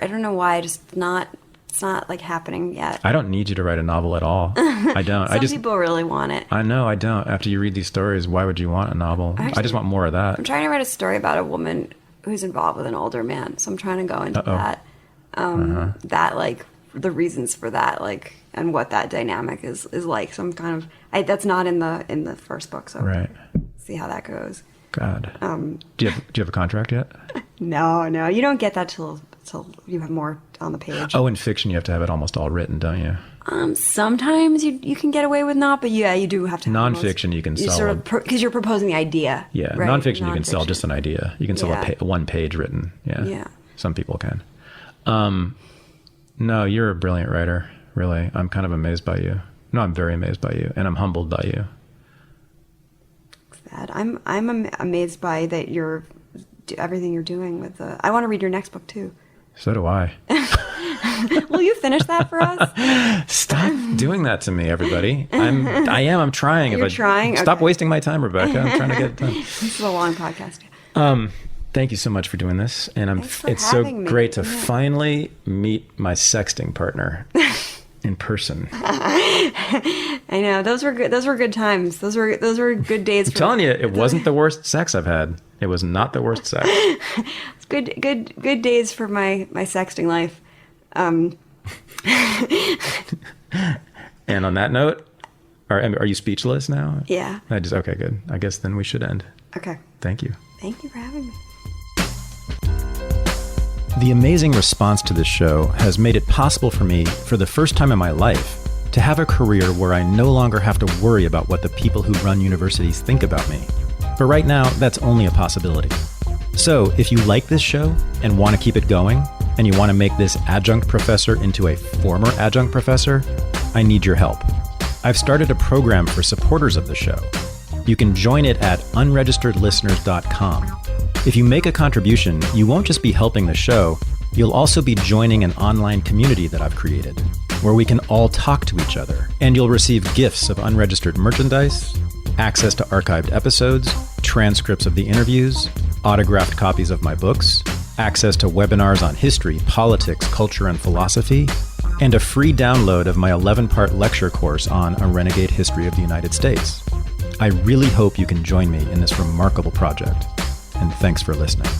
don't know why. I just not. It's not like happening yet. I don't need you to write a novel at all. I don't. Some people really want it. I know, I don't. After you read these stories, why would you want a novel? Actually, I just want more of that. I'm trying to write a story about a woman who's involved with an older man. So I'm trying to go into that. That, like, the reasons for that, like, and what that dynamic is like. So I'm kind of, that's not in the first book. So right. See how that goes. God. Do you have a contract yet? No, you don't get that till you have more on the page. Oh, in fiction, you have to have it almost all written, don't you? Sometimes you can get away with not, but yeah, you do have to. Nonfiction, you can sell sort of because you're proposing the idea. Yeah, right? Nonfiction, you can sell just an idea. You can sell a one page written. Yeah, some people can. No, you're a brilliant writer. Really, I'm kind of amazed by you. No, I'm very amazed by you, and I'm humbled by you. I'm amazed by that everything you're doing with the. I want to read your next book too. So do I. Will you finish that for us? Stop doing that to me, everybody. I'm trying. You're trying? Stop Okay. wasting my time, Rebecca. I'm trying to get it done. This is a long podcast. Thank you so much for doing this. And it's so great to finally meet my sexting partner in person. I know. Those were good times. Those were good days. I'm telling you, it wasn't the worst sex I've had. It was not the worst sex. It's good days for my sexting life. And on that note, are you speechless now? Yeah. Okay, good. I guess then we should end. Okay. Thank you. Thank you for having me. The amazing response to this show has made it possible for me, for the first time in my life, to have a career where I no longer have to worry about what the people who run universities think about me. But right now, that's only a possibility. So if you like this show and want to keep it going, and you want to make this adjunct professor into a former adjunct professor, I need your help. I've started a program for supporters of the show. You can join it at unregisteredlisteners.com. If you make a contribution, you won't just be helping the show, you'll also be joining an online community that I've created, where we can all talk to each other, and you'll receive gifts of unregistered merchandise, access to archived episodes, transcripts of the interviews, autographed copies of my books, access to webinars on history, politics, culture, and philosophy, and a free download of my 11-part lecture course on A Renegade History of the United States. I really hope you can join me in this remarkable project, and thanks for listening.